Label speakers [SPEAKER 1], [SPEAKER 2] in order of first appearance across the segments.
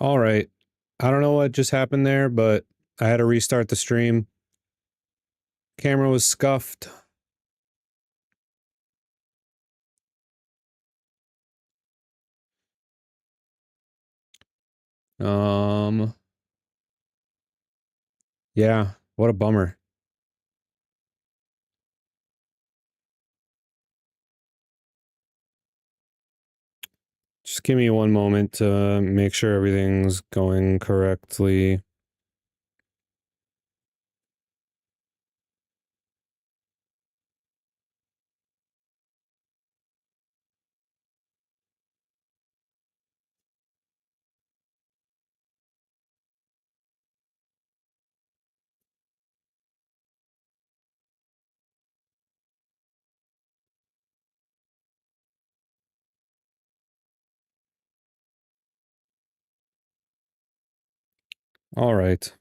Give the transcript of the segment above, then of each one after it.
[SPEAKER 1] All right. I don't know what just happened there, but I had to restart the stream. Camera was scuffed. Yeah, what a bummer. Just give me one moment to make sure everything's going correctly. All right.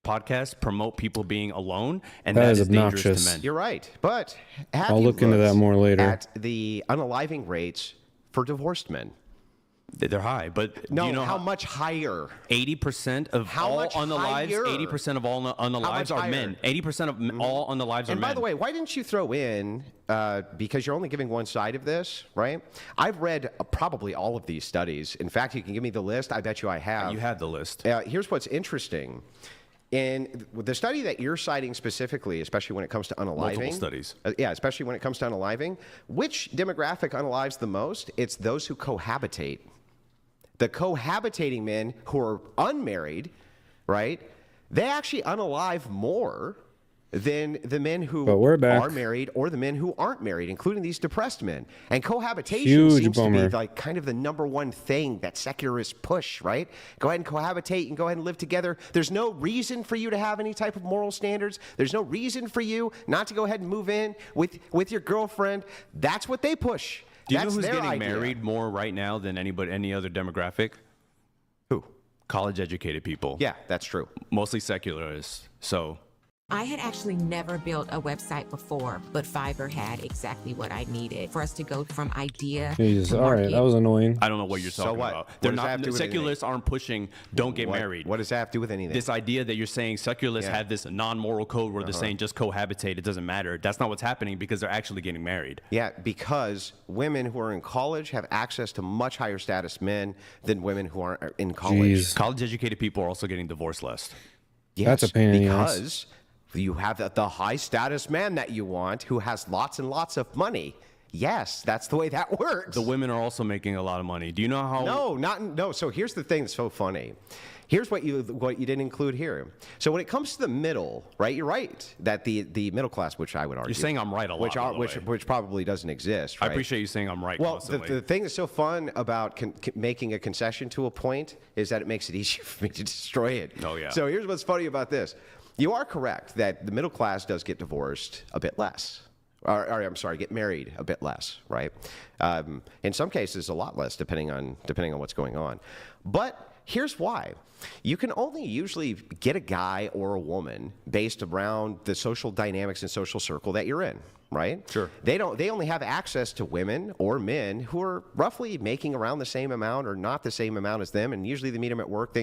[SPEAKER 2] Podcasts promote people being alone, and
[SPEAKER 1] That
[SPEAKER 2] that
[SPEAKER 1] is
[SPEAKER 2] is dangerous to
[SPEAKER 1] obnoxious.
[SPEAKER 2] men.
[SPEAKER 3] You're right. But have
[SPEAKER 1] I'll
[SPEAKER 3] you
[SPEAKER 1] look into that
[SPEAKER 3] looked
[SPEAKER 1] more later.
[SPEAKER 3] at the unaliving rates for divorced men?
[SPEAKER 2] They're high, but
[SPEAKER 3] No,
[SPEAKER 2] do you know
[SPEAKER 3] how much higher?
[SPEAKER 2] 80% of
[SPEAKER 3] How
[SPEAKER 2] all
[SPEAKER 3] much
[SPEAKER 2] unalives,
[SPEAKER 3] higher?
[SPEAKER 2] 80% of all unalives are
[SPEAKER 3] higher?
[SPEAKER 2] men. 80% of all unalives are
[SPEAKER 3] And
[SPEAKER 2] men.
[SPEAKER 3] by the way, why didn't you throw in, because you're only giving one side of this, right? I've read probably all of these studies. In fact, you can give me the list. I bet you I have.
[SPEAKER 2] You had the list.
[SPEAKER 3] Here's what's interesting. In the study that you're citing specifically, especially when it comes to unaliving.
[SPEAKER 2] Multiple studies.
[SPEAKER 3] Yeah, especially when it comes to unaliving. Which demographic unalives the most? It's those who cohabitate. The cohabitating men who are unmarried, right? They actually unalive more than the men who are married or the men who aren't married, including these depressed men. And cohabitation seems to be like kind of the number one thing that secularists push, right? Go ahead and cohabitate and go ahead and live together. There's no reason for you to have any type of moral standards. There's no reason for you not to go ahead and move in with your girlfriend. That's what they push.
[SPEAKER 2] Do you know who's getting married more right now than any other demographic?
[SPEAKER 3] Who?
[SPEAKER 2] College-educated people.
[SPEAKER 3] Yeah, that's true.
[SPEAKER 2] Mostly secularists. So
[SPEAKER 4] I had actually never built a website before, but Fiverr had exactly what I needed for us to go from idea
[SPEAKER 1] Jesus,
[SPEAKER 4] to
[SPEAKER 1] all right, that was annoying.
[SPEAKER 2] I don't know what you're talking about. They're not. Secularists aren't pushing. Don't get married.
[SPEAKER 3] What does that have to do with anything?
[SPEAKER 2] This idea that you're saying secularists have this non-moral code where they're saying just cohabitate, it doesn't matter. That's not what's happening because they're actually getting married.
[SPEAKER 3] Yeah, because women who are in college have access to much higher status men than women who aren't in college.
[SPEAKER 2] College-educated people are also getting divorced less.
[SPEAKER 3] Yes,
[SPEAKER 1] that's a pain in the ass.
[SPEAKER 3] Because you have the high status man that you want who has lots and lots of money. Yes, that's the way that works.
[SPEAKER 2] The women are also making a lot of money. Do you know how?
[SPEAKER 3] No. So here's the thing that's so funny. Here's what you didn't include here. So when it comes to the middle, right? You're right that the middle class, which I would argue,
[SPEAKER 2] You're saying I'm right a lot,
[SPEAKER 3] which probably doesn't exist. Right?
[SPEAKER 2] I appreciate you saying I'm right.
[SPEAKER 3] Well,
[SPEAKER 2] constantly.
[SPEAKER 3] the thing that's so fun about making a concession to a point is that it makes it easier for me to destroy it.
[SPEAKER 2] Oh yeah.
[SPEAKER 3] So here's what's funny about this. You are correct that the middle class does get divorced a bit less. Or I'm sorry, get married a bit less, right? In some cases, a lot less, depending on what's going on. But here's why. You can only usually get a guy or a woman based around the social dynamics and social circle that you're in, right?
[SPEAKER 2] Sure.
[SPEAKER 3] They only have access to women or men who are roughly making around the same amount or not the same amount as them, and usually they meet them at work.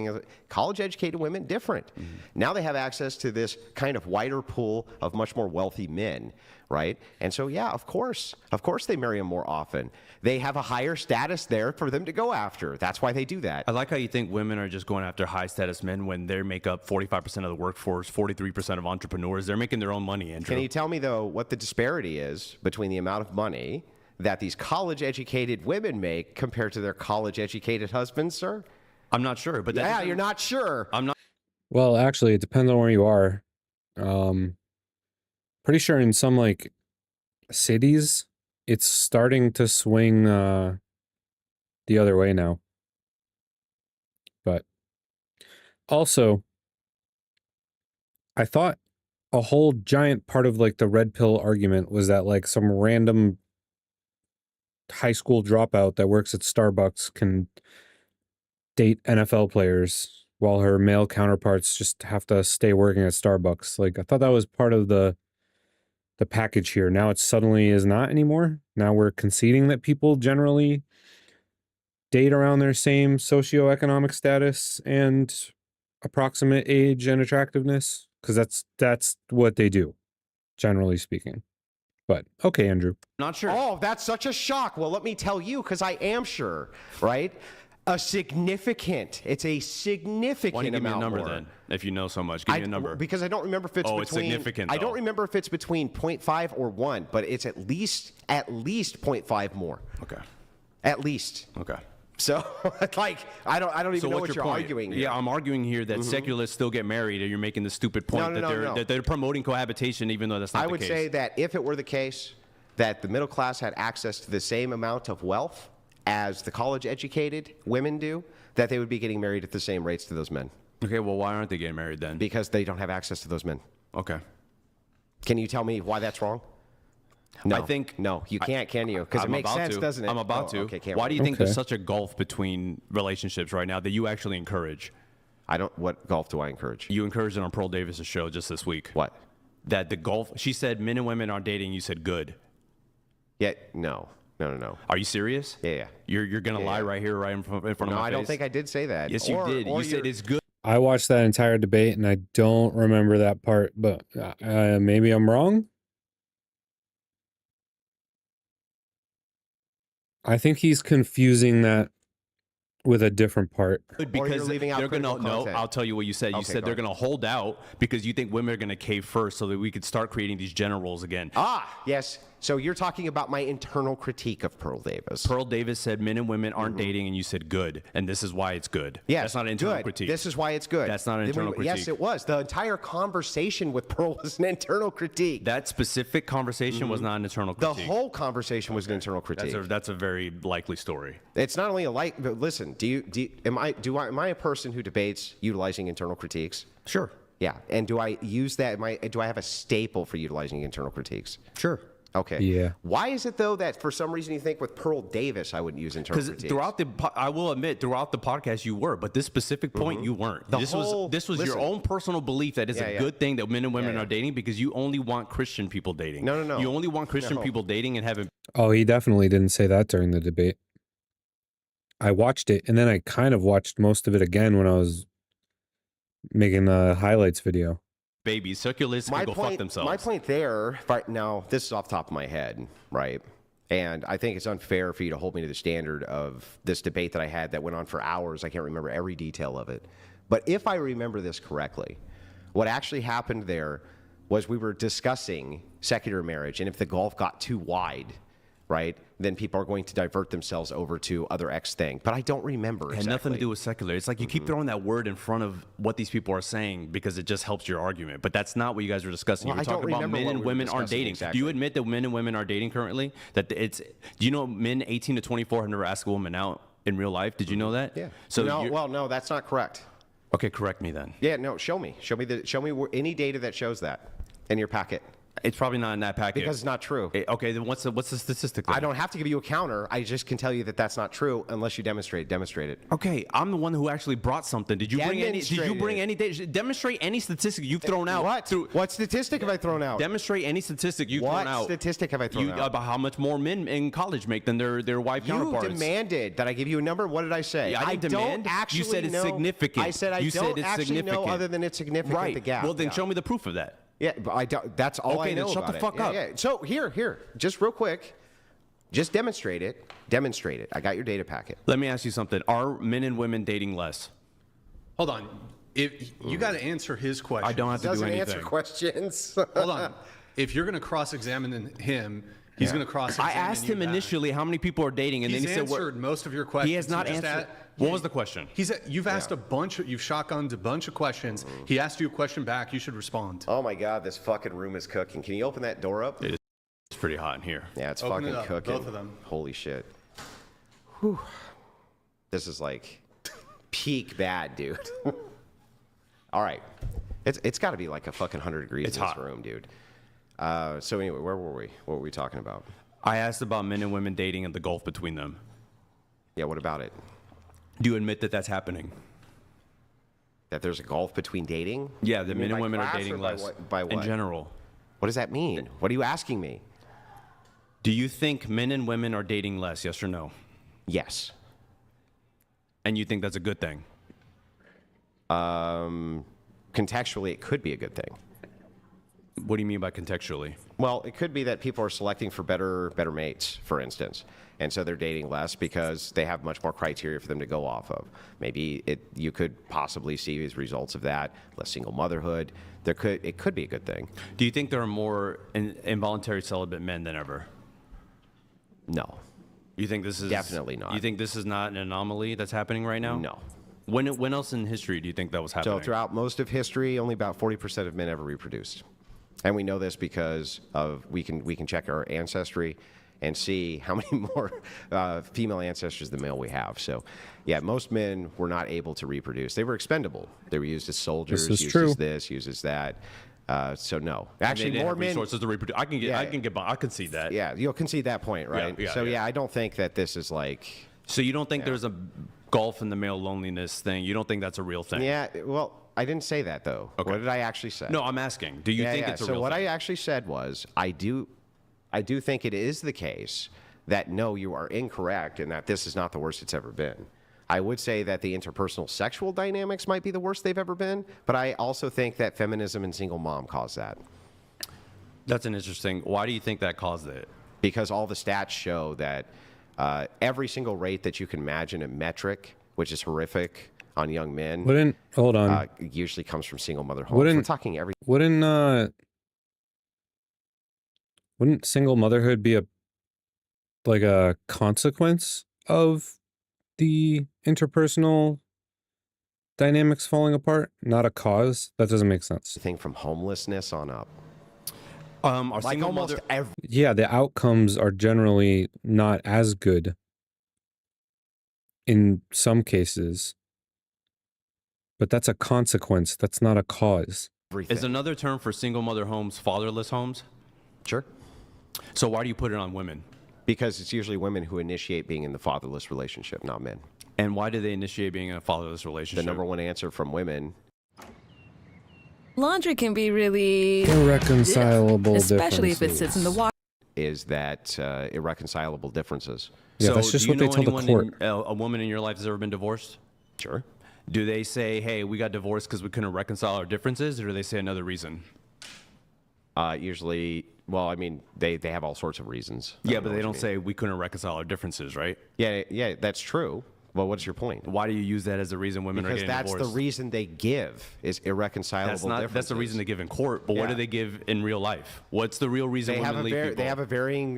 [SPEAKER 3] College-educated women, different. Mm-hmm. Now they have access to this kind of wider pool of much more wealthy men, right? And so, yeah, of course they marry them more often. They have a higher status there for them to go after. That's why they do that.
[SPEAKER 2] I like how you think women are just going after high status men when they make up 45% of the workforce, 43% of entrepreneurs. They're making their own money, Andrew.
[SPEAKER 3] Can you tell me, though, what the disparity is between the amount of money that these college-educated women make compared to their college-educated husbands, sir?
[SPEAKER 2] I'm not sure, but
[SPEAKER 3] yeah, you're not sure.
[SPEAKER 2] I'm not.
[SPEAKER 1] Well, actually, it depends on where you are. Pretty sure in some like cities, it's starting to swing the other way now. But also, I thought a whole giant part of like the red pill argument was that like some random high school dropout that works at Starbucks can date NFL players while her male counterparts just have to stay working at Starbucks. Like, I thought that was part of the the package here. Now it suddenly is not anymore. Now we're conceding that people generally date around their same socioeconomic status and approximate age and attractiveness, because that's what they do, generally speaking. But okay, Andrew.
[SPEAKER 2] Not sure.
[SPEAKER 3] Oh, that's such a shock. Well, let me tell you, because I am sure, right? It's a significant
[SPEAKER 2] Why don't you give me a
[SPEAKER 3] amount
[SPEAKER 2] number
[SPEAKER 3] more.
[SPEAKER 2] then? If you know so much, give me a number.
[SPEAKER 3] Because I don't remember if it's between.
[SPEAKER 2] It's significant.
[SPEAKER 3] I don't
[SPEAKER 2] though.
[SPEAKER 3] remember if it's between 0.5 or 1, but it's at least 0.5 more.
[SPEAKER 2] Okay.
[SPEAKER 3] At least.
[SPEAKER 2] Okay.
[SPEAKER 3] So, like, I don't even
[SPEAKER 2] So
[SPEAKER 3] know
[SPEAKER 2] what's
[SPEAKER 3] what
[SPEAKER 2] your
[SPEAKER 3] you're
[SPEAKER 2] point?
[SPEAKER 3] arguing here.
[SPEAKER 2] Yeah, I'm arguing here that secularists still get married, and you're making the stupid point
[SPEAKER 3] No.
[SPEAKER 2] that they're promoting cohabitation, even though that's not
[SPEAKER 3] I
[SPEAKER 2] the
[SPEAKER 3] would
[SPEAKER 2] case.
[SPEAKER 3] say that if it were the case that the middle class had access to the same amount of wealth as the college-educated women do, that they would be getting married at the same rates to those men.
[SPEAKER 2] Okay, well, why aren't they getting married then?
[SPEAKER 3] Because they don't have access to those men.
[SPEAKER 2] Okay.
[SPEAKER 3] Can you tell me why that's wrong? No.
[SPEAKER 2] I think
[SPEAKER 3] no, you can't, can you? Because it
[SPEAKER 2] I'm
[SPEAKER 3] makes
[SPEAKER 2] about
[SPEAKER 3] sense,
[SPEAKER 2] to.
[SPEAKER 3] doesn't it?
[SPEAKER 2] I'm about
[SPEAKER 3] Oh,
[SPEAKER 2] to.
[SPEAKER 3] Okay, can't
[SPEAKER 2] Why do you
[SPEAKER 3] wait.
[SPEAKER 2] think there's
[SPEAKER 1] Okay.
[SPEAKER 2] such a gulf between relationships right now that you actually encourage?
[SPEAKER 3] I don't. What golf do I encourage?
[SPEAKER 2] You encouraged it on Pearl Davis's show just this week.
[SPEAKER 3] What?
[SPEAKER 2] That the golf. She said men and women aren't dating. You said good.
[SPEAKER 3] Yeah. No.
[SPEAKER 2] Are you serious?
[SPEAKER 3] Yeah.
[SPEAKER 2] You're gonna lie
[SPEAKER 3] yeah.
[SPEAKER 2] right here, right in front of my face.
[SPEAKER 3] No, I don't think I did say that.
[SPEAKER 2] Yes, you did. You said it's good.
[SPEAKER 1] I watched that entire debate and I don't remember that part, but maybe I'm wrong. I think he's confusing that with a different part.
[SPEAKER 2] Because
[SPEAKER 3] leaving out
[SPEAKER 2] they're gonna
[SPEAKER 3] critical
[SPEAKER 2] no.
[SPEAKER 3] content.
[SPEAKER 2] I'll tell you what you said. You
[SPEAKER 3] Okay,
[SPEAKER 2] said
[SPEAKER 3] go
[SPEAKER 2] they're
[SPEAKER 3] ahead.
[SPEAKER 2] gonna hold out because you think women are gonna cave first, so that we could start creating these gender roles again.
[SPEAKER 3] Yes. So you're talking about my internal critique of Pearl Davis.
[SPEAKER 2] Pearl Davis said men and women aren't dating, and you said good, and this is why it's good.
[SPEAKER 3] Yes,
[SPEAKER 2] That's not an internal
[SPEAKER 3] good.
[SPEAKER 2] critique.
[SPEAKER 3] This is why it's good.
[SPEAKER 2] That's not an
[SPEAKER 3] Then
[SPEAKER 2] internal critique.
[SPEAKER 3] Yes, it was. The entire conversation with Pearl was an internal critique.
[SPEAKER 2] That specific conversation was not an internal
[SPEAKER 3] The
[SPEAKER 2] critique.
[SPEAKER 3] whole conversation was an internal critique.
[SPEAKER 2] That's a very likely story.
[SPEAKER 3] It's not only a but listen, am I a person who debates utilizing internal critiques?
[SPEAKER 2] Sure.
[SPEAKER 3] Yeah. And do I use that? Do I have a staple for utilizing internal critiques?
[SPEAKER 2] Sure.
[SPEAKER 3] Okay.
[SPEAKER 1] Yeah.
[SPEAKER 3] Why is it though that for some reason you think with Pearl Davis I wouldn't use internal
[SPEAKER 2] Because
[SPEAKER 3] critiques?
[SPEAKER 2] I will admit, throughout the podcast you were, but this specific point you weren't. This was your own personal belief that it's a good thing that men and women are dating because you only want Christian people dating.
[SPEAKER 3] No.
[SPEAKER 2] You only want Christian people dating and having.
[SPEAKER 1] Oh, he definitely didn't say that during the debate. I watched it and then I kind of watched most of it again when I was making the highlights video.
[SPEAKER 2] Babies, secularists can go fuck themselves.
[SPEAKER 3] My point there, right now, this is off the top of my head, right? And I think it's unfair for you to hold me to the standard of this debate that I had that went on for hours. I can't remember every detail of it. But if I remember this correctly, what actually happened there was we were discussing secular marriage, and if the gulf got too wide, right, then people are going to divert themselves over to other X thing. But I don't remember
[SPEAKER 2] It had nothing to do with secular. It's like you keep throwing that word in front of what these people are saying because it just helps your argument. But that's not what you guys were discussing.
[SPEAKER 3] Well,
[SPEAKER 2] You were
[SPEAKER 3] I don't
[SPEAKER 2] talking about
[SPEAKER 3] remember
[SPEAKER 2] men
[SPEAKER 3] what
[SPEAKER 2] and
[SPEAKER 3] we were
[SPEAKER 2] women aren't
[SPEAKER 3] discussing
[SPEAKER 2] dating.
[SPEAKER 3] exactly.
[SPEAKER 2] Do you admit that men and women are dating currently? Do you know men 18 to 24 have never asked a woman out in real life? Did you know that?
[SPEAKER 3] Yeah.
[SPEAKER 2] So
[SPEAKER 3] no, that's not correct.
[SPEAKER 2] okay, correct me then.
[SPEAKER 3] Yeah, no, show me any data that shows that in your packet.
[SPEAKER 2] It's probably not in that packet.
[SPEAKER 3] Because it's not true.
[SPEAKER 2] Okay, then what's the statistic then?
[SPEAKER 3] I don't have to give you a counter. I just can tell you that that's not true unless you demonstrate it.
[SPEAKER 2] Okay, I'm the one who actually brought something. Did you bring any data? Demonstrate any statistic you've thrown out.
[SPEAKER 3] What statistic have I thrown out?
[SPEAKER 2] Demonstrate any statistic you've thrown out.
[SPEAKER 3] What statistic have I thrown out?
[SPEAKER 2] About how much more men in college make than their wife counterparts.
[SPEAKER 3] You demanded that I give you a number. What did I say?
[SPEAKER 2] Yeah, I didn't demand.
[SPEAKER 3] Don't actually
[SPEAKER 2] You said it's
[SPEAKER 3] know.
[SPEAKER 2] significant.
[SPEAKER 3] I said I
[SPEAKER 2] You
[SPEAKER 3] don't
[SPEAKER 2] said it's
[SPEAKER 3] actually
[SPEAKER 2] significant.
[SPEAKER 3] know other than it's significant,
[SPEAKER 2] Right.
[SPEAKER 3] the gap.
[SPEAKER 2] Well, then
[SPEAKER 3] Yeah.
[SPEAKER 2] show me the proof of that.
[SPEAKER 3] Yeah, but I don't, that's all I
[SPEAKER 2] Okay,
[SPEAKER 3] know
[SPEAKER 2] then shut
[SPEAKER 3] about
[SPEAKER 2] the
[SPEAKER 3] it.
[SPEAKER 2] fuck
[SPEAKER 3] Yeah,
[SPEAKER 2] up.
[SPEAKER 3] yeah. So here, just real quick, just demonstrate it. Demonstrate it. I got your data packet.
[SPEAKER 2] Let me ask you something. Are men and women dating less?
[SPEAKER 5] Hold on. If you got to answer his question.
[SPEAKER 2] I don't have to do
[SPEAKER 3] Doesn't
[SPEAKER 2] anything.
[SPEAKER 3] answer questions.
[SPEAKER 5] Hold on. If you're going to cross-examine him, he's going to cross-examine
[SPEAKER 2] I asked him
[SPEAKER 5] you back.
[SPEAKER 2] initially how many people are dating, and
[SPEAKER 5] He's
[SPEAKER 2] then he said,
[SPEAKER 5] answered most of your questions.
[SPEAKER 2] He has not
[SPEAKER 5] just
[SPEAKER 2] answered. What was the question?
[SPEAKER 5] You've asked you've shotgunned a bunch of questions. He asked you a question back. You should respond.
[SPEAKER 3] Oh my God, this fucking room is cooking. Can you open that door up?
[SPEAKER 2] It's pretty hot in here.
[SPEAKER 3] Yeah, it's
[SPEAKER 5] Open
[SPEAKER 3] fucking
[SPEAKER 5] it up,
[SPEAKER 3] cooking.
[SPEAKER 5] both of them.
[SPEAKER 3] Holy shit. Whew. This is like peak bad, dude. All right. It's got to be like a fucking 100 degrees
[SPEAKER 2] It's
[SPEAKER 3] in this
[SPEAKER 2] hot.
[SPEAKER 3] room, dude. So anyway, where were we? What were we talking about?
[SPEAKER 2] I asked about men and women dating and the gulf between them.
[SPEAKER 3] Yeah, what about it?
[SPEAKER 2] Do you admit that that's happening?
[SPEAKER 3] That there's a gulf between dating?
[SPEAKER 2] Yeah, the
[SPEAKER 3] You
[SPEAKER 2] men
[SPEAKER 3] mean
[SPEAKER 2] and
[SPEAKER 3] by
[SPEAKER 2] women are
[SPEAKER 3] class
[SPEAKER 2] dating
[SPEAKER 3] or
[SPEAKER 2] less.
[SPEAKER 3] By what?
[SPEAKER 2] In general.
[SPEAKER 3] What does that mean? What are you asking me?
[SPEAKER 2] Do you think men and women are dating less? Yes or no?
[SPEAKER 3] Yes.
[SPEAKER 2] And you think that's a good thing?
[SPEAKER 3] Contextually, it could be a good thing.
[SPEAKER 2] What do you mean by contextually?
[SPEAKER 3] Well, it could be that people are selecting for better mates, for instance, and so they're dating less because they have much more criteria for them to go off of. Maybe you could possibly see as results of that less single motherhood. It could be a good thing.
[SPEAKER 2] Do you think there are more involuntary celibate men than ever?
[SPEAKER 3] No.
[SPEAKER 2] You think this is
[SPEAKER 3] Definitely not.
[SPEAKER 2] You think this is not an anomaly that's happening right now?
[SPEAKER 3] No.
[SPEAKER 2] When else in history do you think that was happening?
[SPEAKER 3] So throughout most of history, only about 40% of men ever reproduced. And we know this because we can check our ancestry and see how many more female ancestors than male we have. So, yeah, most men were not able to reproduce. They were expendable. They were used as soldiers,
[SPEAKER 1] This is
[SPEAKER 3] used
[SPEAKER 1] true.
[SPEAKER 3] as this, used as that. So no,
[SPEAKER 2] And
[SPEAKER 3] actually,
[SPEAKER 2] they didn't
[SPEAKER 3] more
[SPEAKER 2] have
[SPEAKER 3] men.
[SPEAKER 2] resources to reproduce. I can see that.
[SPEAKER 3] Yeah, you'll concede that point, right?
[SPEAKER 2] Yeah,
[SPEAKER 3] so
[SPEAKER 2] yeah.
[SPEAKER 3] I don't think that this is like.
[SPEAKER 2] So you don't think there's a golf in the male loneliness thing? You don't think that's a real thing?
[SPEAKER 3] Yeah, well, I didn't say that though.
[SPEAKER 2] Okay.
[SPEAKER 3] What did I actually say?
[SPEAKER 2] No, I'm asking. Do you think it's a
[SPEAKER 3] so
[SPEAKER 2] real
[SPEAKER 3] what
[SPEAKER 2] thing?
[SPEAKER 3] I actually said was I do think it is the case that no, you are incorrect and that this is not the worst it's ever been. I would say that the interpersonal sexual dynamics might be the worst they've ever been, but I also think that feminism and single mom caused that.
[SPEAKER 2] That's an interesting. Why do you think that caused it?
[SPEAKER 3] Because all the stats show that every single rate that you can imagine, a metric, which is horrific on young men,
[SPEAKER 1] Hold on.
[SPEAKER 3] usually comes from single mother homes. We're talking every.
[SPEAKER 1] Wouldn't single motherhood be a consequence of the interpersonal dynamics falling apart, not a cause? That doesn't make sense.
[SPEAKER 3] Thing from homelessness on up.
[SPEAKER 2] Are
[SPEAKER 3] Like
[SPEAKER 2] single
[SPEAKER 3] almost
[SPEAKER 2] mother-
[SPEAKER 3] every.
[SPEAKER 1] Yeah, the outcomes are generally not as good in some cases, but that's a consequence. That's not a cause.
[SPEAKER 2] Is another term for single mother homes fatherless homes?
[SPEAKER 3] Sure.
[SPEAKER 2] So why do you put it on women?
[SPEAKER 3] Because it's usually women who initiate being in the fatherless relationship, not men.
[SPEAKER 2] And why do they initiate being in a fatherless relationship?
[SPEAKER 3] The number one answer from women.
[SPEAKER 6] Laundry can be really
[SPEAKER 1] Irreconcilable
[SPEAKER 6] especially if it sits in the
[SPEAKER 1] differences.
[SPEAKER 6] wash.
[SPEAKER 3] Is that irreconcilable differences?
[SPEAKER 1] Yeah,
[SPEAKER 2] So
[SPEAKER 1] that's just
[SPEAKER 2] do you
[SPEAKER 1] what they
[SPEAKER 2] know
[SPEAKER 1] tell the
[SPEAKER 2] anyone
[SPEAKER 1] court.
[SPEAKER 2] a woman in your life has ever been divorced?
[SPEAKER 3] Sure.
[SPEAKER 2] Do they say, hey, we got divorced because we couldn't reconcile our differences, or do they say another reason?
[SPEAKER 3] Usually, well, I mean, they have all sorts of reasons. I
[SPEAKER 2] Yeah,
[SPEAKER 3] know
[SPEAKER 2] but
[SPEAKER 3] what
[SPEAKER 2] they
[SPEAKER 3] you
[SPEAKER 2] don't
[SPEAKER 3] mean.
[SPEAKER 2] say we couldn't reconcile our differences, right?
[SPEAKER 3] Yeah, that's true. Well, what's your point?
[SPEAKER 2] Why do you use that as the reason women are
[SPEAKER 3] Because
[SPEAKER 2] getting
[SPEAKER 3] that's
[SPEAKER 2] divorced?
[SPEAKER 3] the reason they give is irreconcilable differences.
[SPEAKER 2] That's the reason they give in court. But what do
[SPEAKER 3] Yeah.
[SPEAKER 2] they give in real life? What's the real reason women leave people?
[SPEAKER 3] They have a varying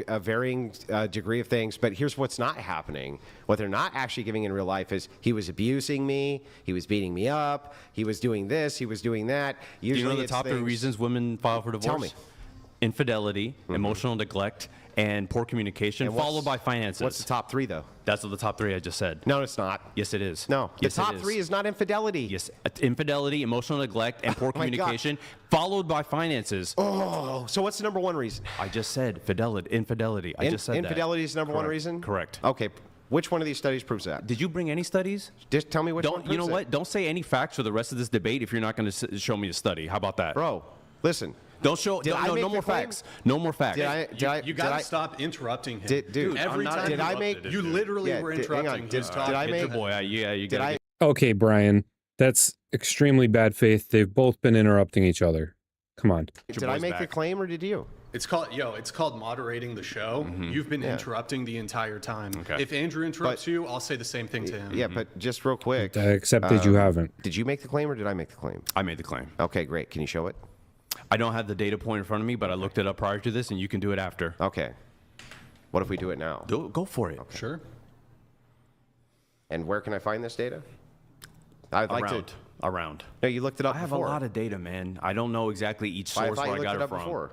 [SPEAKER 3] degree of things, but here's what's not happening. What they're not actually giving in real life is he was abusing me, he was beating me up, he was doing this, he was doing that.
[SPEAKER 2] Do
[SPEAKER 3] Usually
[SPEAKER 2] you know the
[SPEAKER 3] it's
[SPEAKER 2] top three
[SPEAKER 3] things-
[SPEAKER 2] reasons women file for divorce?
[SPEAKER 3] Tell me.
[SPEAKER 2] Infidelity, emotional neglect, and poor communication,
[SPEAKER 3] And what's-
[SPEAKER 2] followed by finances.
[SPEAKER 3] What's the top three, though?
[SPEAKER 2] That's the top three I just said.
[SPEAKER 3] No, it's not.
[SPEAKER 2] Yes, it is.
[SPEAKER 3] No,
[SPEAKER 2] Yes,
[SPEAKER 3] the top
[SPEAKER 2] it
[SPEAKER 3] three is not infidelity.
[SPEAKER 2] Yes, infidelity, emotional neglect, and poor
[SPEAKER 3] Oh my God.
[SPEAKER 2] communication, followed by finances.
[SPEAKER 3] Oh, so what's the number one reason?
[SPEAKER 2] I just said infidelity. I just said
[SPEAKER 3] Infidelity is the number one
[SPEAKER 2] Correct.
[SPEAKER 3] reason?
[SPEAKER 2] Correct.
[SPEAKER 3] Okay, which one of these studies proves that?
[SPEAKER 2] Did you bring any studies?
[SPEAKER 3] Just tell me which one
[SPEAKER 2] Don't
[SPEAKER 3] proves
[SPEAKER 2] you know
[SPEAKER 3] it.
[SPEAKER 2] what? Don't say any facts for the rest of this debate if you're not going to show me a study. How about that?
[SPEAKER 3] Bro, listen.
[SPEAKER 2] Don't show.
[SPEAKER 3] Did I
[SPEAKER 2] No,
[SPEAKER 3] make
[SPEAKER 2] no
[SPEAKER 3] the
[SPEAKER 2] more
[SPEAKER 3] claim?
[SPEAKER 2] facts. No more facts.
[SPEAKER 5] You got to stop interrupting him.
[SPEAKER 3] Dude,
[SPEAKER 5] every
[SPEAKER 3] I'm not-
[SPEAKER 5] time
[SPEAKER 3] did I make-
[SPEAKER 5] you literally
[SPEAKER 3] Yeah,
[SPEAKER 5] were
[SPEAKER 3] hang on.
[SPEAKER 5] interrupting his
[SPEAKER 3] Did
[SPEAKER 5] talk.
[SPEAKER 3] I
[SPEAKER 2] Hit
[SPEAKER 3] make-
[SPEAKER 2] your boy. You
[SPEAKER 3] Did
[SPEAKER 2] gotta
[SPEAKER 3] I?
[SPEAKER 2] get-
[SPEAKER 1] Okay, Brian, that's extremely bad faith. They've both been interrupting each other. Come on.
[SPEAKER 3] Did I
[SPEAKER 2] boy's
[SPEAKER 3] make the
[SPEAKER 2] back.
[SPEAKER 3] claim or did you?
[SPEAKER 5] It's called moderating the show. You've been interrupting the entire time.
[SPEAKER 2] Okay.
[SPEAKER 5] If Andrew interrupts you, I'll say the same thing to him.
[SPEAKER 3] Yeah, but just real quick.
[SPEAKER 1] I accepted you haven't.
[SPEAKER 3] Did you make the claim or did I make the claim?
[SPEAKER 2] I made the claim.
[SPEAKER 3] Okay, great. Can you show it?
[SPEAKER 2] I don't have the data point in front of me, but I looked it up prior to this, and you can do it after.
[SPEAKER 3] Okay. What if we do it now?
[SPEAKER 2] Go for it.
[SPEAKER 5] Sure.
[SPEAKER 3] And where can I find this data? I'd like to.
[SPEAKER 2] Around.
[SPEAKER 3] No, you looked it up
[SPEAKER 2] I have
[SPEAKER 3] before.
[SPEAKER 2] a lot of data, man. I don't know exactly each
[SPEAKER 3] I
[SPEAKER 2] source
[SPEAKER 3] thought
[SPEAKER 2] where
[SPEAKER 3] you
[SPEAKER 2] I
[SPEAKER 3] looked
[SPEAKER 2] got
[SPEAKER 3] it
[SPEAKER 2] it
[SPEAKER 3] up
[SPEAKER 2] from.
[SPEAKER 3] before.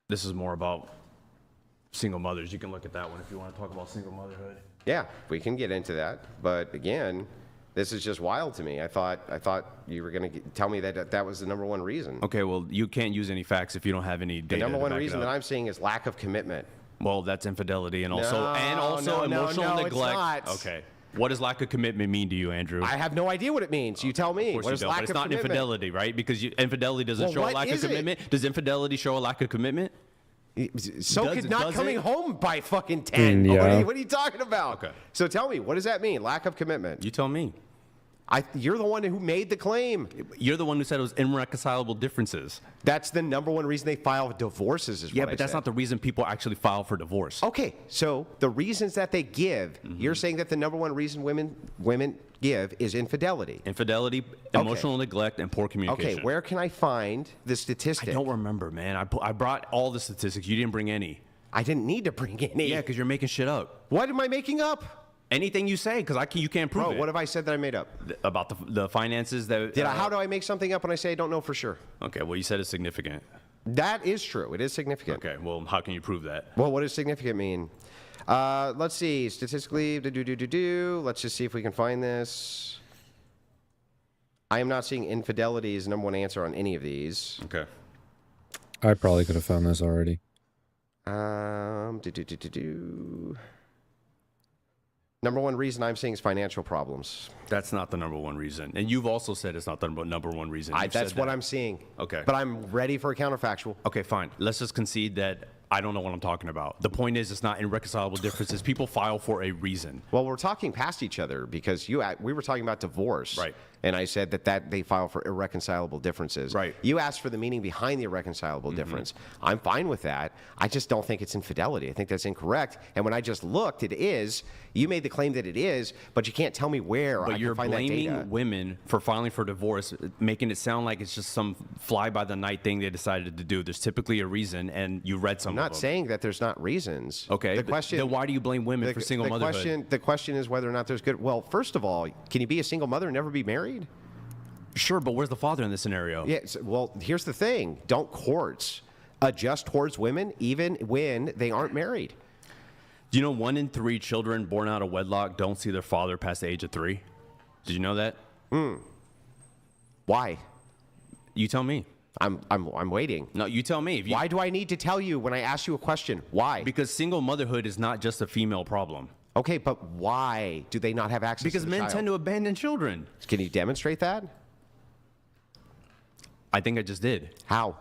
[SPEAKER 2] This is more about single mothers. You can look at that one if you want to talk about single motherhood.
[SPEAKER 3] Yeah, we can get into that. But again, this is just wild to me. I thought you were going to tell me that that was the number one reason.
[SPEAKER 2] Okay, well, you can't use any facts if you don't have any
[SPEAKER 3] The
[SPEAKER 2] data.
[SPEAKER 3] number
[SPEAKER 2] to
[SPEAKER 3] one
[SPEAKER 2] back it
[SPEAKER 3] reason
[SPEAKER 2] up.
[SPEAKER 3] that I'm seeing is lack of commitment.
[SPEAKER 2] Well, that's infidelity and also
[SPEAKER 3] No,
[SPEAKER 2] emotional
[SPEAKER 3] no,
[SPEAKER 2] neglect.
[SPEAKER 3] it's not.
[SPEAKER 2] Okay. What does lack of commitment mean to you, Andrew?
[SPEAKER 3] I have no idea what it means. You tell me.
[SPEAKER 2] Of course
[SPEAKER 3] What
[SPEAKER 2] you
[SPEAKER 3] is
[SPEAKER 2] don't,
[SPEAKER 3] lack
[SPEAKER 2] but it's
[SPEAKER 3] of
[SPEAKER 2] not
[SPEAKER 3] commitment?
[SPEAKER 2] infidelity, right? Because infidelity doesn't show a
[SPEAKER 3] what
[SPEAKER 2] lack of
[SPEAKER 3] is it?
[SPEAKER 2] commitment. Does infidelity show a lack of commitment?
[SPEAKER 3] So could not
[SPEAKER 2] does
[SPEAKER 3] coming
[SPEAKER 2] it?
[SPEAKER 3] home by fucking 10.
[SPEAKER 1] Yeah.
[SPEAKER 3] What are you talking about?
[SPEAKER 2] Okay.
[SPEAKER 3] So tell me, what does that mean? Lack of commitment.
[SPEAKER 2] You tell me.
[SPEAKER 3] You're the one who made the claim.
[SPEAKER 2] You're the one who said it was irreconcilable differences.
[SPEAKER 3] That's the number one reason they file divorces is
[SPEAKER 2] Yeah,
[SPEAKER 3] what I
[SPEAKER 2] but that's
[SPEAKER 3] said.
[SPEAKER 2] not the reason people actually file for divorce.
[SPEAKER 3] Okay, so the reasons that they give, you're saying that the number one reason women give is infidelity.
[SPEAKER 2] Infidelity, emotional neglect, and poor communication.
[SPEAKER 3] Okay, where can I find the statistic?
[SPEAKER 2] I don't remember, man. I brought all the statistics. You didn't bring any.
[SPEAKER 3] I didn't need to bring any.
[SPEAKER 2] Yeah, because you're making shit up.
[SPEAKER 3] What am I making up?
[SPEAKER 2] Anything you say, because you can't prove
[SPEAKER 3] Bro,
[SPEAKER 2] it.
[SPEAKER 3] what have I said that I made up?
[SPEAKER 2] About the finances that?
[SPEAKER 3] How do I make something up when I say I don't know for sure?
[SPEAKER 2] Okay, well, you said it's significant.
[SPEAKER 3] That is true. It is significant.
[SPEAKER 2] Okay, well, how can you prove that?
[SPEAKER 3] Well, what does significant mean? Let's see. Statistically, let's just see if we can find this. I am not seeing infidelity as the number one answer on any of these.
[SPEAKER 2] Okay.
[SPEAKER 1] I probably could have found this already.
[SPEAKER 3] Number one reason I'm seeing is financial problems.
[SPEAKER 2] That's not the number one reason. And you've also said it's not the number one reason.
[SPEAKER 3] That's what I'm seeing.
[SPEAKER 2] Okay.
[SPEAKER 3] But I'm ready for a counterfactual.
[SPEAKER 2] Okay, fine. Let's just concede that I don't know what I'm talking about. The point is, it's not irreconcilable differences. People file for a reason.
[SPEAKER 3] Well, we're talking past each other because we were talking about divorce.
[SPEAKER 2] Right.
[SPEAKER 3] And I said that they file for irreconcilable differences.
[SPEAKER 2] Right.
[SPEAKER 3] You asked for the meaning behind the irreconcilable difference. I'm fine with that. I just don't think it's infidelity. I think that's incorrect. And when I just looked, it is. You made the claim that it is, but you can't tell me where I
[SPEAKER 2] You're
[SPEAKER 3] can find that data.
[SPEAKER 2] blaming women for filing for divorce, making it sound like it's just some fly-by-the-night thing they decided to do. There's typically a reason, and you read some
[SPEAKER 3] I'm
[SPEAKER 2] of
[SPEAKER 3] not
[SPEAKER 2] them.
[SPEAKER 3] saying that there's not reasons.
[SPEAKER 2] Okay,
[SPEAKER 3] The question.
[SPEAKER 2] then why do you blame women for single motherhood?
[SPEAKER 3] The question is whether or not there's good. Well, first of all, can you be a single mother and never be married?
[SPEAKER 2] Sure, but where's the father in this scenario?
[SPEAKER 3] Yes. Well, here's the thing. Don't courts adjust towards women even when they aren't married?
[SPEAKER 2] Do you know 1 in 3 children born out of wedlock don't see their father past the age of 3? Did you know that?
[SPEAKER 3] Why?
[SPEAKER 2] You tell me.
[SPEAKER 3] I'm waiting.
[SPEAKER 2] No, you tell me.
[SPEAKER 3] Why do I need to tell you when I ask you a question? Why?
[SPEAKER 2] Because single motherhood is not just a female problem.
[SPEAKER 3] Okay, but why do they not have access
[SPEAKER 2] Because
[SPEAKER 3] to the
[SPEAKER 2] men
[SPEAKER 3] child?
[SPEAKER 2] tend to abandon children.
[SPEAKER 3] Can you demonstrate that?
[SPEAKER 2] I think I just did.
[SPEAKER 3] How?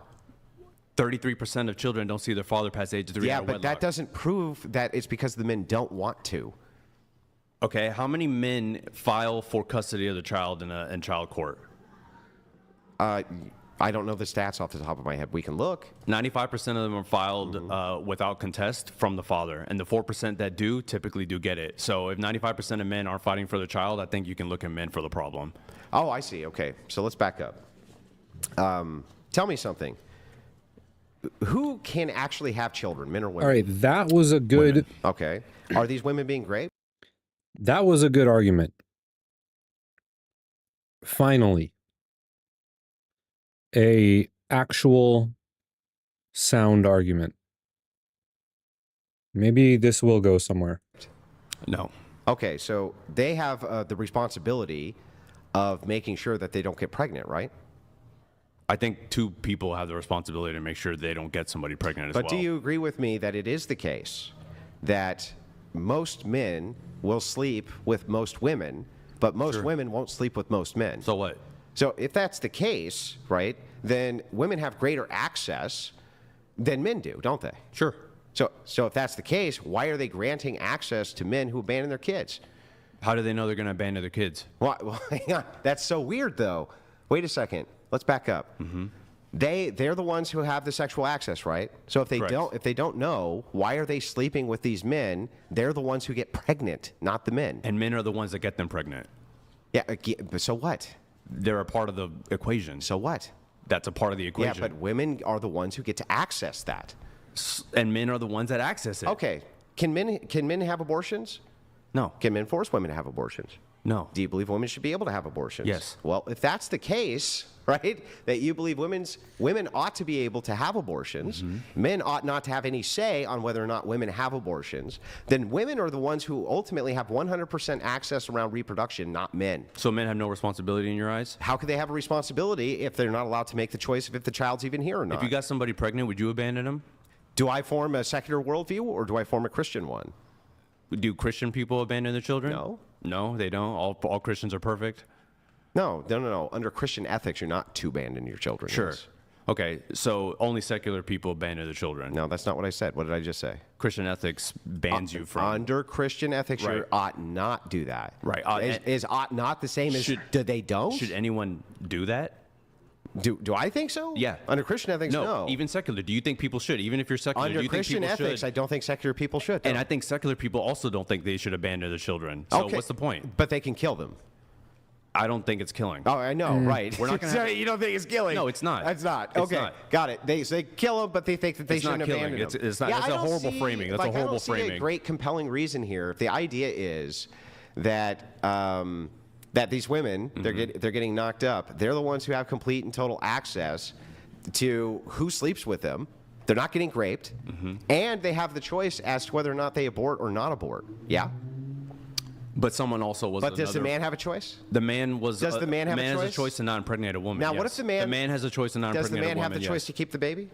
[SPEAKER 2] 33% of children don't see their father past the age of 3
[SPEAKER 3] Yeah,
[SPEAKER 2] out of
[SPEAKER 3] but
[SPEAKER 2] wedlock.
[SPEAKER 3] that doesn't prove that it's because the men don't want to.
[SPEAKER 2] Okay, how many men file for custody of the child in child court?
[SPEAKER 3] I don't know the stats off the top of my head. We can look.
[SPEAKER 2] 95% of them are filed without contest from the father, and the 4% that do typically do get it. So if 95% of men aren't fighting for the child, I think you can look at men for the problem.
[SPEAKER 3] Oh, I see. Okay, so let's back up. Tell me something. Who can actually have children, men or women?
[SPEAKER 1] All right, that was a good.
[SPEAKER 2] Women.
[SPEAKER 3] Okay. Are these women being raped?
[SPEAKER 1] That was a good argument. Finally, a actual sound argument. Maybe this will go somewhere.
[SPEAKER 2] No.
[SPEAKER 3] Okay, so they have the responsibility of making sure that they don't get pregnant, right?
[SPEAKER 2] I think 2 people have the responsibility to make sure they don't get somebody pregnant as well.
[SPEAKER 3] But do you agree with me that it is the case that most men will sleep with most women, but most women won't sleep with most men?
[SPEAKER 2] So what?
[SPEAKER 3] So if that's the case, right, then women have greater access than men do, don't they?
[SPEAKER 2] Sure.
[SPEAKER 3] So if that's the case, why are they granting access to men who abandon their kids?
[SPEAKER 2] How do they know they're going to abandon their kids?
[SPEAKER 3] Well, hang on. That's so weird, though. Wait a second. Let's back up. They're the ones who have the sexual access, right? So if they
[SPEAKER 2] Correct.
[SPEAKER 3] don't know, why are they sleeping with these men? They're the ones who get pregnant, not the men.
[SPEAKER 2] And men are the ones that get them pregnant.
[SPEAKER 3] Yeah. But so what?
[SPEAKER 2] They're a part of the equation.
[SPEAKER 3] So what?
[SPEAKER 2] That's a part of the equation.
[SPEAKER 3] Yeah, but women are the ones who get to access that.
[SPEAKER 2] And men are the ones that access it.
[SPEAKER 3] Okay. Can men have abortions?
[SPEAKER 2] No.
[SPEAKER 3] Can men force women to have abortions?
[SPEAKER 2] No.
[SPEAKER 3] Do you believe women should be able to have abortions?
[SPEAKER 2] Yes.
[SPEAKER 3] Well, if that's the case, right, that you believe women ought to be able to have abortions, men ought not to have any say on whether or not women have abortions, then women are the ones who ultimately have 100% access around reproduction, not men.
[SPEAKER 2] So men have no responsibility in your eyes?
[SPEAKER 3] How could they have a responsibility if they're not allowed to make the choice of if the child's even here or not?
[SPEAKER 2] If you got somebody pregnant, would you abandon them?
[SPEAKER 3] Do I form a secular worldview or do I form a Christian one?
[SPEAKER 2] Do Christian people abandon their children?
[SPEAKER 3] No.
[SPEAKER 2] No, they don't. All Christians are perfect.
[SPEAKER 3] No. Under Christian ethics, you're not to abandon your children.
[SPEAKER 2] Sure.
[SPEAKER 3] Yes.
[SPEAKER 2] Okay, so only secular people abandon their children.
[SPEAKER 3] No, that's not what I said. What did I just say?
[SPEAKER 2] Christian ethics bans you from.
[SPEAKER 3] Under Christian ethics,
[SPEAKER 2] Right.
[SPEAKER 3] you ought not do that.
[SPEAKER 2] Right.
[SPEAKER 3] Is ought not the same as do they don't?
[SPEAKER 2] Should anyone do that?
[SPEAKER 3] Do I think so?
[SPEAKER 2] Yeah.
[SPEAKER 3] Under Christian ethics, no.
[SPEAKER 2] Even secular. Do you think people should? Even if you're secular, do
[SPEAKER 3] Under
[SPEAKER 2] you
[SPEAKER 3] Christian
[SPEAKER 2] think people
[SPEAKER 3] ethics,
[SPEAKER 2] should?
[SPEAKER 3] I don't think secular people should.
[SPEAKER 2] And
[SPEAKER 3] no.
[SPEAKER 2] I think secular people also don't think they should abandon their children. So
[SPEAKER 3] Okay.
[SPEAKER 2] what's the point?
[SPEAKER 3] But they can kill them.
[SPEAKER 2] I don't think it's killing.
[SPEAKER 3] Oh, I know, right.
[SPEAKER 2] We're not gonna have-
[SPEAKER 3] You don't think it's killing?
[SPEAKER 2] No, it's not.
[SPEAKER 3] It's not.
[SPEAKER 2] It's
[SPEAKER 3] Okay,
[SPEAKER 2] not.
[SPEAKER 3] got it. So they kill them, but they think that they
[SPEAKER 2] It's
[SPEAKER 3] shouldn't
[SPEAKER 2] not killing.
[SPEAKER 3] abandon them.
[SPEAKER 2] It's not. That's
[SPEAKER 3] I
[SPEAKER 2] a
[SPEAKER 3] don't
[SPEAKER 2] horrible
[SPEAKER 3] see-
[SPEAKER 2] framing. That's
[SPEAKER 3] like,
[SPEAKER 2] a horrible
[SPEAKER 3] I don't see a
[SPEAKER 2] framing.
[SPEAKER 3] great compelling reason here. If the idea is that that these women they're getting knocked up, they're the ones who have complete and total access to who sleeps with them. They're not getting raped, and they have the choice as to whether or not they abort or not abort. Yeah.
[SPEAKER 2] But someone also was.
[SPEAKER 3] But does the
[SPEAKER 2] another-
[SPEAKER 3] man have a choice?
[SPEAKER 2] The man was.
[SPEAKER 3] Does the man have a
[SPEAKER 2] has
[SPEAKER 3] choice?
[SPEAKER 2] a choice to not impregnate a woman.
[SPEAKER 3] Now,
[SPEAKER 2] yes.
[SPEAKER 3] what if the man?
[SPEAKER 2] The man has a choice to not
[SPEAKER 3] Does
[SPEAKER 2] impregnate
[SPEAKER 3] the man
[SPEAKER 2] a
[SPEAKER 3] have
[SPEAKER 2] woman.
[SPEAKER 3] the choice
[SPEAKER 2] yes.
[SPEAKER 3] to keep the baby?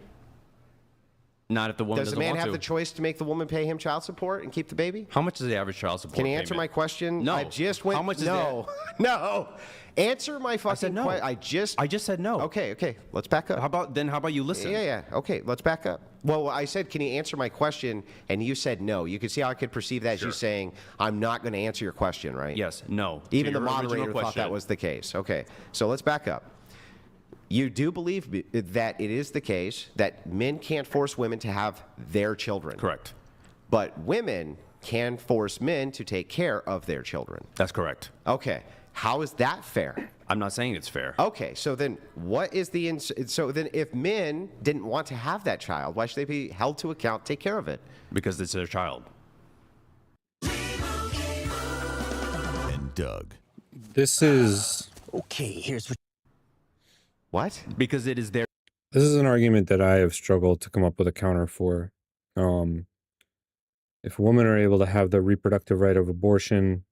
[SPEAKER 2] Not if the woman
[SPEAKER 3] Does the
[SPEAKER 2] doesn't
[SPEAKER 3] man
[SPEAKER 2] want
[SPEAKER 3] have
[SPEAKER 2] to.
[SPEAKER 3] the choice to make the woman pay him child support and keep the baby?
[SPEAKER 2] How much is the average child support?
[SPEAKER 3] Can you answer my
[SPEAKER 2] payment?
[SPEAKER 3] question?
[SPEAKER 2] No.
[SPEAKER 3] I just went.
[SPEAKER 2] How much is
[SPEAKER 3] no, no. Answer my fucking
[SPEAKER 2] said no.
[SPEAKER 3] question.
[SPEAKER 2] I just said no.
[SPEAKER 3] Okay. Let's back up.
[SPEAKER 2] How about you listen?
[SPEAKER 3] Yeah. Okay, let's back up. Well, I said, can you answer my question? And you said no. You could see how I could perceive that as you saying, I'm not going to answer your question, right?
[SPEAKER 2] Yes. No.
[SPEAKER 3] Even
[SPEAKER 2] To
[SPEAKER 3] the
[SPEAKER 2] your original
[SPEAKER 3] moderator thought
[SPEAKER 2] question.
[SPEAKER 3] that was the case. Okay, so let's back up. You do believe that it is the case that men can't force women to have their children.
[SPEAKER 2] Correct.
[SPEAKER 3] But women can force men to take care of their children.
[SPEAKER 2] That's correct.
[SPEAKER 3] Okay. How is that fair?
[SPEAKER 2] I'm not saying it's fair.
[SPEAKER 3] Okay, so then what is the so then if men didn't want to have that child, why should they be held to account, take care of it?
[SPEAKER 2] Because it's their child.
[SPEAKER 7] And Doug.
[SPEAKER 1] This is
[SPEAKER 3] What?
[SPEAKER 2] Because it is their.
[SPEAKER 1] This is an argument that I have struggled to come up with a counter for. If women are able to have the reproductive right of abortion,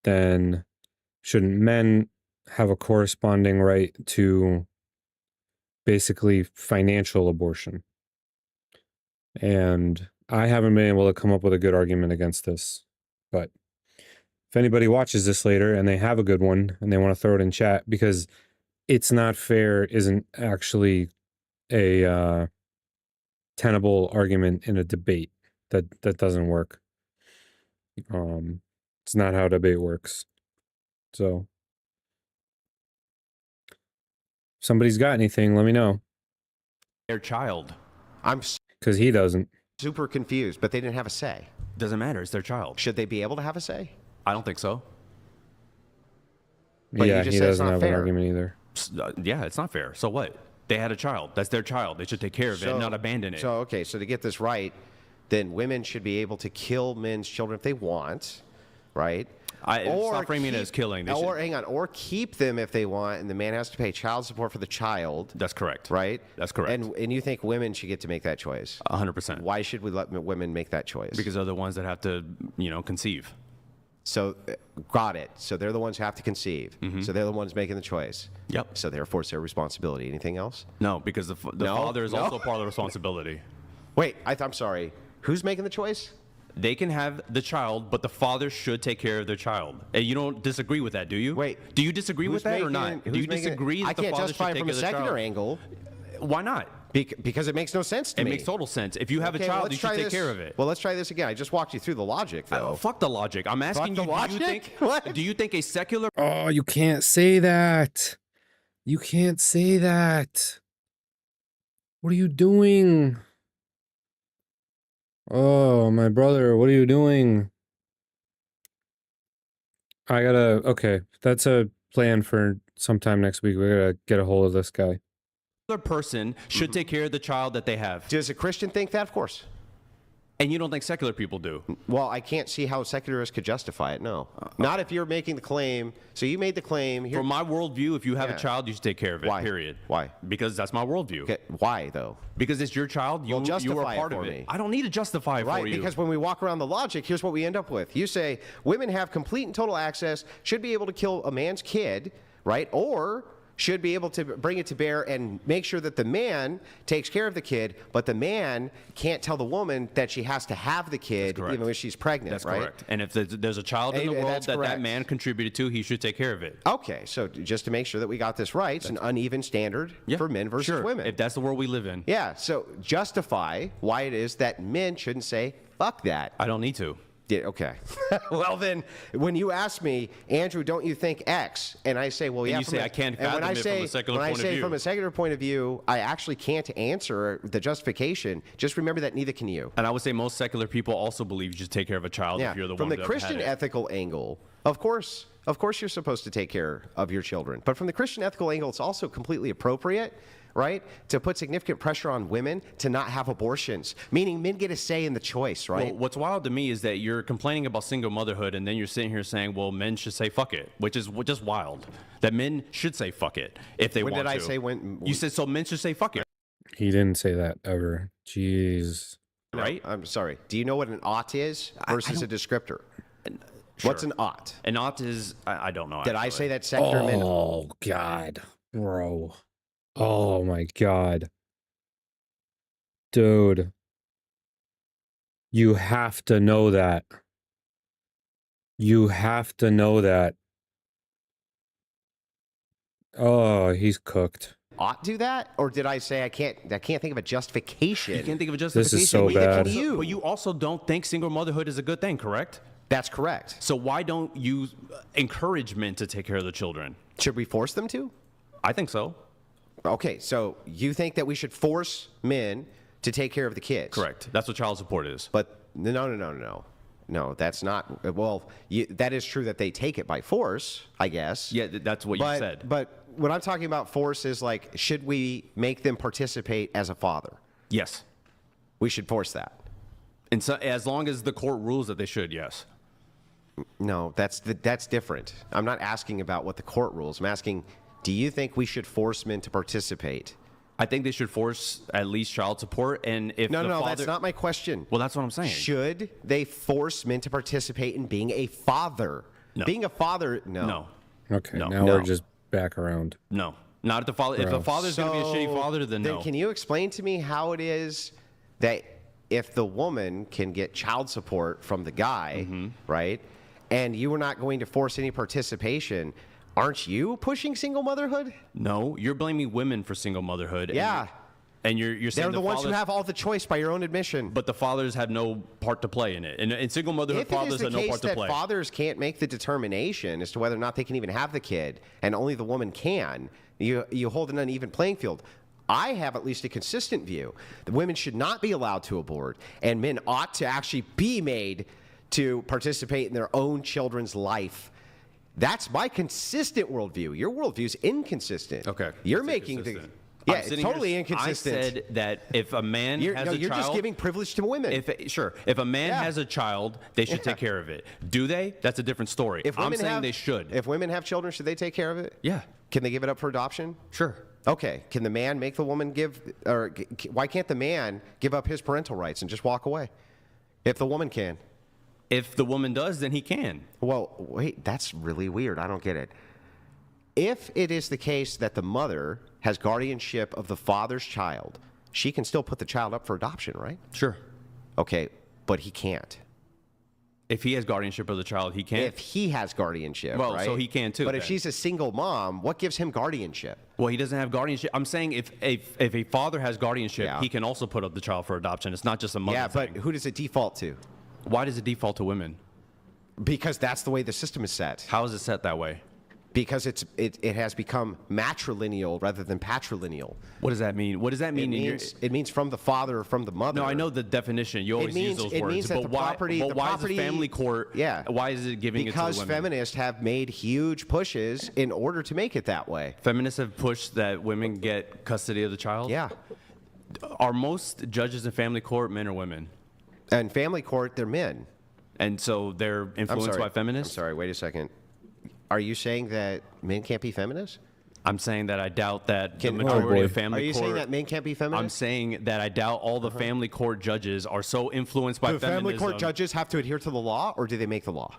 [SPEAKER 1] then shouldn't men have a corresponding right to basically financial abortion? And I haven't been able to come up with a good argument against this. But if anybody watches this later and they have a good one and they want to throw it in chat, because it's not fair isn't actually a tenable argument in a debate. That doesn't work. It's not how debate works. So, if somebody's got anything, let me know.
[SPEAKER 2] Their child.
[SPEAKER 3] I'm
[SPEAKER 1] Because he doesn't.
[SPEAKER 3] super confused, but they didn't have a say.
[SPEAKER 2] Doesn't matter. It's their child.
[SPEAKER 3] Should they be able to have a say?
[SPEAKER 2] I don't think so.
[SPEAKER 3] But you
[SPEAKER 1] Yeah,
[SPEAKER 3] just
[SPEAKER 1] he
[SPEAKER 3] said it's
[SPEAKER 1] doesn't
[SPEAKER 3] not
[SPEAKER 1] have
[SPEAKER 3] fair.
[SPEAKER 1] an argument either.
[SPEAKER 2] Yeah, it's not fair. So what? They had a child. That's their child. They should take care of it and not abandon it.
[SPEAKER 3] So to get this right, then women should be able to kill men's children if they want, right?
[SPEAKER 2] Stop framing it as killing. They
[SPEAKER 3] Or
[SPEAKER 2] should-
[SPEAKER 3] hang on, or keep them if they want, and the man has to pay child support for the child.
[SPEAKER 2] That's correct.
[SPEAKER 3] Right?
[SPEAKER 2] That's correct.
[SPEAKER 3] And you think women should get to make that choice?
[SPEAKER 2] 100%.
[SPEAKER 3] Why should we let women make that choice?
[SPEAKER 2] Because they're the ones that have to, conceive.
[SPEAKER 3] So, got it. So they're the ones who have to conceive. So they're the ones making the choice.
[SPEAKER 2] Yep.
[SPEAKER 3] So therefore, it's their responsibility. Anything else?
[SPEAKER 2] No, because the
[SPEAKER 3] No?
[SPEAKER 2] father is
[SPEAKER 3] No?
[SPEAKER 2] also part of the responsibility.
[SPEAKER 3] Wait, I'm sorry. Who's making the choice?
[SPEAKER 2] They can have the child, but the father should take care of their child. And you don't disagree with that, do you?
[SPEAKER 3] Wait.
[SPEAKER 2] Do you disagree with that or not? Do you disagree that
[SPEAKER 3] I
[SPEAKER 2] the
[SPEAKER 3] can't
[SPEAKER 2] father
[SPEAKER 3] justify
[SPEAKER 2] should
[SPEAKER 3] it
[SPEAKER 2] take
[SPEAKER 3] from
[SPEAKER 2] care
[SPEAKER 3] a
[SPEAKER 2] of the
[SPEAKER 3] secular
[SPEAKER 2] child?
[SPEAKER 3] angle
[SPEAKER 2] Why not?
[SPEAKER 3] because it makes no sense to
[SPEAKER 2] It
[SPEAKER 3] me.
[SPEAKER 2] makes total sense. If you have
[SPEAKER 3] Okay,
[SPEAKER 2] a
[SPEAKER 3] well,
[SPEAKER 2] child,
[SPEAKER 3] let's
[SPEAKER 2] you should
[SPEAKER 3] try
[SPEAKER 2] take
[SPEAKER 3] this.
[SPEAKER 2] care of it.
[SPEAKER 3] Well, let's try this again. I just walked you through the logic, though.
[SPEAKER 2] Fuck the logic. I'm asking
[SPEAKER 3] the
[SPEAKER 2] you,
[SPEAKER 3] logic? What?
[SPEAKER 2] do you think a secular
[SPEAKER 1] Oh, you can't say that. You can't say that. What are you doing? Oh, my brother, what are you doing? Okay, that's a plan for sometime next week. We gotta get a hold of this guy.
[SPEAKER 2] person should take care of the child that they have?
[SPEAKER 3] Does a Christian think that? Of course.
[SPEAKER 2] And you don't think secular people do?
[SPEAKER 3] Well, I can't see how secularists could justify it. No. Not if you're making the claim. So you made the claim.
[SPEAKER 2] From my worldview, if you have
[SPEAKER 3] Yeah.
[SPEAKER 2] a child, you should take care of it,
[SPEAKER 3] Why?
[SPEAKER 2] period.
[SPEAKER 3] Why?
[SPEAKER 2] Because that's my worldview.
[SPEAKER 3] Okay, why, though?
[SPEAKER 2] Because it's your child, you,
[SPEAKER 3] Well,
[SPEAKER 2] you are
[SPEAKER 3] justify it
[SPEAKER 2] part
[SPEAKER 3] for
[SPEAKER 2] of it.
[SPEAKER 3] me.
[SPEAKER 2] I don't need to justify it
[SPEAKER 3] Right,
[SPEAKER 2] for you.
[SPEAKER 3] because when we walk around the logic, here's what we end up with. You say women have complete and total access, should be able to kill a man's kid, right? Or should be able to bring it to bear and make sure that the man takes care of the kid, but the man can't tell the woman that she has to have the kid even when she's pregnant,
[SPEAKER 2] That's
[SPEAKER 3] right?
[SPEAKER 2] correct. And if there's a child in the world that man contributed to, he should take care of it.
[SPEAKER 3] Okay, so just to make sure that we got this right, it's an uneven standard for men versus women.
[SPEAKER 2] If that's the world we live in.
[SPEAKER 3] Yeah, so justify why it is that men shouldn't say, fuck that.
[SPEAKER 2] I don't need to.
[SPEAKER 3] Yeah, okay. Well, then, when you ask me, Andrew, don't you think X? And I say, well,
[SPEAKER 2] and
[SPEAKER 3] yeah.
[SPEAKER 2] you say, I can't fathom it from a secular point of view.
[SPEAKER 3] When I say from a secular point of view, I actually can't answer the justification. Just remember that neither can you.
[SPEAKER 2] And I would say most secular people also believe you should take care of a child if you're the
[SPEAKER 3] from
[SPEAKER 2] one
[SPEAKER 3] the
[SPEAKER 2] that
[SPEAKER 3] Christian
[SPEAKER 2] had it.
[SPEAKER 3] ethical angle, of course you're supposed to take care of your children. But from the Christian ethical angle, it's also completely appropriate, right, to put significant pressure on women to not have abortions, meaning men get a say in the choice, right?
[SPEAKER 2] Well, what's wild to me is that you're complaining about single motherhood, and then you're sitting here saying, well, men should say fuck it, which is just wild. That men should say fuck it if they want to.
[SPEAKER 3] When did I say when?
[SPEAKER 2] You said so men should say fuck it.
[SPEAKER 1] He didn't say that ever. Jeez.
[SPEAKER 3] No,
[SPEAKER 2] right?
[SPEAKER 3] I'm sorry. Do you know what an ought is versus a descriptor?
[SPEAKER 2] Sure.
[SPEAKER 3] What's an ought?
[SPEAKER 2] An ought is, I don't know.
[SPEAKER 3] Did I say that secular men?
[SPEAKER 1] Oh, God. Bro. Oh, my God. Dude. You have to know that. You have to know that. Oh, he's cooked.
[SPEAKER 3] Ought do that? Or did I say I can't think of a justification?
[SPEAKER 2] You can't think of a justification.
[SPEAKER 1] This is so bad.
[SPEAKER 2] But you also don't think single motherhood is a good thing, correct?
[SPEAKER 3] That's correct.
[SPEAKER 2] So why don't you encourage men to take care of the children?
[SPEAKER 3] Should we force them to?
[SPEAKER 2] I think so.
[SPEAKER 3] Okay, so you think that we should force men to take care of the kids?
[SPEAKER 2] Correct. That's what child support is.
[SPEAKER 3] But no, that's not. Well, that is true that they take it by force, I guess.
[SPEAKER 2] Yeah, that's what you said.
[SPEAKER 3] But what I'm talking about force is like, should we make them participate as a father?
[SPEAKER 2] Yes.
[SPEAKER 3] We should force that.
[SPEAKER 2] And so, as long as the court rules that they should, yes.
[SPEAKER 3] No, that's different. I'm not asking about what the court rules. I'm asking, do you think we should force men to participate?
[SPEAKER 2] I think they should force at least child support. And if
[SPEAKER 3] No,
[SPEAKER 2] father...
[SPEAKER 3] that's not my question.
[SPEAKER 2] Well, that's what I'm saying.
[SPEAKER 3] Should they force men to participate in being a father?
[SPEAKER 2] No.
[SPEAKER 3] Being a father, no.
[SPEAKER 2] No.
[SPEAKER 1] Okay,
[SPEAKER 2] No.
[SPEAKER 1] now we're just back around.
[SPEAKER 2] No. Not if the father. If the father's going to be a shitty father, then no.
[SPEAKER 3] Then can you explain to me how it is that if the woman can get child support from the guy, right, and you were not going to force any participation, aren't you pushing single motherhood?
[SPEAKER 2] No, you're blaming women for single motherhood.
[SPEAKER 3] Yeah.
[SPEAKER 2] And you're saying
[SPEAKER 3] They're the ones who have all the choice by your own admission.
[SPEAKER 2] But the fathers have no part to play in it. And in single motherhood, fathers have no part to play.
[SPEAKER 3] If it is the case that fathers can't make the determination as to whether or not they can even have the kid, and only the woman can, you hold an uneven playing field. I have at least a consistent view that women should not be allowed to abort, and men ought to actually be made to participate in their own children's life. That's my consistent worldview. Your worldview is inconsistent.
[SPEAKER 2] Okay.
[SPEAKER 3] You're making the... Yeah, it's totally inconsistent.
[SPEAKER 2] I said that if a man has a child...
[SPEAKER 3] You're just giving privilege to women.
[SPEAKER 2] If a man has a child, they should take care of it. Do they? That's a different story. I'm saying they should.
[SPEAKER 3] If women have children, should they take care of it?
[SPEAKER 2] Yeah.
[SPEAKER 3] Can they give it up for adoption?
[SPEAKER 2] Sure.
[SPEAKER 3] Okay. Can the man make the woman give... Or why can't the man give up his parental rights and just walk away? If the woman can.
[SPEAKER 2] If the woman does, then he can.
[SPEAKER 3] Well, wait, that's really weird. I don't get it. If it is the case that the mother has guardianship of the father's child, she can still put the child up for adoption, right?
[SPEAKER 2] Sure.
[SPEAKER 3] Okay, but he can't.
[SPEAKER 2] If he has guardianship of the child, he can.
[SPEAKER 3] If he has guardianship,
[SPEAKER 2] well,
[SPEAKER 3] right?
[SPEAKER 2] so he can too.
[SPEAKER 3] But if she's a single mom, what gives him guardianship?
[SPEAKER 2] Well, he doesn't have guardianship. I'm saying if a father has guardianship, he can also put up the child for adoption. It's not just a mother thing.
[SPEAKER 3] But who does it default to?
[SPEAKER 2] Why does it default to women?
[SPEAKER 3] Because that's the way the system is set.
[SPEAKER 2] How is it set that way?
[SPEAKER 3] Because it has become matrilineal rather than patrilineal.
[SPEAKER 2] What does that mean? What does that mean?
[SPEAKER 3] It means from the father or from the mother.
[SPEAKER 2] No, I know the definition. You always use those words.
[SPEAKER 3] It means that
[SPEAKER 2] but
[SPEAKER 3] the property.
[SPEAKER 2] Why is the family court?
[SPEAKER 3] Yeah.
[SPEAKER 2] Why is it giving it to the women?
[SPEAKER 3] Because feminists have made huge pushes in order to make it that way.
[SPEAKER 2] Feminists have pushed that women get custody of the child.
[SPEAKER 3] Yeah.
[SPEAKER 2] Are most judges in family court men or women?
[SPEAKER 3] And family court, they're men.
[SPEAKER 2] And so they're influenced by feminists?
[SPEAKER 3] I'm sorry, wait a second. Are you saying that men can't be feminists?
[SPEAKER 2] I'm saying that I doubt that the majority of family court...
[SPEAKER 3] Are you saying that men can't be feminists?
[SPEAKER 2] I'm saying that I doubt all the family court judges are so influenced by feminism.
[SPEAKER 3] Do family court judges have to adhere to the law, or do they make the law?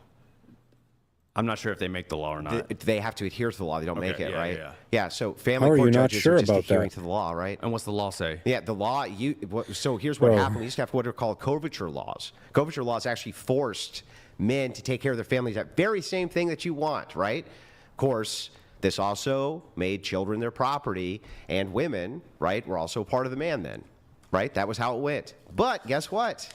[SPEAKER 2] I'm not sure if they make the law or not.
[SPEAKER 3] They have to adhere to the law. They don't make it, right?
[SPEAKER 2] Yeah.
[SPEAKER 3] So family
[SPEAKER 1] How are
[SPEAKER 3] court
[SPEAKER 1] you not
[SPEAKER 3] judges
[SPEAKER 1] sure
[SPEAKER 3] are just
[SPEAKER 1] about
[SPEAKER 3] adhering
[SPEAKER 1] that?
[SPEAKER 3] to the law, right?
[SPEAKER 2] And what's the law say?
[SPEAKER 3] Yeah, the law. So here's what
[SPEAKER 1] Bro.
[SPEAKER 3] happened. We used to have what are called coverture laws. Coverture laws actually forced men to take care of their families. That very same thing that you want, right? Of course, this also made children their property, and women, right, were also part of the man then, right? That was how it went. But guess what?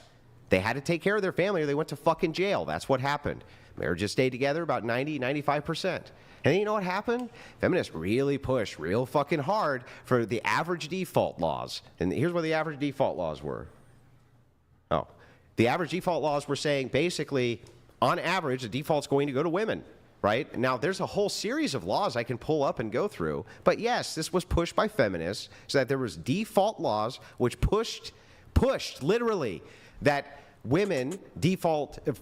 [SPEAKER 3] They had to take care of their family, or they went to fucking jail. That's what happened. Marriages stayed together about 90, 95%. And then you know what happened? Feminists really pushed real fucking hard for the average default laws. And here's what the average default laws were. Oh, the average default laws were saying basically, on average, the default's going to go to women, right? Now, there's a whole series of laws I can pull up and go through. But yes, this was pushed by feminists so that there was default laws which pushed literally that women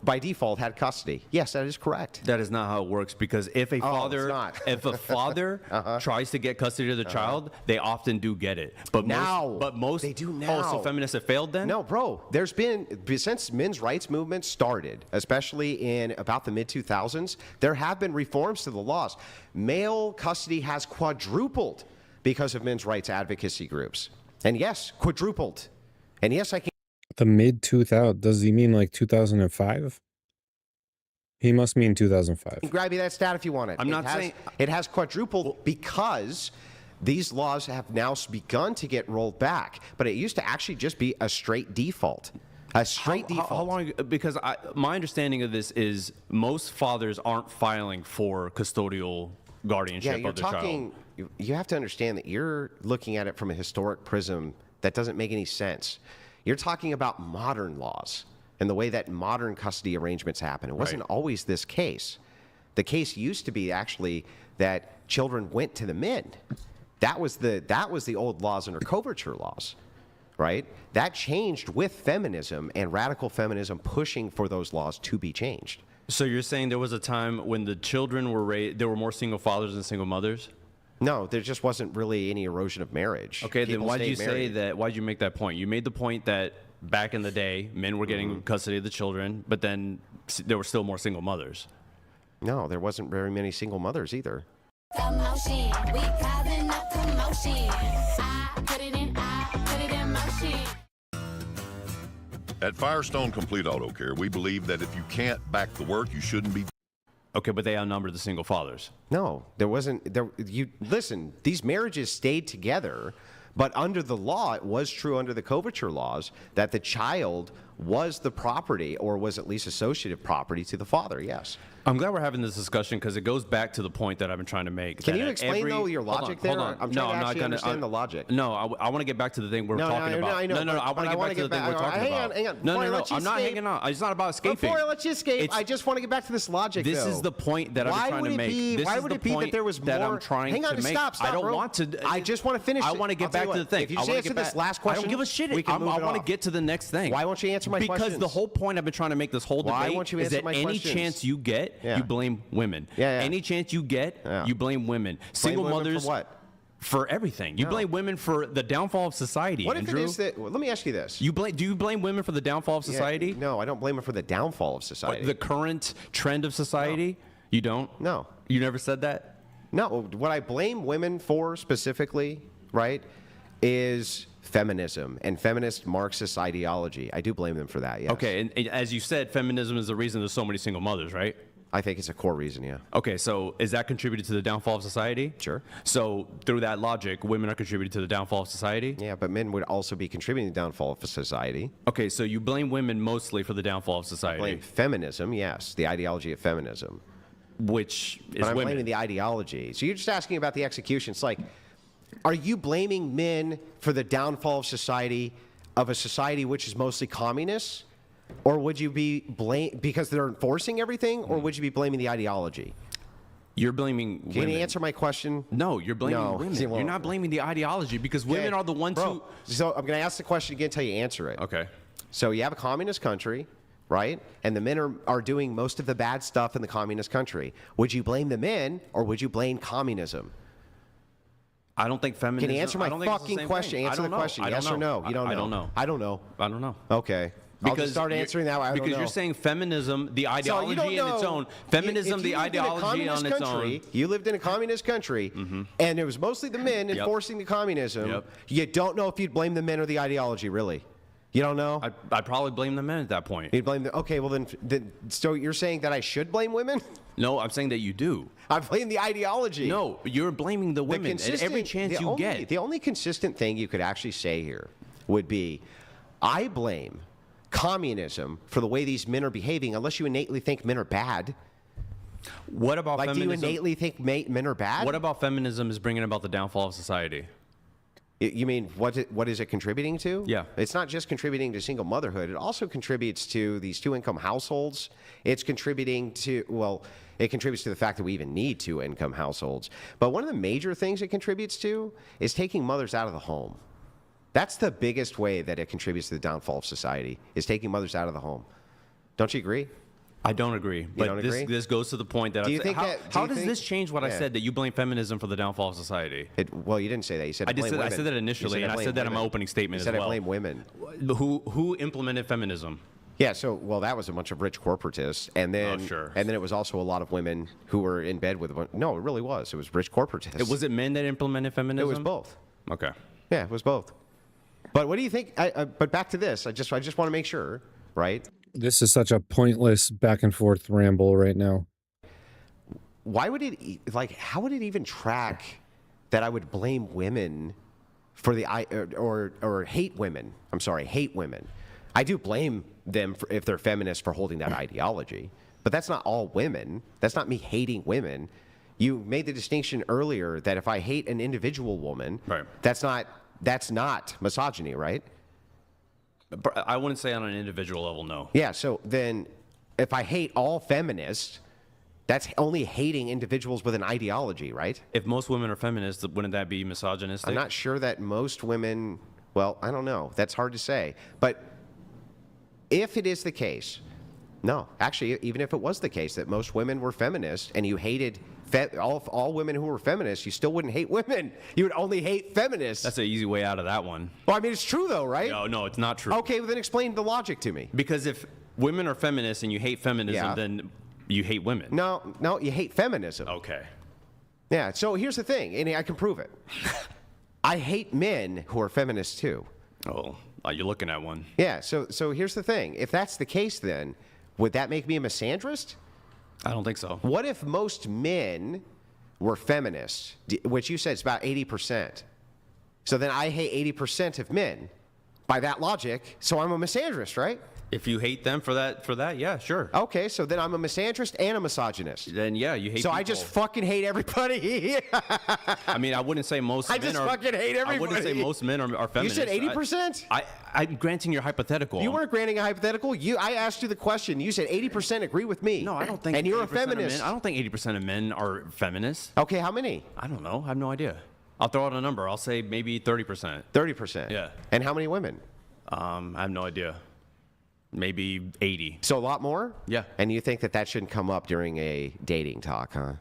[SPEAKER 3] by default had custody. Yes, that is correct.
[SPEAKER 2] That is not how it works, because if a father tries to get custody of the child, they often do get it. But most
[SPEAKER 3] they do now.
[SPEAKER 2] Oh, so feminists have failed then?
[SPEAKER 3] No, bro. There's been, since men's rights movement started, especially in about the mid-2000s, there have been reforms to the laws. Male custody has quadrupled because of men's rights advocacy groups. And yes, quadrupled. And yes, I can.
[SPEAKER 1] The mid 2000, does he mean like 2005? He must mean 2005.
[SPEAKER 3] Grab you that stat if you want it.
[SPEAKER 2] I'm not saying
[SPEAKER 3] it has quadrupled because these laws have now begun to get rolled back. But it used to actually just be a straight default. A straight default.
[SPEAKER 2] How long? Because my understanding of this is most fathers aren't filing for custodial guardianship of the child.
[SPEAKER 3] You have to understand that you're looking at it from a historic prism that doesn't make any sense. You're talking about modern laws and the way that modern custody arrangements happen. It wasn't always this case. The case used to be actually that children went to the men. That was the old laws under coverture laws, right? That changed with feminism and radical feminism pushing for those laws to be changed.
[SPEAKER 2] So you're saying there was a time when the children were raised, there were more single fathers than single mothers?
[SPEAKER 3] No, there just wasn't really any erosion of marriage.
[SPEAKER 2] Okay, then why did you say that? Why did you make that point? You made the point that back in the day, men were getting custody of the children, but then there were still more single mothers.
[SPEAKER 3] No, there wasn't very many single mothers either.
[SPEAKER 8] Commotion, we causing a commotion. I put it in motion.
[SPEAKER 9] At Firestone Complete Auto Care, we believe that if you can't back the work, you shouldn't be.
[SPEAKER 2] Okay, but they outnumber the single fathers.
[SPEAKER 3] No, there wasn't. Listen, these marriages stayed together, but under the law, it was true under the coverture laws that the child was the property or was at least associative property to the father. Yes.
[SPEAKER 2] I'm glad we're having this discussion because it goes back to the point that I've been trying to make.
[SPEAKER 3] Can you explain though your logic there? I'm trying to understand the logic.
[SPEAKER 2] No, I want to get back to the thing we're talking about.
[SPEAKER 3] I know,
[SPEAKER 2] no, I want to get back to the thing we're talking about.
[SPEAKER 3] Hang on.
[SPEAKER 2] No, I'm not hanging on. It's not about escaping.
[SPEAKER 3] Before I let you escape, I just want to get back to this logic.
[SPEAKER 2] This is the point that I've been trying to make.
[SPEAKER 3] Why would it be that there was more?
[SPEAKER 2] That I'm trying to make.
[SPEAKER 3] Stop,
[SPEAKER 2] I don't want to.
[SPEAKER 3] I just want to finish.
[SPEAKER 2] I want to get back to the thing.
[SPEAKER 3] If you just answer this last question,
[SPEAKER 2] I don't give a shit. I want to get to the next thing.
[SPEAKER 3] Why won't you answer my questions?
[SPEAKER 2] Because the whole point I've been trying to make this whole debate is that any chance you get, you blame women. Any chance you get, you blame women. Single mothers.
[SPEAKER 3] For what?
[SPEAKER 2] For everything. You blame women for the downfall of society,
[SPEAKER 3] what
[SPEAKER 2] Andrew.
[SPEAKER 3] If it is that, let me ask you this.
[SPEAKER 2] Do you blame women for the downfall of society?
[SPEAKER 3] No, I don't blame them for the downfall of society.
[SPEAKER 2] The current trend of society? No. You don't?
[SPEAKER 3] No.
[SPEAKER 2] You never said that?
[SPEAKER 3] No. What I blame women for specifically, right, is feminism and feminist Marxist ideology. I do blame them for that, yes.
[SPEAKER 2] Okay, and as you said, feminism is the reason there's so many single mothers, right?
[SPEAKER 3] I think it's a core reason, yeah.
[SPEAKER 2] Okay, so is that contributed to the downfall of society?
[SPEAKER 3] Sure.
[SPEAKER 2] So through that logic, women are contributing to the downfall of society?
[SPEAKER 3] Yeah, but men would also be contributing to the downfall of society.
[SPEAKER 2] Okay, so you blame women mostly for the downfall of society?
[SPEAKER 3] I blame feminism, yes, the ideology of feminism.
[SPEAKER 2] Which is
[SPEAKER 3] but I'm
[SPEAKER 2] women.
[SPEAKER 3] blaming the ideology. So you're just asking about the execution. It's like, are you blaming men for the downfall of a society which is mostly communist? Or would you be because they're enforcing everything, or would you be blaming the ideology?
[SPEAKER 2] You're blaming women.
[SPEAKER 3] Can you answer my question?
[SPEAKER 2] No, you're blaming women. You're not blaming the ideology because women are the ones who...
[SPEAKER 3] So I'm going to ask the question again until you answer it.
[SPEAKER 2] Okay.
[SPEAKER 3] So you have a communist country, right? And the men are doing most of the bad stuff in the communist country. Would you blame the men, or would you blame communism?
[SPEAKER 2] I don't think feminism...
[SPEAKER 3] Can you answer my fucking question? Answer the question. Yes or no? You don't know.
[SPEAKER 2] I don't know.
[SPEAKER 3] I don't know.
[SPEAKER 2] I don't know.
[SPEAKER 3] Okay. I'll just start answering that way. I don't know.
[SPEAKER 2] You're saying feminism, the ideology
[SPEAKER 3] So
[SPEAKER 2] in its own. Feminism, the ideology on its own.
[SPEAKER 3] You lived in a communist country, and it was mostly the men enforcing the communism.
[SPEAKER 2] Yep.
[SPEAKER 3] You don't know if you'd blame the men or the ideology, really. You don't know?
[SPEAKER 2] I'd probably blame the men at that point.
[SPEAKER 3] You'd blame the. Okay, well then. So you're saying that I should blame women?
[SPEAKER 2] No, I'm saying that you do.
[SPEAKER 3] I blame the ideology.
[SPEAKER 2] No, you're blaming the women at every chance you get.
[SPEAKER 3] The only consistent thing you could actually say here would be, I blame communism for the way these men are behaving, unless you innately think men are bad.
[SPEAKER 2] What about feminism?
[SPEAKER 3] Do you innately think men are bad?
[SPEAKER 2] What about feminism is bringing about the downfall of society?
[SPEAKER 3] You mean what is it contributing to?
[SPEAKER 2] Yeah.
[SPEAKER 3] It's not just contributing to single motherhood. It also contributes to these two-income households. It's contributing to, well, it contributes to the fact that we even need two-income households. But one of the major things it contributes to is taking mothers out of the home. That's the biggest way that it contributes to the downfall of society, is taking mothers out of the home. Don't you agree?
[SPEAKER 2] I don't agree. But this goes to the point that how does this change what I said, that you blame feminism for the downfall of society?
[SPEAKER 3] Well, you didn't say that. You said
[SPEAKER 2] I said that initially, and I said that in my opening statement as well.
[SPEAKER 3] You said I blame women.
[SPEAKER 2] Who implemented feminism?
[SPEAKER 3] Yeah, so that was a bunch of rich corporatists, and then and then it was also a lot of women who were in bed with. No, it really was. It was rich corporatists.
[SPEAKER 2] Was it men that implemented feminism?
[SPEAKER 3] It was both.
[SPEAKER 2] Okay.
[SPEAKER 3] Yeah, it was both. But what do you think? But back to this. I just want to make sure, right?
[SPEAKER 1] This is such a pointless back and forth ramble right now.
[SPEAKER 3] Why would it how would it even track that I would blame women for the or hate women? I'm sorry, hate women. I do blame them if they're feminists for holding that ideology, but that's not all women. That's not me hating women. You made the distinction earlier that if I hate an individual woman,
[SPEAKER 2] right,
[SPEAKER 3] that's not misogyny, right?
[SPEAKER 2] I wouldn't say on an individual level, no.
[SPEAKER 3] Yeah, so then if I hate all feminists, that's only hating individuals with an ideology, right?
[SPEAKER 2] If most women are feminists, wouldn't that be misogynistic?
[SPEAKER 3] I'm not sure that most women, well, I don't know. That's hard to say. But if it is the case, no, actually, even if it was the case that most women were feminists and you hated all women who were feminists, you still wouldn't hate women. You would only hate feminists.
[SPEAKER 2] That's an easy way out of that one.
[SPEAKER 3] Well, I mean, it's true though, right?
[SPEAKER 2] No, it's not true.
[SPEAKER 3] Okay, well then explain the logic to me.
[SPEAKER 2] Because if women are feminists and you hate feminism, then you hate women.
[SPEAKER 3] No, you hate feminism.
[SPEAKER 2] Okay.
[SPEAKER 3] Yeah, so here's the thing, and I can prove it. I hate men who are feminists too.
[SPEAKER 2] Oh, you're looking at one.
[SPEAKER 3] Yeah, so here's the thing. If that's the case, then would that make me a misandrist?
[SPEAKER 2] I don't think so.
[SPEAKER 3] What if most men were feminists, which you said is about 80%? So then I hate 80% of men. By that logic, so I'm a misandrist, right?
[SPEAKER 2] If you hate them for that, yeah, sure.
[SPEAKER 3] Okay, so then I'm a misandrist and a misogynist.
[SPEAKER 2] Then yeah, you hate.
[SPEAKER 3] So
[SPEAKER 2] people.
[SPEAKER 3] I just fucking hate everybody.
[SPEAKER 2] I mean, I wouldn't say most.
[SPEAKER 3] I just fucking hate everybody.
[SPEAKER 2] I wouldn't say most men are feminists.
[SPEAKER 3] You said 80%.
[SPEAKER 2] I'm granting your hypothetical.
[SPEAKER 3] You weren't granting a hypothetical. I asked you the question. You said 80% agree with me.
[SPEAKER 2] No, I don't think.
[SPEAKER 3] And you're a feminist.
[SPEAKER 2] I don't think 80% of men are feminists.
[SPEAKER 3] Okay, how many?
[SPEAKER 2] I don't know. I have no idea. I'll throw out a number. I'll say maybe 30%.
[SPEAKER 3] 30%.
[SPEAKER 2] Yeah.
[SPEAKER 3] And how many women?
[SPEAKER 2] I have no idea. Maybe 80.
[SPEAKER 3] So a lot more?
[SPEAKER 2] Yeah.
[SPEAKER 3] And you think that shouldn't come up during a dating talk, huh?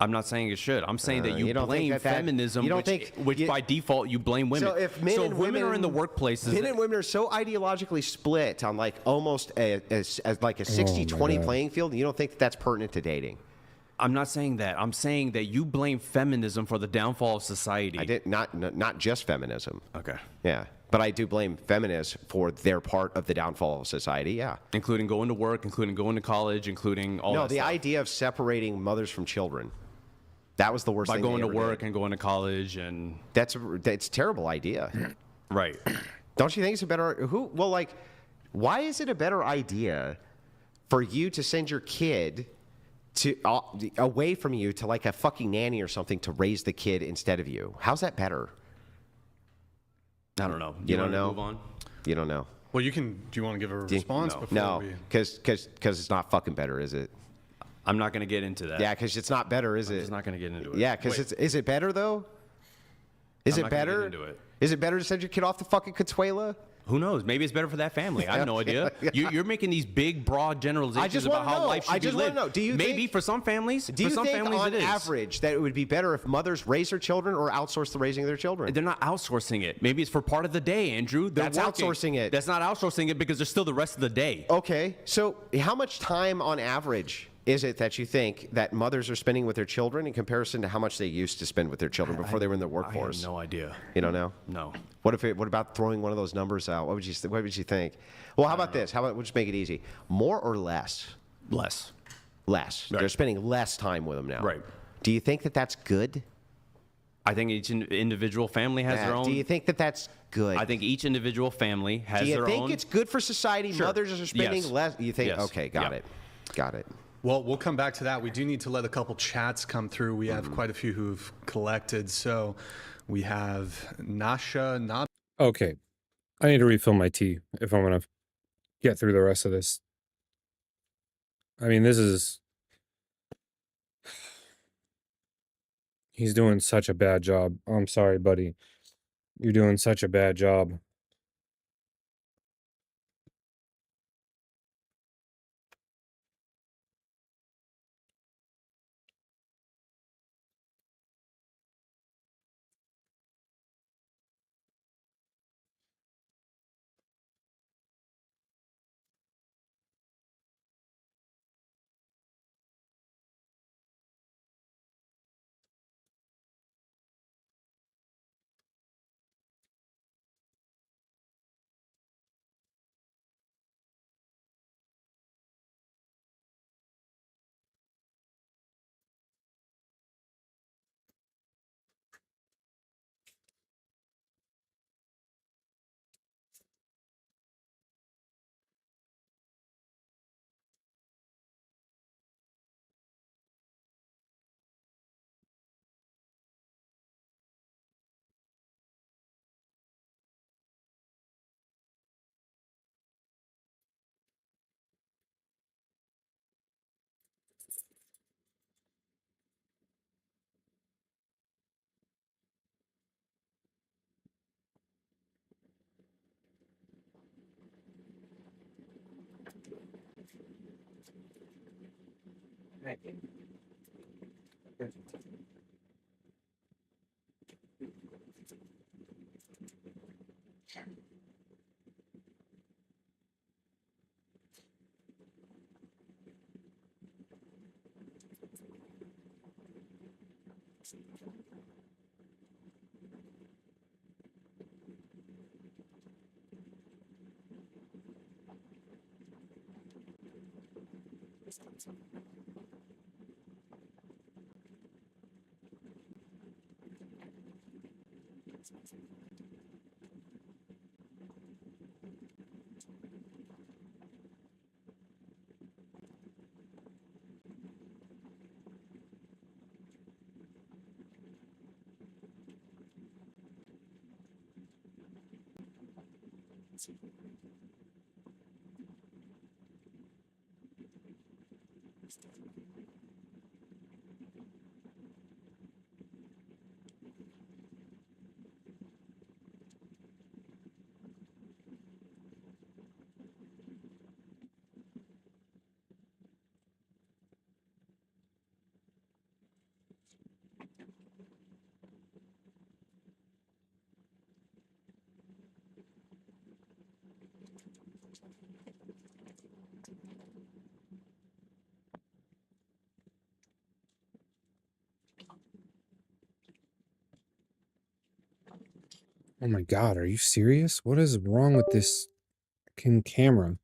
[SPEAKER 2] I'm not saying it should. I'm saying that you blame feminism, which by default you blame women.
[SPEAKER 3] So if men and
[SPEAKER 2] women are in the workplaces,
[SPEAKER 3] men and women are so ideologically split on like almost a 60-20 playing field, you don't think that that's pertinent to dating?
[SPEAKER 2] I'm not saying that. I'm saying that you blame feminism for the downfall of society.
[SPEAKER 3] I did not just feminism.
[SPEAKER 2] Okay.
[SPEAKER 3] Yeah. But I do blame feminists for their part of the downfall of society, yeah.
[SPEAKER 2] Including going to work, including going to college, including all that stuff.
[SPEAKER 3] No, the idea of separating mothers from children. That was the worst thing.
[SPEAKER 2] By going to work and going to college and...
[SPEAKER 3] That's a terrible idea.
[SPEAKER 2] Right.
[SPEAKER 3] Don't you think it's a better... why is it a better idea for you to send your kid away from you to like a fucking nanny or something to raise the kid instead of you? How's that better?
[SPEAKER 2] I don't know.
[SPEAKER 3] You don't know?
[SPEAKER 2] Move on?
[SPEAKER 3] You don't know.
[SPEAKER 5] Well, do you want to give a response before
[SPEAKER 3] No, because it's not fucking better, is it?
[SPEAKER 2] I'm not going to get into that.
[SPEAKER 3] Yeah, because it's not better, is it?
[SPEAKER 2] I'm just not going to get into it.
[SPEAKER 3] Yeah, because is it better, though? Is it better?
[SPEAKER 2] Get into it.
[SPEAKER 3] Is it better to send your kid off to fucking Consuela?
[SPEAKER 2] Who knows? Maybe it's better for that family. I have no idea. You're making these big, broad generalizations about how life should be lived.
[SPEAKER 3] Do you
[SPEAKER 2] maybe
[SPEAKER 3] think,
[SPEAKER 2] for some families,
[SPEAKER 3] do you
[SPEAKER 2] for some
[SPEAKER 3] think
[SPEAKER 2] families
[SPEAKER 3] on
[SPEAKER 2] it is.
[SPEAKER 3] average that it would be better if mothers raise their children or outsource the raising of their children?
[SPEAKER 2] They're not outsourcing it. Maybe it's for part of the day, Andrew.
[SPEAKER 3] That's
[SPEAKER 2] working.
[SPEAKER 3] outsourcing it.
[SPEAKER 2] That's not outsourcing it because there's still the rest of the day.
[SPEAKER 3] Okay, so how much time on average is it that you think that mothers are spending with their children in comparison to how much they used to spend with their children before they were in the workforce?
[SPEAKER 2] I have no idea.
[SPEAKER 3] You don't know?
[SPEAKER 2] No.
[SPEAKER 3] What about throwing one of those numbers out? What would you think? Well, how about this? How about we'll just make it easy? More or less?
[SPEAKER 2] Less.
[SPEAKER 3] Less.
[SPEAKER 2] Right.
[SPEAKER 3] They're spending less time with them now.
[SPEAKER 2] Right.
[SPEAKER 3] Do you think that that's good?
[SPEAKER 2] I think each individual family has their own.
[SPEAKER 3] Do you think that that's good?
[SPEAKER 2] I think each individual family has their own.
[SPEAKER 3] Do you think it's good for society?
[SPEAKER 2] Sure.
[SPEAKER 3] Mothers are spending less. You think?
[SPEAKER 2] Yes.
[SPEAKER 3] Okay, got it.
[SPEAKER 5] Well, we'll come back to that. We do need to let a couple chats come through. We have quite a few who've collected. So we have Nasha.
[SPEAKER 1] Okay. I need to refill my tea if I'm going to get through the rest of this. I mean, this is... He's doing such a bad job. I'm sorry, buddy. You're doing such a bad job. Oh my God, are you serious? What is wrong with this camera?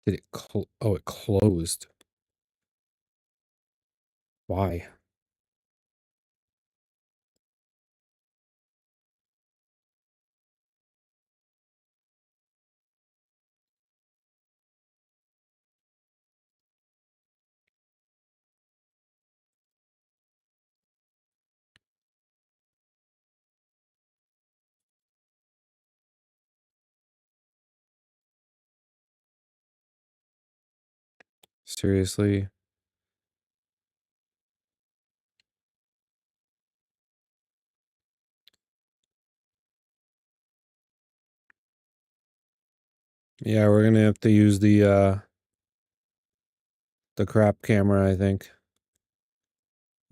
[SPEAKER 1] Did it oh, it closed. Why? Seriously. Yeah, we're gonna have to use the crap camera, I think.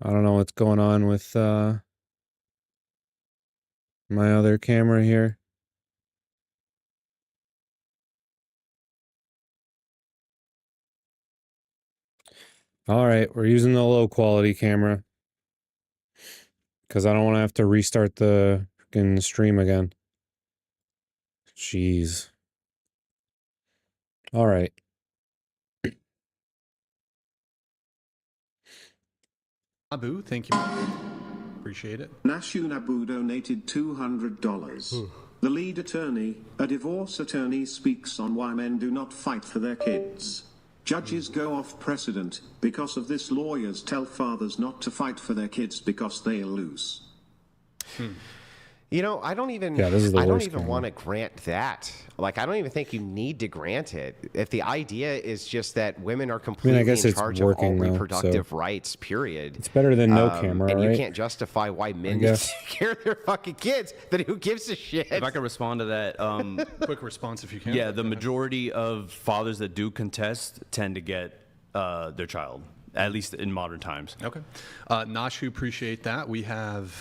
[SPEAKER 1] I don't know what's going on with my other camera here. All right, we're using the low quality camera because I don't want to have to restart the freaking stream again. Jeez. All right.
[SPEAKER 5] Abu, thank you. Appreciate it.
[SPEAKER 10] Nashun Abu donated $200. The lead attorney, a divorce attorney, speaks on why men do not fight for their kids. Judges go off precedent. Because of this, lawyers tell fathers not to fight for their kids because they'll lose.
[SPEAKER 3] You know, I don't even.
[SPEAKER 1] Yeah, this is the
[SPEAKER 3] I don't
[SPEAKER 1] worst
[SPEAKER 3] even
[SPEAKER 1] camera.
[SPEAKER 3] want to grant that. Like, I don't even think you need to grant it. If the idea is just that women are completely
[SPEAKER 1] guess
[SPEAKER 3] in
[SPEAKER 1] it's
[SPEAKER 3] charge of all
[SPEAKER 1] working, though,
[SPEAKER 3] reproductive
[SPEAKER 1] so-
[SPEAKER 3] rights, period.
[SPEAKER 1] It's better than no camera,
[SPEAKER 3] and you
[SPEAKER 1] right?
[SPEAKER 3] can't justify why men need
[SPEAKER 1] guess.
[SPEAKER 3] to take care of their fucking kids. Then who gives a shit?
[SPEAKER 2] If I can respond to that,
[SPEAKER 5] Quick response if you can.
[SPEAKER 2] yeah, the majority of fathers that do contest tend to get their child, at least in modern times.
[SPEAKER 5] Okay. Nashu, appreciate that. We have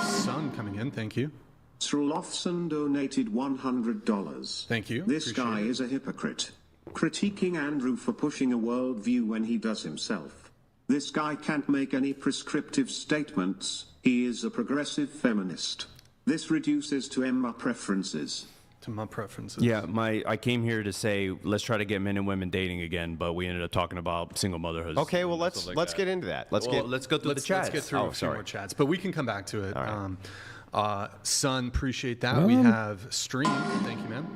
[SPEAKER 5] Sun coming in. Thank you.
[SPEAKER 10] Srulofson donated $100.
[SPEAKER 5] Thank you.
[SPEAKER 10] This
[SPEAKER 5] Appreciate
[SPEAKER 10] guy
[SPEAKER 5] it.
[SPEAKER 10] is a hypocrite. Critiquing Andrew for pushing a worldview when he does himself. This guy can't make any prescriptive statements. He is a progressive feminist. This reduces to Emma preferences.
[SPEAKER 5] To my preferences.
[SPEAKER 2] Yeah, I came here to say let's try to get men and women dating again, but we ended up talking about single motherhood.
[SPEAKER 3] Okay, well
[SPEAKER 2] and
[SPEAKER 3] let's
[SPEAKER 2] stuff like that.
[SPEAKER 3] get into that. Let's
[SPEAKER 2] go through the chats.
[SPEAKER 5] Let's get through
[SPEAKER 3] Oh,
[SPEAKER 5] a few
[SPEAKER 3] sorry.
[SPEAKER 5] more chats, but we can come back to it.
[SPEAKER 3] All
[SPEAKER 5] Sun, appreciate that. We have Stream. Thank you, man.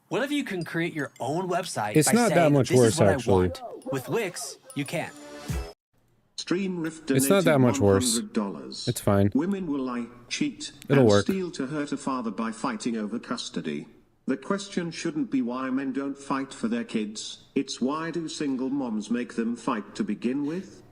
[SPEAKER 11] What if you can create your own website?
[SPEAKER 1] It's
[SPEAKER 11] by
[SPEAKER 1] not that
[SPEAKER 11] saying,
[SPEAKER 1] much
[SPEAKER 11] this
[SPEAKER 1] worse,
[SPEAKER 11] is what
[SPEAKER 1] actually.
[SPEAKER 11] I want. With Wix, you can't.
[SPEAKER 10] Stream Rift
[SPEAKER 1] It's
[SPEAKER 10] donated
[SPEAKER 1] not that much worse.
[SPEAKER 10] $100.
[SPEAKER 1] It's fine.
[SPEAKER 10] Women will lie, cheat,
[SPEAKER 1] It'll
[SPEAKER 10] and
[SPEAKER 1] work.
[SPEAKER 10] steal to hurt a father by fighting over custody. The question shouldn't be why men don't fight for their kids. It's why do single moms make them fight to begin with?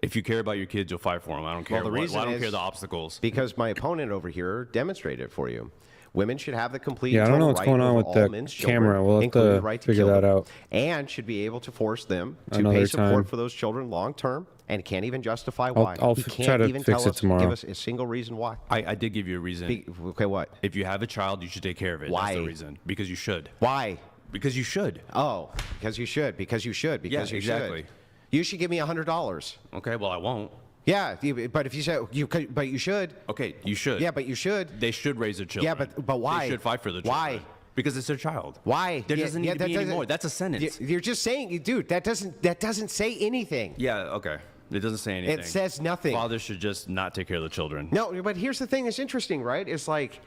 [SPEAKER 2] If you care about your kids, you'll fight for them. I don't care.
[SPEAKER 3] Well, the reason
[SPEAKER 2] I don't
[SPEAKER 3] is
[SPEAKER 2] care the obstacles.
[SPEAKER 3] Because my opponent over here demonstrated it for you. Women should have the complete
[SPEAKER 1] Yeah, I don't
[SPEAKER 3] total
[SPEAKER 1] know what's
[SPEAKER 3] right
[SPEAKER 1] going on
[SPEAKER 3] over
[SPEAKER 1] with
[SPEAKER 3] all
[SPEAKER 1] the
[SPEAKER 3] men's
[SPEAKER 1] camera.
[SPEAKER 3] children,
[SPEAKER 1] We'll have
[SPEAKER 3] including
[SPEAKER 1] to
[SPEAKER 3] the right to
[SPEAKER 1] figure
[SPEAKER 3] kill
[SPEAKER 1] that
[SPEAKER 3] them,
[SPEAKER 1] out
[SPEAKER 3] and should be able to force them to
[SPEAKER 1] another
[SPEAKER 3] pay support
[SPEAKER 1] time.
[SPEAKER 3] for those children long term, and can't even justify why.
[SPEAKER 1] I'll
[SPEAKER 3] He
[SPEAKER 1] try
[SPEAKER 3] can't
[SPEAKER 1] to
[SPEAKER 3] even
[SPEAKER 1] fix
[SPEAKER 3] tell
[SPEAKER 1] it
[SPEAKER 3] us,
[SPEAKER 1] tomorrow.
[SPEAKER 3] give us a single reason why.
[SPEAKER 2] I did give you a reason.
[SPEAKER 3] Okay, what?
[SPEAKER 2] If you have a child, you should take care of it.
[SPEAKER 3] Why?
[SPEAKER 2] That's the reason. Because you should.
[SPEAKER 3] Why?
[SPEAKER 2] Because you should.
[SPEAKER 3] Oh, because you should. Because you should. Because
[SPEAKER 2] Yeah,
[SPEAKER 3] you
[SPEAKER 2] exactly.
[SPEAKER 3] should. You should give me $100.
[SPEAKER 2] Okay, well, I won't.
[SPEAKER 3] Yeah, but if you said you could, but you should.
[SPEAKER 2] Okay, you should.
[SPEAKER 3] Yeah, but you should.
[SPEAKER 2] They should raise their children.
[SPEAKER 3] Yeah, but why?
[SPEAKER 2] They should fight for their
[SPEAKER 3] Why?
[SPEAKER 2] children. Because it's their child.
[SPEAKER 3] Why?
[SPEAKER 2] There doesn't need to
[SPEAKER 3] that
[SPEAKER 2] be any
[SPEAKER 3] doesn't-
[SPEAKER 2] more. That's a sentence.
[SPEAKER 3] You're just saying, dude. That doesn't say anything.
[SPEAKER 2] Yeah, okay. It doesn't say anything.
[SPEAKER 3] It says nothing.
[SPEAKER 2] Fathers should just not take care of the children.
[SPEAKER 3] No, but here's the thing that's interesting, right? It's like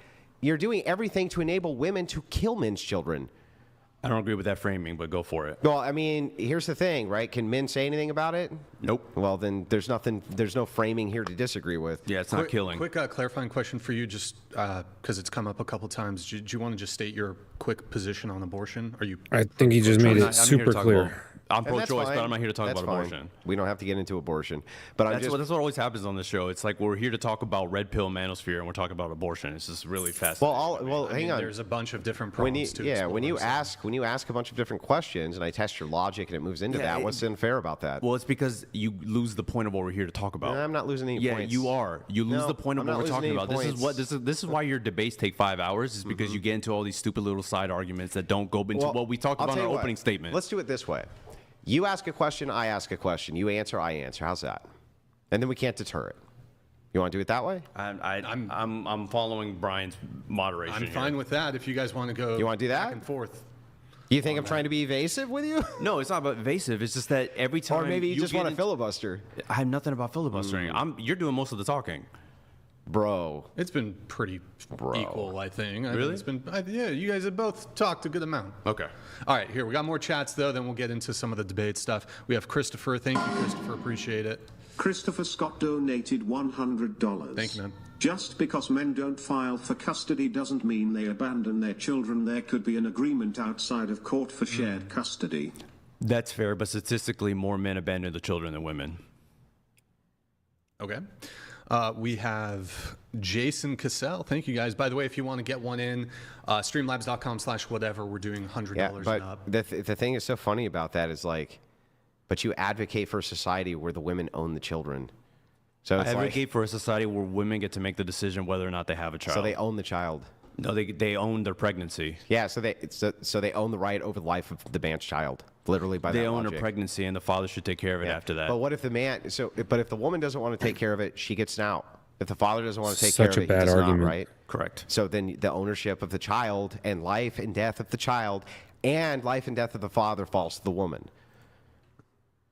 [SPEAKER 3] you're doing everything to enable women to kill men's children.
[SPEAKER 2] I don't agree with that framing, but go for it.
[SPEAKER 3] Well, I mean, here's the thing, right? Can men say anything about it?
[SPEAKER 2] Nope.
[SPEAKER 3] Well, then there's no framing here to disagree with.
[SPEAKER 2] Yeah, it's not killing.
[SPEAKER 5] Quick clarifying question for you, just because it's come up a couple times. Do you want to just state your quick position on abortion? Are you?
[SPEAKER 1] I think he just made it super clear.
[SPEAKER 2] I'm
[SPEAKER 3] And that's
[SPEAKER 2] pro-choice, but
[SPEAKER 3] fine.
[SPEAKER 2] I'm not here to talk
[SPEAKER 3] That's
[SPEAKER 2] about
[SPEAKER 3] fine.
[SPEAKER 2] abortion.
[SPEAKER 3] We don't have to get into abortion. But
[SPEAKER 2] That's what always happens on this show. It's like we're here to talk about red pill manosphere, and we're talking about abortion. It's just really fascinating.
[SPEAKER 3] Hang on.
[SPEAKER 5] There's a bunch of different
[SPEAKER 3] When
[SPEAKER 5] problems
[SPEAKER 3] you,
[SPEAKER 5] to explore,
[SPEAKER 3] when you
[SPEAKER 5] so.
[SPEAKER 3] ask a bunch of different questions, and I test your logic, and it moves into that. What's unfair about that?
[SPEAKER 2] Well, it's because you lose the point of what we're here to talk about.
[SPEAKER 3] I'm not losing any
[SPEAKER 2] yeah,
[SPEAKER 3] points.
[SPEAKER 2] you are. You lose
[SPEAKER 3] No,
[SPEAKER 2] the point of
[SPEAKER 3] I'm
[SPEAKER 2] what
[SPEAKER 3] not
[SPEAKER 2] we're talking
[SPEAKER 3] losing
[SPEAKER 2] about.
[SPEAKER 3] any
[SPEAKER 2] This is why your debates take 5 hours. Is because you get into all these stupid little side arguments that don't go into what we talked
[SPEAKER 3] I'll
[SPEAKER 2] about in
[SPEAKER 3] tell
[SPEAKER 2] our
[SPEAKER 3] you what.
[SPEAKER 2] opening statement.
[SPEAKER 3] Let's do it this way. You ask a question, I ask a question. You answer, I answer. How's that? And then we can't deter it. You want to do it that way?
[SPEAKER 2] I'm following Brian's moderation.
[SPEAKER 5] I'm
[SPEAKER 2] here.
[SPEAKER 5] fine with that. If you guys want to go,
[SPEAKER 3] You want to do that?
[SPEAKER 5] back and forth.
[SPEAKER 3] You think I'm trying to be evasive with you?
[SPEAKER 2] No, it's not about evasive. It's just that every time
[SPEAKER 3] Or maybe you just
[SPEAKER 2] get
[SPEAKER 3] want to
[SPEAKER 2] into-
[SPEAKER 3] filibuster.
[SPEAKER 2] I have nothing about filibustering. You're doing most of the talking.
[SPEAKER 3] Bro.
[SPEAKER 5] It's been pretty equal, I think.
[SPEAKER 2] Really?
[SPEAKER 5] It's been, yeah, you guys have both talked a good amount.
[SPEAKER 2] Okay.
[SPEAKER 5] All right, here, we got more chats, though, then we'll get into some of the debate stuff. We have Christopher. Thank you, Christopher. Appreciate it.
[SPEAKER 10] Christopher Scott donated $100.
[SPEAKER 5] Thank you, man.
[SPEAKER 10] Just because men don't file for custody doesn't mean they abandon their children. There could be an agreement outside of court for shared custody.
[SPEAKER 2] That's fair, but statistically, more men abandon the children than women.
[SPEAKER 5] Okay. We have Jason Cassell. Thank you, guys. By the way, if you want to get one in, streamlabs.com/whatever, we're doing $100
[SPEAKER 3] but
[SPEAKER 5] and up.
[SPEAKER 3] the thing is so funny about that is like, but you advocate for a society where the women own the children. So
[SPEAKER 2] I
[SPEAKER 3] it's
[SPEAKER 2] advocate for a society where women get to make the decision whether or not they have a child.
[SPEAKER 3] So they own the child.
[SPEAKER 2] No, they own their pregnancy.
[SPEAKER 3] Yeah, so they own the right over the life of the man's child, literally by
[SPEAKER 2] They
[SPEAKER 3] that
[SPEAKER 2] own
[SPEAKER 3] logic.
[SPEAKER 2] a pregnancy, and the father should take care of it after that.
[SPEAKER 3] But what if the man? But if the woman doesn't want to take care of it, she gets an out. If the father doesn't want to take
[SPEAKER 1] Such
[SPEAKER 3] care
[SPEAKER 1] a
[SPEAKER 3] of it, he
[SPEAKER 1] bad
[SPEAKER 3] does
[SPEAKER 1] argument.
[SPEAKER 3] not, right?
[SPEAKER 2] Correct.
[SPEAKER 3] So then the ownership of the child and life and death of the child and life and death of the father falls to the woman.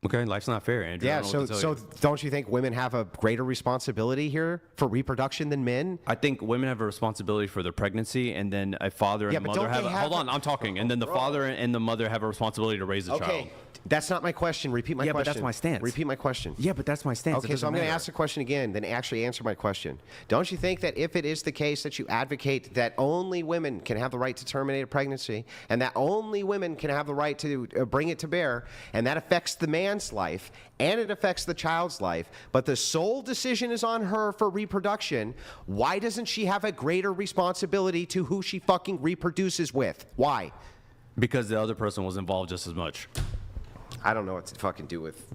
[SPEAKER 2] Okay, life's not fair, Andrew.
[SPEAKER 3] Yeah, so don't you think women have a greater responsibility here for reproduction than men?
[SPEAKER 2] I think women have a responsibility for their pregnancy, and then a father and a mother have. Hold on, I'm talking. And then the father and the mother have a responsibility to raise the child.
[SPEAKER 3] Okay, that's not my question. Repeat my question.
[SPEAKER 2] Yeah, but that's my stance.
[SPEAKER 3] Repeat my question.
[SPEAKER 2] Yeah, but that's my stance.
[SPEAKER 3] Okay, so I'm going to ask the question again, then actually answer my question. Don't you think that if it is the case that you advocate that only women can have the right to terminate a pregnancy, and that only women can have the right to bring it to bear, and that affects the man's life, and it affects the child's life, but the sole decision is on her for reproduction, why doesn't she have a greater responsibility to who she fucking reproduces with? Why?
[SPEAKER 2] Because the other person was involved just as much.
[SPEAKER 3] I don't know what to fucking do with.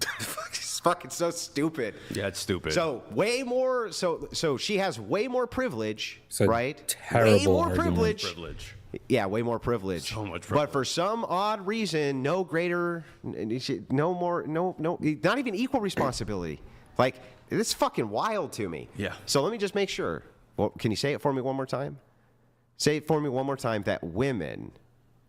[SPEAKER 3] It's fucking so stupid.
[SPEAKER 2] Yeah, it's stupid.
[SPEAKER 3] So way more. So she has way more privilege, right?
[SPEAKER 1] Terrible
[SPEAKER 3] way more
[SPEAKER 1] argument.
[SPEAKER 3] privilege. Yeah, way more privilege.
[SPEAKER 2] So much privilege.
[SPEAKER 3] But for some odd reason, no greater, no more, no, not even equal responsibility. Like, it's fucking wild to me.
[SPEAKER 2] Yeah.
[SPEAKER 3] So let me just make sure. Well, can you say it for me one more time? Say it for me one more time that women,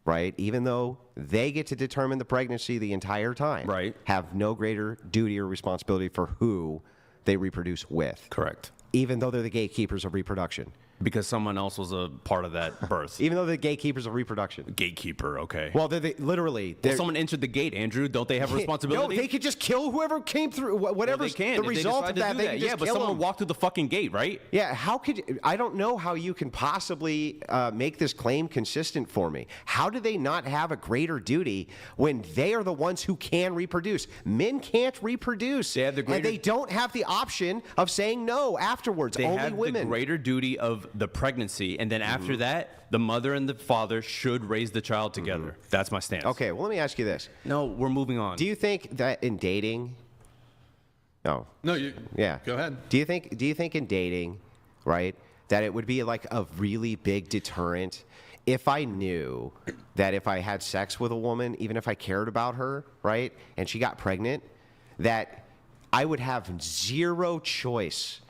[SPEAKER 3] right, even though they get to determine the pregnancy the entire time,
[SPEAKER 2] right,
[SPEAKER 3] have no greater duty or responsibility for who they reproduce with.
[SPEAKER 2] Correct.
[SPEAKER 3] Even though they're the gatekeepers of reproduction.
[SPEAKER 2] Because someone else was a part of that birth.
[SPEAKER 3] Even though they're gatekeepers of reproduction.
[SPEAKER 2] Gatekeeper, okay.
[SPEAKER 3] Well, they're literally.
[SPEAKER 2] Well, someone entered the gate, Andrew. Don't they have a responsibility?
[SPEAKER 3] No, they could just kill whoever came through. Whatever
[SPEAKER 2] they can.
[SPEAKER 3] the
[SPEAKER 2] If they
[SPEAKER 3] result
[SPEAKER 2] decide
[SPEAKER 3] of
[SPEAKER 2] to
[SPEAKER 3] that,
[SPEAKER 2] do
[SPEAKER 3] they
[SPEAKER 2] that.
[SPEAKER 3] can just
[SPEAKER 2] Yeah, but
[SPEAKER 3] kill
[SPEAKER 2] someone
[SPEAKER 3] them.
[SPEAKER 2] walked through the fucking gate, right?
[SPEAKER 3] Yeah, how could I don't know how you can possibly make this claim consistent for me. How do they not have a greater duty when they are the ones who can reproduce? Men can't reproduce,
[SPEAKER 2] They have the greater,
[SPEAKER 3] and they don't have the option of saying no afterwards.
[SPEAKER 2] They
[SPEAKER 3] Only
[SPEAKER 2] have
[SPEAKER 3] women.
[SPEAKER 2] the greater duty of the pregnancy, and then after that, the mother and the father should raise the child together. That's my stance.
[SPEAKER 3] Okay, well, let me ask you this.
[SPEAKER 2] No, we're moving on.
[SPEAKER 3] Do you think that in dating? No.
[SPEAKER 5] No, you.
[SPEAKER 3] Yeah.
[SPEAKER 5] Go ahead.
[SPEAKER 3] Do you think in dating, right, that it would be like a really big deterrent if I knew that if I had sex with a woman, even if I cared about her, right, and she got pregnant, that I would have zero choice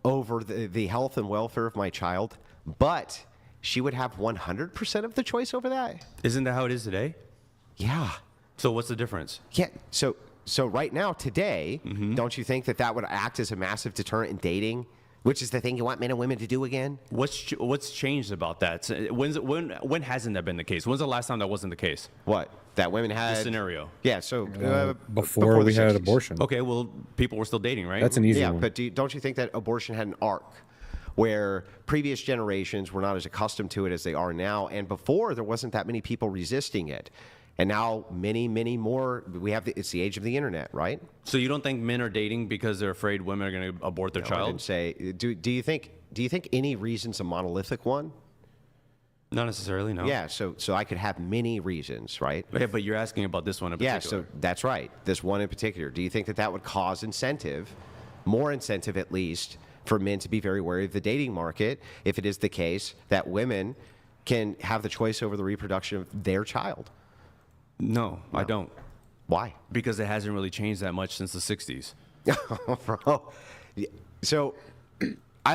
[SPEAKER 3] over the health and welfare of my child, but she would have 100% of the choice over that?
[SPEAKER 2] Isn't that how it is today?
[SPEAKER 3] Yeah.
[SPEAKER 2] So what's the difference?
[SPEAKER 3] Yeah. So right now, today, don't you think that would act as a massive deterrent in dating, which is the thing you want men and women to do again?
[SPEAKER 2] What's changed about that? When hasn't that been the case? When's the last time that wasn't the case?
[SPEAKER 3] What? That women had
[SPEAKER 2] This scenario.
[SPEAKER 3] Yeah. So
[SPEAKER 1] before we
[SPEAKER 3] the
[SPEAKER 1] had
[SPEAKER 3] 60s.
[SPEAKER 1] abortion.
[SPEAKER 2] Okay, well, people were still dating, right?
[SPEAKER 1] That's an easy
[SPEAKER 3] Yeah,
[SPEAKER 1] one.
[SPEAKER 3] but don't you think that abortion had an arc where previous generations were not as accustomed to it as they are now, and before there wasn't that many people resisting it, and now many, many more. It's the age of the internet, right?
[SPEAKER 2] So you don't think men are dating because they're afraid women are going to abort their
[SPEAKER 3] I
[SPEAKER 2] child?
[SPEAKER 3] didn't say. Do you think any reason's a monolithic one?
[SPEAKER 2] Not necessarily, no.
[SPEAKER 3] Yeah, so I could have many reasons, right?
[SPEAKER 2] Yeah, but you're asking about this one in particular.
[SPEAKER 3] Yeah, so that's right. This one in particular. Do you think that would cause more incentive at least, for men to be very wary of the dating market if it is the case that women can have the choice over the reproduction of their child?
[SPEAKER 2] No, I don't.
[SPEAKER 3] Why?
[SPEAKER 2] Because it hasn't really changed that much since the 60s.
[SPEAKER 3] Bro. So I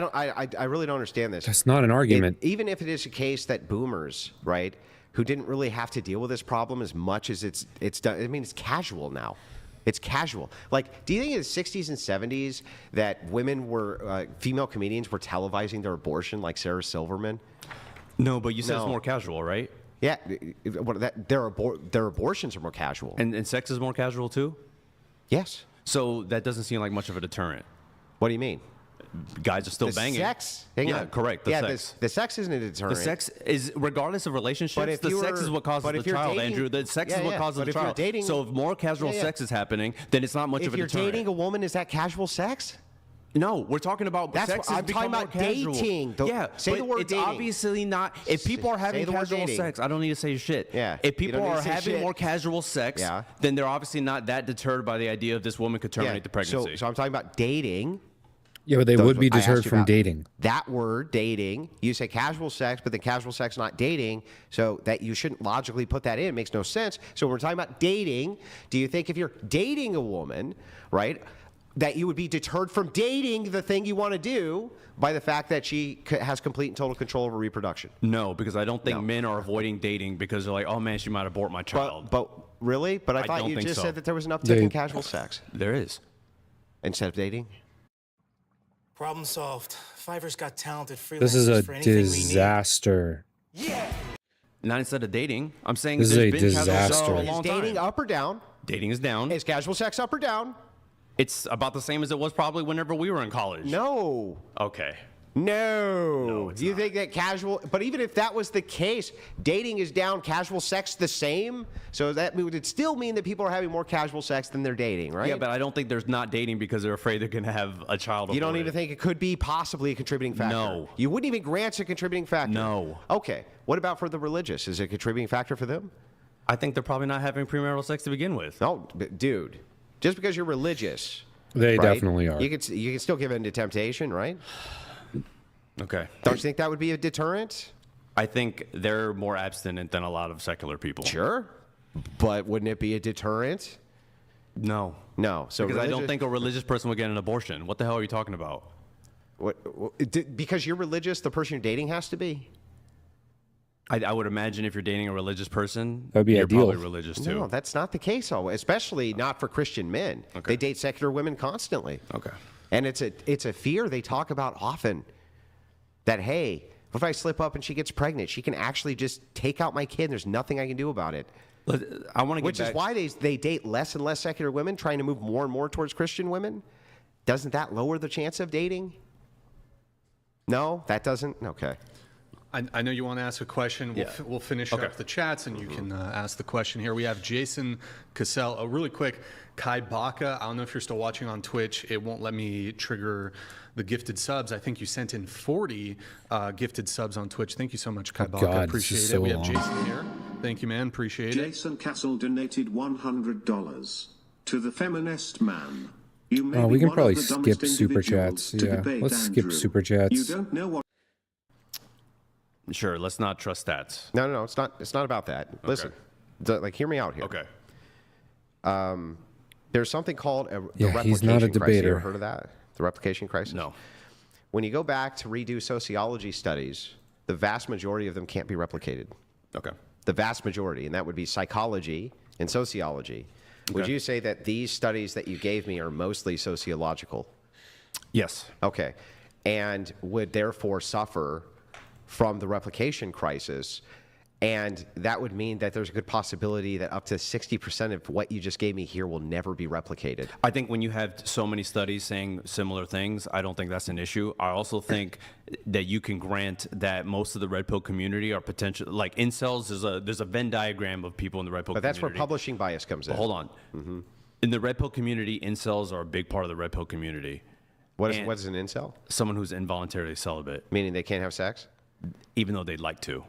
[SPEAKER 3] really don't understand this.
[SPEAKER 1] That's not an argument.
[SPEAKER 3] Even if it is a case that boomers, right, who didn't really have to deal with this problem as much as it's done. I mean, it's casual now. It's casual. Like, do you think in the 60s and 70s that women were, female comedians were televising their abortion like Sarah Silverman?
[SPEAKER 2] No, but you said it's
[SPEAKER 3] No.
[SPEAKER 2] more casual, right?
[SPEAKER 3] Yeah, their abortions are more casual.
[SPEAKER 2] And sex is more casual too?
[SPEAKER 3] Yes.
[SPEAKER 2] So that doesn't seem like much of a deterrent.
[SPEAKER 3] What do you mean?
[SPEAKER 2] guys are still
[SPEAKER 3] the
[SPEAKER 2] banging.
[SPEAKER 3] Sex? Hang on.
[SPEAKER 2] Correct. The sex.
[SPEAKER 3] The sex isn't a deterrent.
[SPEAKER 2] The sex is, regardless of relationships, the sex is what causes the child, Andrew. The sex is what causes the child. So if more casual sex is happening, then it's not much of a deterrent.
[SPEAKER 3] If you're dating a woman, is that casual sex?
[SPEAKER 2] No, we're talking about sex.
[SPEAKER 3] I'm talking about dating. Say the word
[SPEAKER 2] it's
[SPEAKER 3] dating.
[SPEAKER 2] Obviously not. If people are having casual sex, I don't need to say shit.
[SPEAKER 3] Yeah.
[SPEAKER 2] If people are having more casual sex, then they're obviously not that deterred by the idea of this woman could terminate the pregnancy.
[SPEAKER 3] So I'm talking about dating.
[SPEAKER 1] Yeah, but they would be deterred from dating.
[SPEAKER 3] That word, dating, you say casual sex, but then casual sex not dating, so that you shouldn't logically put that in. It makes no sense. So when we're talking about dating, do you think if you're dating a woman, right, that you would be deterred from dating the thing you want to do by the fact that she has complete and total control over reproduction?
[SPEAKER 2] No, because I don't think men are avoiding dating because they're like, oh man, she might abort my child.
[SPEAKER 3] But really? But I thought you just said that there was an uptick in casual sex.
[SPEAKER 2] There is.
[SPEAKER 3] Instead of dating?
[SPEAKER 12] Problem solved. Fiverr's got talented freelancers.
[SPEAKER 1] This is a
[SPEAKER 12] for anything
[SPEAKER 1] disaster.
[SPEAKER 12] Yeah.
[SPEAKER 2] Not instead of dating. I'm saying
[SPEAKER 1] this is a disaster.
[SPEAKER 3] Is dating up or down?
[SPEAKER 2] Dating is down.
[SPEAKER 3] Is casual sex up or down?
[SPEAKER 2] It's about the same as it was probably whenever we were in college.
[SPEAKER 3] No.
[SPEAKER 2] Okay.
[SPEAKER 3] No. Do you think that casual, but even if that was the case, dating is down, casual sex the same? So that would still mean that people are having more casual sex than they're dating, right?
[SPEAKER 2] Yeah, but I don't think there's not dating because they're afraid they're going to have a child.
[SPEAKER 3] You don't even think it could be possibly a contributing factor?
[SPEAKER 2] No.
[SPEAKER 3] You wouldn't even grant it's a contributing factor?
[SPEAKER 2] No.
[SPEAKER 3] Okay. What about for the religious? Is it a contributing factor for them?
[SPEAKER 2] I think they're probably not having premarital sex to begin with.
[SPEAKER 3] No, dude. Just because you're religious.
[SPEAKER 1] They definitely are.
[SPEAKER 3] You can still give in to temptation, right?
[SPEAKER 2] Okay.
[SPEAKER 3] Don't you think that would be a deterrent?
[SPEAKER 2] I think they're more abstinent than a lot of secular people.
[SPEAKER 3] Sure. But wouldn't it be a deterrent?
[SPEAKER 2] No.
[SPEAKER 3] No. So
[SPEAKER 2] because I don't think a religious person would get an abortion. What the hell are you talking about?
[SPEAKER 3] Because you're religious, the person you're dating has to be?
[SPEAKER 2] I would imagine if you're dating a religious person,
[SPEAKER 1] that'd be
[SPEAKER 2] you're
[SPEAKER 1] ideal.
[SPEAKER 2] Probably religious too.
[SPEAKER 3] No, that's not the case always, especially not for Christian men.
[SPEAKER 2] Okay.
[SPEAKER 3] They date secular women constantly.
[SPEAKER 2] Okay.
[SPEAKER 3] And it's a fear they talk about often. That, hey, if I slip up and she gets pregnant, she can actually just take out my kid. And there's nothing I can do about it.
[SPEAKER 2] I want to get
[SPEAKER 3] Which is why they date less and less secular women, trying to move more and more towards Christian women. Doesn't that lower the chance of dating? No, that doesn't? Okay.
[SPEAKER 5] I know you want to ask a question. We'll finish up the chats, and you can ask the question here. We have Jason Cassell. Really quick, Kai Baka. I don't know if you're still watching on Twitch. It won't let me trigger the gifted subs. I think you sent in 40 gifted subs on Twitch. Thank you so much, Kai Baka.
[SPEAKER 1] God,
[SPEAKER 5] appreciate it.
[SPEAKER 1] so
[SPEAKER 5] We have
[SPEAKER 1] long.
[SPEAKER 5] Jason here. Thank you, man. Appreciate it.
[SPEAKER 10] Jason Castle donated $100 to the feminist man. You may
[SPEAKER 1] we
[SPEAKER 10] be
[SPEAKER 1] can
[SPEAKER 10] one
[SPEAKER 1] probably
[SPEAKER 10] of the
[SPEAKER 1] skip
[SPEAKER 10] dumbest
[SPEAKER 1] super
[SPEAKER 10] individuals
[SPEAKER 1] chats.
[SPEAKER 10] to
[SPEAKER 1] Yeah,
[SPEAKER 10] debate
[SPEAKER 1] let's skip
[SPEAKER 10] Andrew.
[SPEAKER 1] super chats.
[SPEAKER 10] You don't know what.
[SPEAKER 2] Sure, let's not trust stats.
[SPEAKER 3] No, it's not. It's not about that. Listen, hear me out here.
[SPEAKER 2] Okay.
[SPEAKER 3] There's something called the replication
[SPEAKER 1] he's not a
[SPEAKER 3] crisis. You
[SPEAKER 1] debater.
[SPEAKER 3] ever heard of that? The replication crisis?
[SPEAKER 2] No.
[SPEAKER 3] When you go back to redo sociology studies, the vast majority of them can't be replicated.
[SPEAKER 2] Okay.
[SPEAKER 3] The vast majority, and that would be psychology and sociology. Would you say that these studies that you gave me are mostly sociological?
[SPEAKER 2] Yes.
[SPEAKER 3] Okay. And would therefore suffer from the replication crisis. And that would mean that there's a good possibility that up to 60% of what you just gave me here will never be replicated.
[SPEAKER 2] I think when you have so many studies saying similar things, I don't think that's an issue. I also think that you can grant that most of the red pill community are potential, like incels. There's a Venn diagram of people in the red pill community.
[SPEAKER 3] But that's where publishing bias comes in.
[SPEAKER 2] But hold on. In the red pill community, incels are a big part of the red pill community.
[SPEAKER 3] What is an incel?
[SPEAKER 2] Someone who's involuntarily celibate.
[SPEAKER 3] Meaning they can't have sex?
[SPEAKER 2] Even though they'd like to.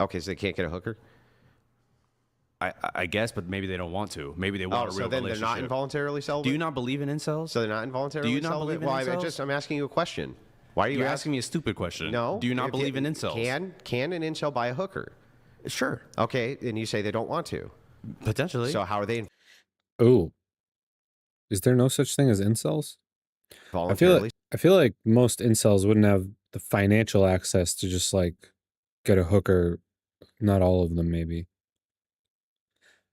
[SPEAKER 3] Okay, so they can't get a hooker?
[SPEAKER 2] I guess, but maybe they don't want to. Maybe they want a real
[SPEAKER 3] so then
[SPEAKER 2] relationship.
[SPEAKER 3] they're not involuntarily celibate?
[SPEAKER 2] Do you not believe in incels?
[SPEAKER 3] So they're not involuntarily
[SPEAKER 2] Do you not
[SPEAKER 3] celibate?
[SPEAKER 2] believe in incels?
[SPEAKER 3] I'm asking you a question. Why are you
[SPEAKER 2] You're asking me a stupid question.
[SPEAKER 3] No.
[SPEAKER 2] Do you not believe in incels?
[SPEAKER 3] Can an incel buy a hooker?
[SPEAKER 2] Sure.
[SPEAKER 3] Okay, and you say they don't want to.
[SPEAKER 2] Potentially.
[SPEAKER 3] So how are they
[SPEAKER 1] Oh. Is there no such thing as incels?
[SPEAKER 3] voluntarily?
[SPEAKER 1] I feel like most incels wouldn't have the financial access to just like get a hooker. Not all of them, maybe.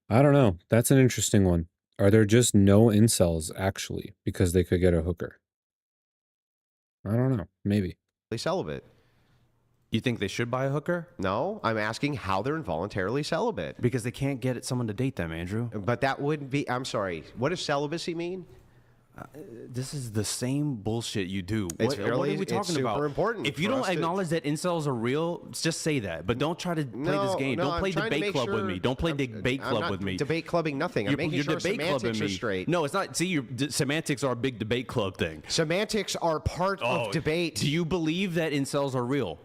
[SPEAKER 1] I don't know. That's an interesting one. Are there just no incels actually because they could get a hooker? I don't know. Maybe.
[SPEAKER 3] Celibate.
[SPEAKER 2] You think they should buy a hooker?
[SPEAKER 3] No, I'm asking how they're involuntarily celibate.
[SPEAKER 2] Because they can't get someone to date them, Andrew.
[SPEAKER 3] But that wouldn't be, I'm sorry, what does celibacy mean?
[SPEAKER 2] This is the same bullshit you do.
[SPEAKER 3] It's
[SPEAKER 2] What are we talking
[SPEAKER 3] it's super
[SPEAKER 2] about?
[SPEAKER 3] important
[SPEAKER 2] If you
[SPEAKER 3] for
[SPEAKER 2] don't
[SPEAKER 3] us to-
[SPEAKER 2] acknowledge that incels are real, just say that. But don't try to play this game.
[SPEAKER 3] No,
[SPEAKER 2] Don't
[SPEAKER 3] I'm
[SPEAKER 2] play
[SPEAKER 3] trying to
[SPEAKER 2] debate
[SPEAKER 3] make
[SPEAKER 2] club with
[SPEAKER 3] sure-
[SPEAKER 2] me. Don't play
[SPEAKER 3] I'm
[SPEAKER 2] club
[SPEAKER 3] not
[SPEAKER 2] with me.
[SPEAKER 3] Debate clubbing nothing. I'm making
[SPEAKER 2] you're
[SPEAKER 3] sure
[SPEAKER 2] debate
[SPEAKER 3] semantics
[SPEAKER 2] clubbing
[SPEAKER 3] are
[SPEAKER 2] me.
[SPEAKER 3] straight.
[SPEAKER 2] No, it's not. See, semantics are a big debate club thing.
[SPEAKER 3] Semantics are part of debate.
[SPEAKER 2] Do you believe that incels are real?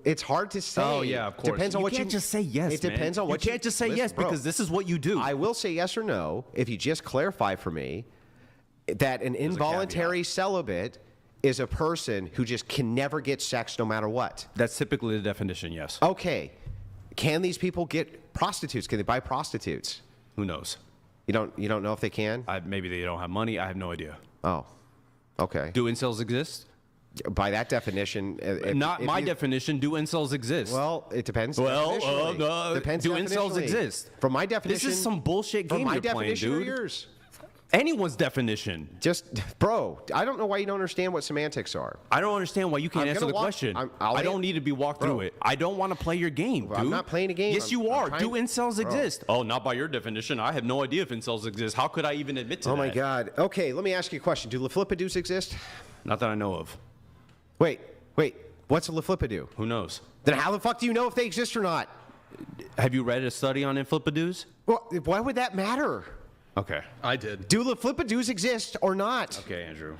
[SPEAKER 3] It's hard to say.
[SPEAKER 2] Oh yeah, of course.
[SPEAKER 3] Depends on
[SPEAKER 2] you
[SPEAKER 3] what
[SPEAKER 2] can't just say yes.
[SPEAKER 3] It depends on what
[SPEAKER 2] you can't just say yes
[SPEAKER 3] bro,
[SPEAKER 2] because this is what you do.
[SPEAKER 3] I will say yes or no if you just clarify for me that an involuntary celibate is a person who just can never get sex no matter what.
[SPEAKER 2] That's typically the definition. Yes.
[SPEAKER 3] Okay. Can these people get prostitutes? Can they buy prostitutes?
[SPEAKER 2] Who knows?
[SPEAKER 3] You don't know if they can?
[SPEAKER 2] Maybe they don't have money. I have no idea.
[SPEAKER 3] Oh. Okay.
[SPEAKER 2] Do incels exist?
[SPEAKER 3] By that definition,
[SPEAKER 2] Not my definition. Do incels exist?
[SPEAKER 3] Well, it depends.
[SPEAKER 2] Well,
[SPEAKER 3] depends.
[SPEAKER 2] do incels
[SPEAKER 3] definitionally.
[SPEAKER 2] exist?
[SPEAKER 3] From my definition,
[SPEAKER 2] This is some bullshit game
[SPEAKER 3] from my
[SPEAKER 2] you're playing,
[SPEAKER 3] definition or
[SPEAKER 2] dude.
[SPEAKER 3] yours.
[SPEAKER 2] Anyone's definition.
[SPEAKER 3] Bro, I don't know why you don't understand what semantics are.
[SPEAKER 2] I don't understand why you can't answer the question. I don't need to be walked through it. I don't want to play your game, dude.
[SPEAKER 3] I'm not playing a game.
[SPEAKER 2] Yes, you are. Do incels
[SPEAKER 3] Bro.
[SPEAKER 2] exist? Oh, not by your definition. I have no idea if incels exist. How could I even admit to that?
[SPEAKER 3] Oh my God. Okay, let me ask you a question. Do laflipadoos exist?
[SPEAKER 2] Not that I know of.
[SPEAKER 3] Wait. What's a laflipidoo?
[SPEAKER 2] Who knows?
[SPEAKER 3] Then how the fuck do you know if they exist or not?
[SPEAKER 2] Have you read a study on inflipadoos?
[SPEAKER 3] Well, why would that matter?
[SPEAKER 2] Okay.
[SPEAKER 5] I did.
[SPEAKER 3] Do laflipadoos exist or not?
[SPEAKER 2] Okay, Andrew.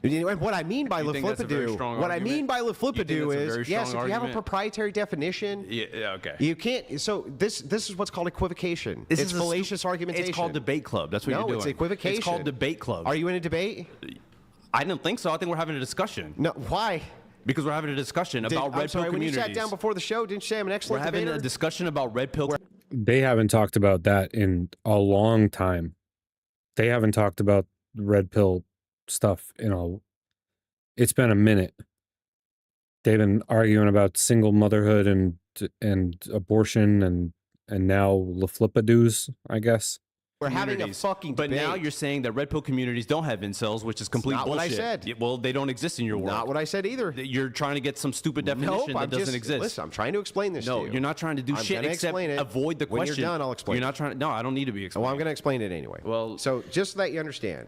[SPEAKER 3] And what I mean by
[SPEAKER 2] You think that's a very
[SPEAKER 3] laflipidoo,
[SPEAKER 2] strong
[SPEAKER 3] what I
[SPEAKER 2] argument?
[SPEAKER 3] mean by
[SPEAKER 2] You think
[SPEAKER 3] laflipidoo
[SPEAKER 2] that's a
[SPEAKER 3] is,
[SPEAKER 2] very
[SPEAKER 3] yes,
[SPEAKER 2] strong
[SPEAKER 3] if you have a
[SPEAKER 2] argument?
[SPEAKER 3] proprietary definition,
[SPEAKER 2] Yeah, okay.
[SPEAKER 3] you can't. So this is what's called equivocation.
[SPEAKER 2] This
[SPEAKER 3] It's
[SPEAKER 2] is a
[SPEAKER 3] fallacious argumentation.
[SPEAKER 2] It's called debate club. That's what
[SPEAKER 3] No,
[SPEAKER 2] you're doing.
[SPEAKER 3] it's equivocation.
[SPEAKER 2] It's called debate club.
[SPEAKER 3] Are you in a debate?
[SPEAKER 2] I don't think so. I think we're having a discussion.
[SPEAKER 3] No. Why?
[SPEAKER 2] Because we're having a discussion about
[SPEAKER 3] I'm
[SPEAKER 2] red
[SPEAKER 3] sorry,
[SPEAKER 2] pill
[SPEAKER 3] when you
[SPEAKER 2] communities.
[SPEAKER 3] sat down before the show, didn't you say I'm an
[SPEAKER 2] We're
[SPEAKER 3] excellent
[SPEAKER 2] having
[SPEAKER 3] debater?
[SPEAKER 2] a discussion about red pill.
[SPEAKER 1] They haven't talked about that in a long time. They haven't talked about red pill stuff it's been a minute. They've been arguing about single motherhood and abortion and now laflipadoos, I guess.
[SPEAKER 3] We're having a fucking
[SPEAKER 2] But
[SPEAKER 3] debate.
[SPEAKER 2] now you're saying that red pill communities don't have incels, which is complete
[SPEAKER 3] not what I
[SPEAKER 2] bullshit.
[SPEAKER 3] said.
[SPEAKER 2] Yeah, well, they don't exist in your world.
[SPEAKER 3] Not what I said either.
[SPEAKER 2] You're trying to get some stupid definition
[SPEAKER 3] Nope,
[SPEAKER 2] that
[SPEAKER 3] I'm
[SPEAKER 2] doesn't
[SPEAKER 3] just,
[SPEAKER 2] exist.
[SPEAKER 3] Listen, I'm trying to explain this to you.
[SPEAKER 2] No, you're not trying to do
[SPEAKER 3] I'm
[SPEAKER 2] shit
[SPEAKER 3] gonna
[SPEAKER 2] except
[SPEAKER 3] explain it.
[SPEAKER 2] avoid the
[SPEAKER 3] When
[SPEAKER 2] question.
[SPEAKER 3] you're done, I'll explain
[SPEAKER 2] You're
[SPEAKER 3] it.
[SPEAKER 2] not trying. No, I don't need to be explained.
[SPEAKER 3] Well, I'm going to explain it anyway.
[SPEAKER 2] Well,
[SPEAKER 3] so just so that you understand,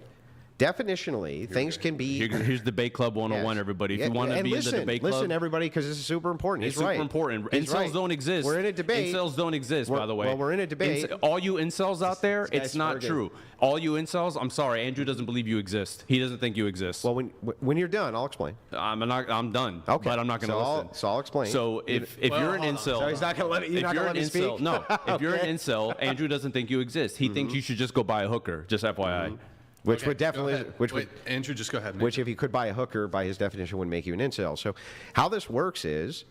[SPEAKER 3] definitionally, things can be.
[SPEAKER 2] Here's debate club 101,
[SPEAKER 3] Yes.
[SPEAKER 2] everybody. If
[SPEAKER 3] Yeah,
[SPEAKER 2] you want to
[SPEAKER 3] and
[SPEAKER 2] be in the debate club,
[SPEAKER 3] listen, everybody, because this is super important.
[SPEAKER 2] it's
[SPEAKER 3] He's right.
[SPEAKER 2] super important.
[SPEAKER 3] He's
[SPEAKER 2] Incels
[SPEAKER 3] right.
[SPEAKER 2] don't exist.
[SPEAKER 3] We're in a debate.
[SPEAKER 2] Incels don't exist, by the way.
[SPEAKER 3] Well, we're in a debate.
[SPEAKER 2] All you incels out there,
[SPEAKER 3] This guy's
[SPEAKER 2] it's not
[SPEAKER 3] friggin'.
[SPEAKER 2] true. All you incels, I'm sorry, Andrew doesn't believe you exist. He doesn't think you exist.
[SPEAKER 3] Well, when you're done, I'll explain.
[SPEAKER 2] I'm done.
[SPEAKER 3] Okay.
[SPEAKER 2] But I'm not going to listen.
[SPEAKER 3] So I'll explain.
[SPEAKER 2] So if you're an incel,
[SPEAKER 3] So he's not going to let me. You're
[SPEAKER 2] if
[SPEAKER 3] not
[SPEAKER 2] you're
[SPEAKER 3] going to
[SPEAKER 2] an
[SPEAKER 3] let me
[SPEAKER 2] incel,
[SPEAKER 3] speak.
[SPEAKER 2] no. If you're an
[SPEAKER 3] Okay.
[SPEAKER 2] incel, Andrew doesn't think you exist. He thinks you should just go buy a hooker. Just FYI.
[SPEAKER 3] Which
[SPEAKER 5] Okay,
[SPEAKER 3] would
[SPEAKER 5] go
[SPEAKER 3] definitely,
[SPEAKER 5] ahead.
[SPEAKER 3] which
[SPEAKER 5] Wait,
[SPEAKER 3] would,
[SPEAKER 5] Andrew, just go ahead.
[SPEAKER 3] which if you could buy a hooker, by his definition, would make you an incel. So, how this works is,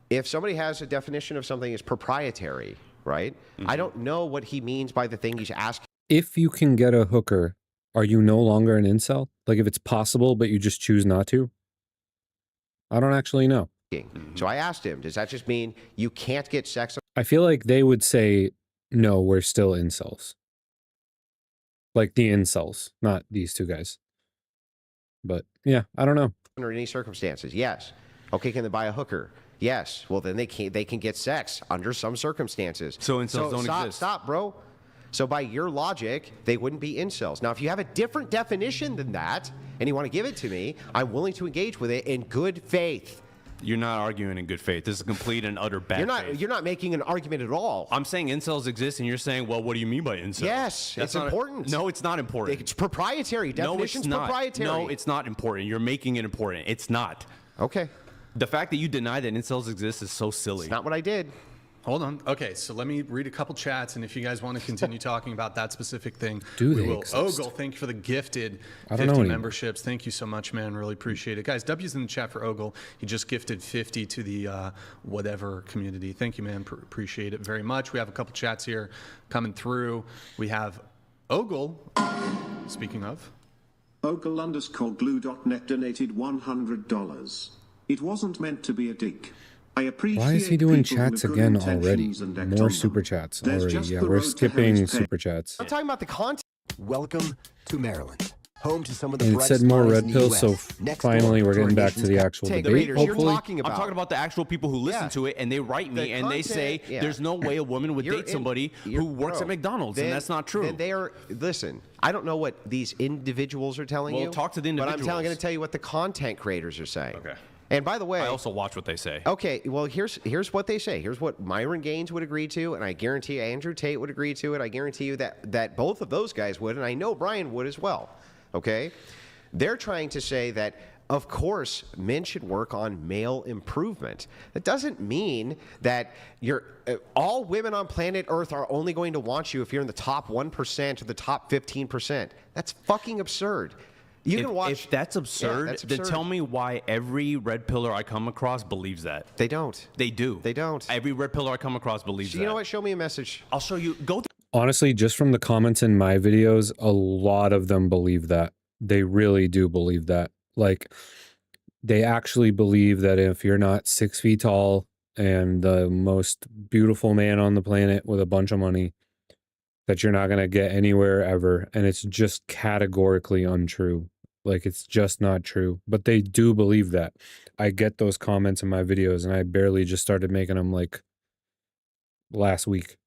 [SPEAKER 3] if somebody has a definition of something as proprietary, right? I don't know what he means by the thing he's asking.
[SPEAKER 1] If you can get a hooker, are you no longer an incel? Like if it's possible, but you just choose not to? I don't actually know.
[SPEAKER 3] So I asked him, does that just mean you can't get sex?
[SPEAKER 1] I feel like they would say, no, we're still incels. Like the incels, not these two guys. But yeah, I don't know.
[SPEAKER 3] Under any circumstances? Yes. Okay, can they buy a hooker? Yes. Well, then they can get sex under some circumstances.
[SPEAKER 2] So incels don't exist.
[SPEAKER 3] Stop, bro. So by your logic, they wouldn't be incels. Now, if you have a different definition than that, and you want to give it to me, I'm willing to engage with it in good faith.
[SPEAKER 2] You're not arguing in good faith. This is complete and utter bad faith.
[SPEAKER 3] You're not making an argument at all.
[SPEAKER 2] I'm saying incels exist, and you're saying, well, what do you mean by incels?
[SPEAKER 3] Yes,
[SPEAKER 2] That's
[SPEAKER 3] it's
[SPEAKER 2] not
[SPEAKER 3] important.
[SPEAKER 2] No, it's not important.
[SPEAKER 3] It's proprietary. Definition's
[SPEAKER 2] no, it's not.
[SPEAKER 3] proprietary.
[SPEAKER 2] No, it's not important. You're making it important. It's not.
[SPEAKER 3] Okay.
[SPEAKER 2] The fact that you deny that incels exist is so silly.
[SPEAKER 3] It's not what I did.
[SPEAKER 5] Hold on. Okay, so let me read a couple chats, and if you guys want to continue talking about that specific thing,
[SPEAKER 1] Do
[SPEAKER 5] we
[SPEAKER 1] they
[SPEAKER 5] will.
[SPEAKER 1] exist?
[SPEAKER 5] Ogle, thank you for the gifted
[SPEAKER 1] I don't know
[SPEAKER 5] 50
[SPEAKER 1] anymore.
[SPEAKER 5] memberships. Thank you so much, man. Really appreciate it. Guys, W's in the chat for Ogle. He just gifted 50 to the whatever community. Thank you, man. Appreciate it very much. We have a couple chats here coming through. We have Ogle, speaking of.
[SPEAKER 10] Ogle_glue.net donated $100. It wasn't meant to be a dick. I appreciate
[SPEAKER 1] Why is he doing
[SPEAKER 10] people with
[SPEAKER 1] chats
[SPEAKER 10] good
[SPEAKER 1] again already?
[SPEAKER 10] intentions and act
[SPEAKER 1] More
[SPEAKER 10] on
[SPEAKER 1] super
[SPEAKER 10] them.
[SPEAKER 1] chats
[SPEAKER 10] There's
[SPEAKER 1] already.
[SPEAKER 10] just
[SPEAKER 1] Yeah,
[SPEAKER 10] the
[SPEAKER 1] we're
[SPEAKER 10] road to
[SPEAKER 1] skipping
[SPEAKER 10] hell's pay.
[SPEAKER 1] super chats.
[SPEAKER 3] I'm talking about the content.
[SPEAKER 13] Welcome to Maryland. Home to some of the
[SPEAKER 1] And it
[SPEAKER 13] brightest
[SPEAKER 1] said more
[SPEAKER 13] minds
[SPEAKER 1] red
[SPEAKER 13] in the
[SPEAKER 1] pills, so
[SPEAKER 13] US. Next
[SPEAKER 1] finally
[SPEAKER 13] door
[SPEAKER 1] we're
[SPEAKER 13] to our
[SPEAKER 1] getting back to
[SPEAKER 13] nation's
[SPEAKER 1] the
[SPEAKER 13] cap-
[SPEAKER 1] actual
[SPEAKER 3] Take
[SPEAKER 1] debate.
[SPEAKER 3] readers, you're
[SPEAKER 1] Hopefully,
[SPEAKER 3] talking about.
[SPEAKER 2] I'm talking about the actual people who listen to it, and they write me
[SPEAKER 3] The
[SPEAKER 2] and they say
[SPEAKER 3] content, yeah.
[SPEAKER 2] there's no way a woman would date somebody who works at McDonald's, and that's not true.
[SPEAKER 3] Then they are. Listen, I don't know what these individuals are telling you.
[SPEAKER 2] Well, talk to the
[SPEAKER 3] But
[SPEAKER 2] individuals.
[SPEAKER 3] I'm going to tell you what the content creators are saying.
[SPEAKER 2] Okay.
[SPEAKER 3] And by the way,
[SPEAKER 2] I also watch what they say.
[SPEAKER 3] Okay, well, here's what they say. Here's what Myron Gaines would agree to, and I guarantee Andrew Tate would agree to it. I guarantee you that both of those guys would, and I know Brian would as well. Okay? They're trying to say that, of course, men should work on male improvement. That doesn't mean that all women on planet Earth are only going to want you if you're in the top 1% or the top 15%. That's fucking absurd. You can watch.
[SPEAKER 2] If that's absurd,
[SPEAKER 3] that's
[SPEAKER 2] then
[SPEAKER 3] absurd.
[SPEAKER 2] tell me why every red pillar I come across believes that.
[SPEAKER 3] They don't.
[SPEAKER 2] They do.
[SPEAKER 3] They don't.
[SPEAKER 2] Every red pillar I come across believes that.
[SPEAKER 3] You know what? Show me a message.
[SPEAKER 2] I'll show you. Go.
[SPEAKER 1] honestly, just from the comments in my videos, a lot of them believe that. They really do believe that. Like, they actually believe that if you're not 6 feet tall and the most beautiful man on the planet with a bunch of money, that you're not going to get anywhere ever. And it's just categorically untrue. Like, it's just not true. But they do believe that. I get those comments in my videos, and I barely just started making them like last week.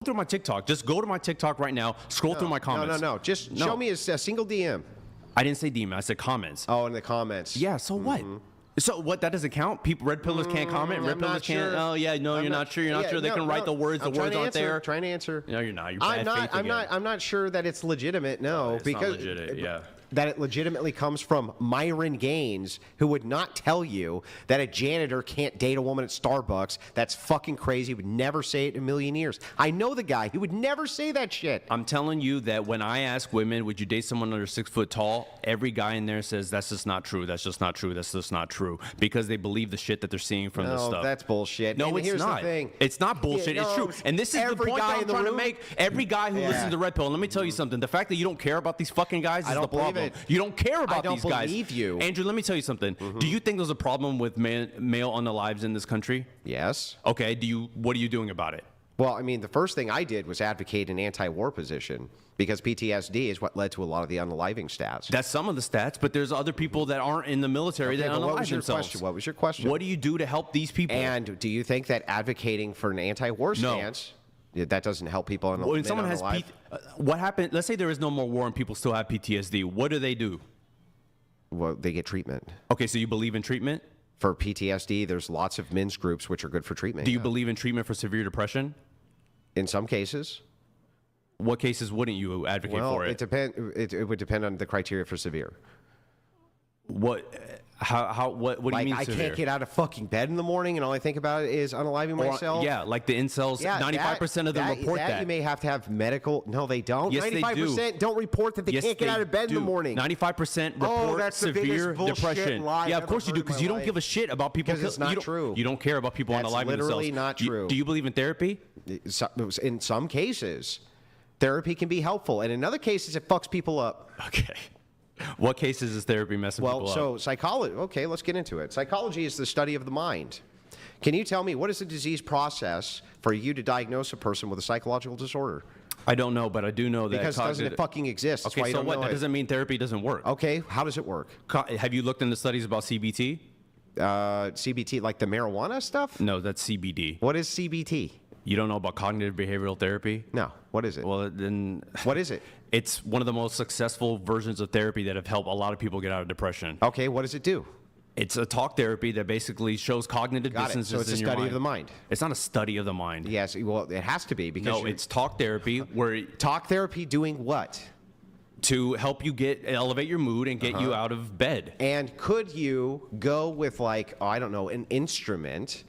[SPEAKER 2] Through my TikTok. Just go to my TikTok right now. Scroll through my comments.
[SPEAKER 3] No. Just show me a single DM.
[SPEAKER 2] I didn't say DM. I said comments.
[SPEAKER 3] Oh, in the comments.
[SPEAKER 2] Yeah. So what? So what? That doesn't count. People, red pillars can't comment. Red pillars can't.
[SPEAKER 3] Sure.
[SPEAKER 2] Oh yeah, no, you're not sure. You're not sure. They can write the words. The words aren't there.
[SPEAKER 3] Trying to answer.
[SPEAKER 2] No, you're not. You're bad faith again.
[SPEAKER 3] I'm not sure that it's legitimate. No,
[SPEAKER 2] It's
[SPEAKER 3] because
[SPEAKER 2] not legit, yeah.
[SPEAKER 3] that it legitimately comes from Myron Gaines, who would not tell you that a janitor can't date a woman at Starbucks. That's fucking crazy. He would never say it in a million years. I know the guy. He would never say that shit.
[SPEAKER 2] I'm telling you that when I ask women, would you date someone under 6 foot tall? Every guy in there says that's just not true. That's just not true. That's just not true, because they believe the shit that they're seeing from this stuff.
[SPEAKER 3] That's bullshit.
[SPEAKER 2] No,
[SPEAKER 3] And
[SPEAKER 2] it's
[SPEAKER 3] here's
[SPEAKER 2] not.
[SPEAKER 3] the thing.
[SPEAKER 2] It's not bullshit. It's true. And this is the
[SPEAKER 3] every
[SPEAKER 2] point
[SPEAKER 3] guy
[SPEAKER 2] that I'm
[SPEAKER 3] in the
[SPEAKER 2] trying to
[SPEAKER 3] room-
[SPEAKER 2] make. Every guy who listens to Red Pill, and let me tell you something. The fact that you don't care about these fucking guys is
[SPEAKER 3] I
[SPEAKER 2] the
[SPEAKER 3] don't believe
[SPEAKER 2] problem.
[SPEAKER 3] it.
[SPEAKER 2] You don't care about
[SPEAKER 3] I don't
[SPEAKER 2] these guys.
[SPEAKER 3] believe you.
[SPEAKER 2] Andrew, let me tell you something. Do you think there's a problem with male unalives in this country?
[SPEAKER 3] Yes.
[SPEAKER 2] Okay. What are you doing about it?
[SPEAKER 3] Well, I mean, the first thing I did was advocate an anti-war position, because PTSD is what led to a lot of the unaliving stats.
[SPEAKER 2] That's some of the stats, but there's other people that aren't in the military that
[SPEAKER 3] but what
[SPEAKER 2] unalive
[SPEAKER 3] was your
[SPEAKER 2] themselves.
[SPEAKER 3] question? What was your question?
[SPEAKER 2] What do you do to help these people?
[SPEAKER 3] And do you think that advocating for an anti-war stance, that doesn't help people on
[SPEAKER 2] when someone has what happened? Let's say there is no more war and people still have PTSD. What do?
[SPEAKER 3] Well, they get treatment.
[SPEAKER 2] Okay, so you believe in treatment?
[SPEAKER 3] For PTSD, there's lots of men's groups which are good for treatment.
[SPEAKER 2] Do you believe in treatment for severe depression?
[SPEAKER 3] In some cases.
[SPEAKER 2] What cases wouldn't you advocate for it?
[SPEAKER 3] It would depend on the criteria for severe.
[SPEAKER 2] What do you mean
[SPEAKER 3] I
[SPEAKER 2] severe?
[SPEAKER 3] can't get out of fucking bed in the morning and all I think about is unaliving myself.
[SPEAKER 2] Yeah, like the incels. 95% of them report that.
[SPEAKER 3] You may have to have medical. No, they don't.
[SPEAKER 2] Yes,
[SPEAKER 3] 95% don't report that they can't get out of bed in the morning.
[SPEAKER 2] 95% report
[SPEAKER 3] that's the
[SPEAKER 2] severe
[SPEAKER 3] biggest
[SPEAKER 2] depression.
[SPEAKER 3] lie
[SPEAKER 2] Yeah,
[SPEAKER 3] I've
[SPEAKER 2] of course you
[SPEAKER 3] ever
[SPEAKER 2] do,
[SPEAKER 3] heard in
[SPEAKER 2] because
[SPEAKER 3] my
[SPEAKER 2] you don't
[SPEAKER 3] life.
[SPEAKER 2] give a shit about people.
[SPEAKER 3] Because it's not true.
[SPEAKER 2] You don't care about people
[SPEAKER 3] That's
[SPEAKER 2] unaliving themselves.
[SPEAKER 3] literally not true.
[SPEAKER 2] Do you believe in therapy?
[SPEAKER 3] In some cases, therapy can be helpful, and in other cases, it fucks people up.
[SPEAKER 2] Okay. What cases is therapy messing people up?
[SPEAKER 3] So psychology. Okay, let's get into it. Psychology is the study of the mind. Can you tell me what is the disease process for you to diagnose a person with a psychological disorder?
[SPEAKER 2] I don't know, but I do know that
[SPEAKER 3] because doesn't it fucking exist? That's
[SPEAKER 2] Okay,
[SPEAKER 3] why you
[SPEAKER 2] so
[SPEAKER 3] don't
[SPEAKER 2] what?
[SPEAKER 3] know
[SPEAKER 2] That
[SPEAKER 3] it.
[SPEAKER 2] doesn't mean therapy doesn't work.
[SPEAKER 3] Okay, how does it work?
[SPEAKER 2] Have you looked into studies about CBT?
[SPEAKER 3] CBT, like the marijuana stuff?
[SPEAKER 2] No, that's CBD.
[SPEAKER 3] What is CBT?
[SPEAKER 2] You don't know about cognitive behavioral therapy?
[SPEAKER 3] No. What is it?
[SPEAKER 2] Well, then.
[SPEAKER 3] What is it?
[SPEAKER 2] It's one of the most successful versions of therapy that have helped a lot of people get out of depression.
[SPEAKER 3] Okay, what does it do?
[SPEAKER 2] It's a talk therapy that basically shows cognitive dissonances
[SPEAKER 3] So it's a
[SPEAKER 2] in your
[SPEAKER 3] study
[SPEAKER 2] mind.
[SPEAKER 3] of the mind.
[SPEAKER 2] It's not a study of the mind.
[SPEAKER 3] Yes, well, it has to be because
[SPEAKER 2] No, it's talk therapy where
[SPEAKER 3] talk therapy doing what?
[SPEAKER 2] To help you elevate your mood and get you out of bed.
[SPEAKER 3] And could you go with like, I don't know, an instrument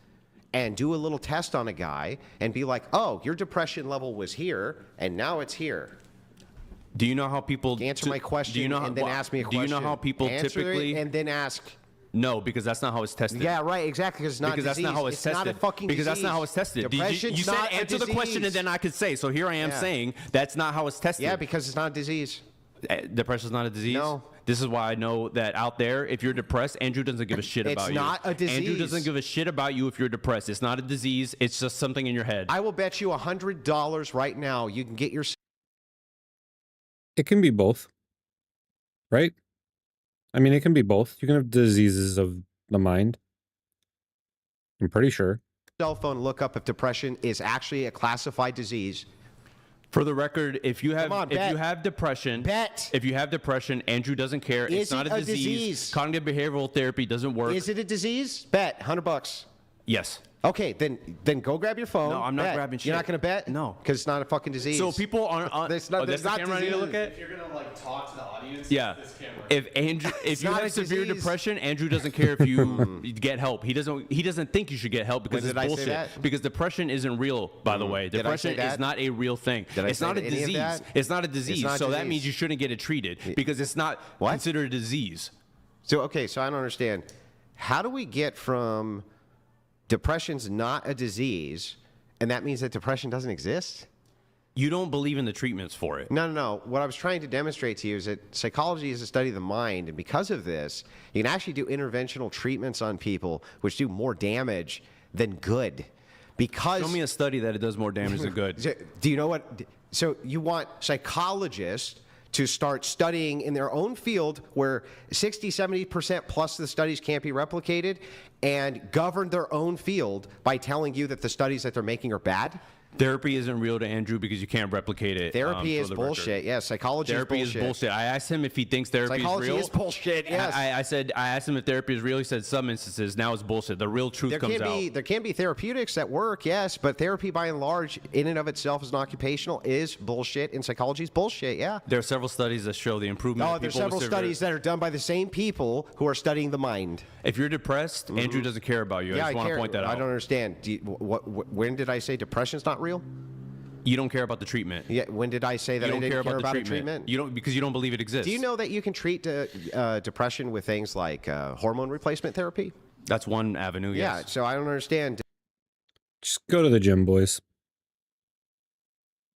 [SPEAKER 3] and do a little test on a guy and be like, oh, your depression level was here and now it's here?
[SPEAKER 2] Do you know how people
[SPEAKER 3] answer my question?
[SPEAKER 2] Do you know how,
[SPEAKER 3] and then ask me a question?
[SPEAKER 2] Do you know how people
[SPEAKER 3] Answer
[SPEAKER 2] typically
[SPEAKER 3] it and then ask?
[SPEAKER 2] No, because that's not how it's tested.
[SPEAKER 3] Yeah, right, exactly. Because it's not
[SPEAKER 2] because
[SPEAKER 3] disease.
[SPEAKER 2] that's not how it's tested.
[SPEAKER 3] Not a fucking
[SPEAKER 2] because
[SPEAKER 3] disease.
[SPEAKER 2] that's not how it's tested.
[SPEAKER 3] Depression's
[SPEAKER 2] You said
[SPEAKER 3] not a
[SPEAKER 2] answer the question and
[SPEAKER 3] disease.
[SPEAKER 2] then I could say. So here I am saying that's not how it's tested.
[SPEAKER 3] Yeah, because it's not a disease.
[SPEAKER 2] Depression's not a disease?
[SPEAKER 3] No.
[SPEAKER 2] This is why I know that out there, if you're depressed, Andrew doesn't give a shit about you.
[SPEAKER 3] It's not a disease.
[SPEAKER 2] Andrew doesn't give a shit about you if you're depressed. It's not a disease. It's just something in your head.
[SPEAKER 3] I will bet you $100 right now you can get your...
[SPEAKER 1] It can be both. right? I mean, it can be both. You can have diseases of the mind. I'm pretty sure.
[SPEAKER 3] Cell phone, look up if depression is actually a classified disease.
[SPEAKER 2] For the record, if you have depression,
[SPEAKER 3] bet.
[SPEAKER 2] If you have depression, Andrew doesn't care.
[SPEAKER 3] Is
[SPEAKER 2] It's not
[SPEAKER 3] it
[SPEAKER 2] a
[SPEAKER 3] a
[SPEAKER 2] disease.
[SPEAKER 3] disease?
[SPEAKER 2] Cognitive behavioral therapy doesn't work.
[SPEAKER 3] Is it a disease? Bet. $100.
[SPEAKER 2] Yes.
[SPEAKER 3] Okay, then go grab your phone.
[SPEAKER 2] No, I'm not
[SPEAKER 3] bet.
[SPEAKER 2] grabbing shit.
[SPEAKER 3] You're not going to bet?
[SPEAKER 2] No.
[SPEAKER 3] Because it's not a fucking disease.
[SPEAKER 2] So people aren't.
[SPEAKER 3] There's not,
[SPEAKER 2] that's the camera I need to look at.
[SPEAKER 5] If you're gonna like talk to the audience,
[SPEAKER 2] Yeah.
[SPEAKER 5] this camera.
[SPEAKER 2] If you
[SPEAKER 3] not
[SPEAKER 2] have
[SPEAKER 3] a
[SPEAKER 2] severe
[SPEAKER 3] disease.
[SPEAKER 2] depression, Andrew doesn't care if you get help. He doesn't think you should get help because
[SPEAKER 3] When
[SPEAKER 2] it's
[SPEAKER 3] did I say
[SPEAKER 2] bullshit.
[SPEAKER 3] that?
[SPEAKER 2] Because depression isn't real, by the way.
[SPEAKER 3] Did I say
[SPEAKER 2] Depression
[SPEAKER 3] that?
[SPEAKER 2] is not a real thing.
[SPEAKER 3] Did I
[SPEAKER 2] It's
[SPEAKER 3] say
[SPEAKER 2] not a
[SPEAKER 3] any of
[SPEAKER 2] disease.
[SPEAKER 3] that?
[SPEAKER 2] It's not a disease.
[SPEAKER 3] not a
[SPEAKER 2] So that
[SPEAKER 3] disease.
[SPEAKER 2] means you shouldn't get it treated because it's not considered a disease.
[SPEAKER 3] So okay, so I don't understand. How do we get from depression's not a disease, and that means that depression doesn't exist?
[SPEAKER 2] You don't believe in the treatments for it.
[SPEAKER 3] No. What I was trying to demonstrate to you is that psychology is a study of the mind, and because of this, you can actually do interventional treatments on people which do more damage than good. Because
[SPEAKER 2] Show me a study that it does more damage than good.
[SPEAKER 3] Do you know what? So you want psychologists to start studying in their own field where 60, 70% plus of the studies can't be replicated and govern their own field by telling you that the studies that they're making are bad?
[SPEAKER 2] Therapy isn't real to Andrew because you can't replicate it.
[SPEAKER 3] Therapy
[SPEAKER 2] for
[SPEAKER 3] is
[SPEAKER 2] the
[SPEAKER 3] bullshit.
[SPEAKER 2] record.
[SPEAKER 3] Yeah, psychology
[SPEAKER 2] Therapy
[SPEAKER 3] is bullshit.
[SPEAKER 2] I asked him if he thinks therapy
[SPEAKER 3] Psychology
[SPEAKER 2] is real.
[SPEAKER 3] is bullshit, yes.
[SPEAKER 2] I asked him if therapy is real. He said some instances. Now it's bullshit. The real truth comes out.
[SPEAKER 3] There can be therapeutics that work, yes, but therapy by and large, in and of itself as an occupational, is bullshit, and psychology is bullshit, yeah.
[SPEAKER 2] There are several studies that show the improvement.
[SPEAKER 3] Oh,
[SPEAKER 2] of
[SPEAKER 3] there's
[SPEAKER 2] people
[SPEAKER 3] several
[SPEAKER 2] with severe-
[SPEAKER 3] studies that are done by the same people who are studying the mind.
[SPEAKER 2] If you're depressed, Andrew doesn't care about you. I just want to point that out.
[SPEAKER 3] I don't understand. When did I say depression's not real?
[SPEAKER 2] You don't care about the treatment.
[SPEAKER 3] Yeah. When did I say that
[SPEAKER 2] You
[SPEAKER 3] I
[SPEAKER 2] don't
[SPEAKER 3] didn't
[SPEAKER 2] care
[SPEAKER 3] care
[SPEAKER 2] about the
[SPEAKER 3] about
[SPEAKER 2] treatment. You don't because you don't believe it exists.
[SPEAKER 3] Do you know that you can treat depression with things like hormone replacement therapy?
[SPEAKER 2] That's one avenue.
[SPEAKER 3] Yeah.
[SPEAKER 2] Yes.
[SPEAKER 3] So I don't understand.
[SPEAKER 1] Just go to the gym, boys.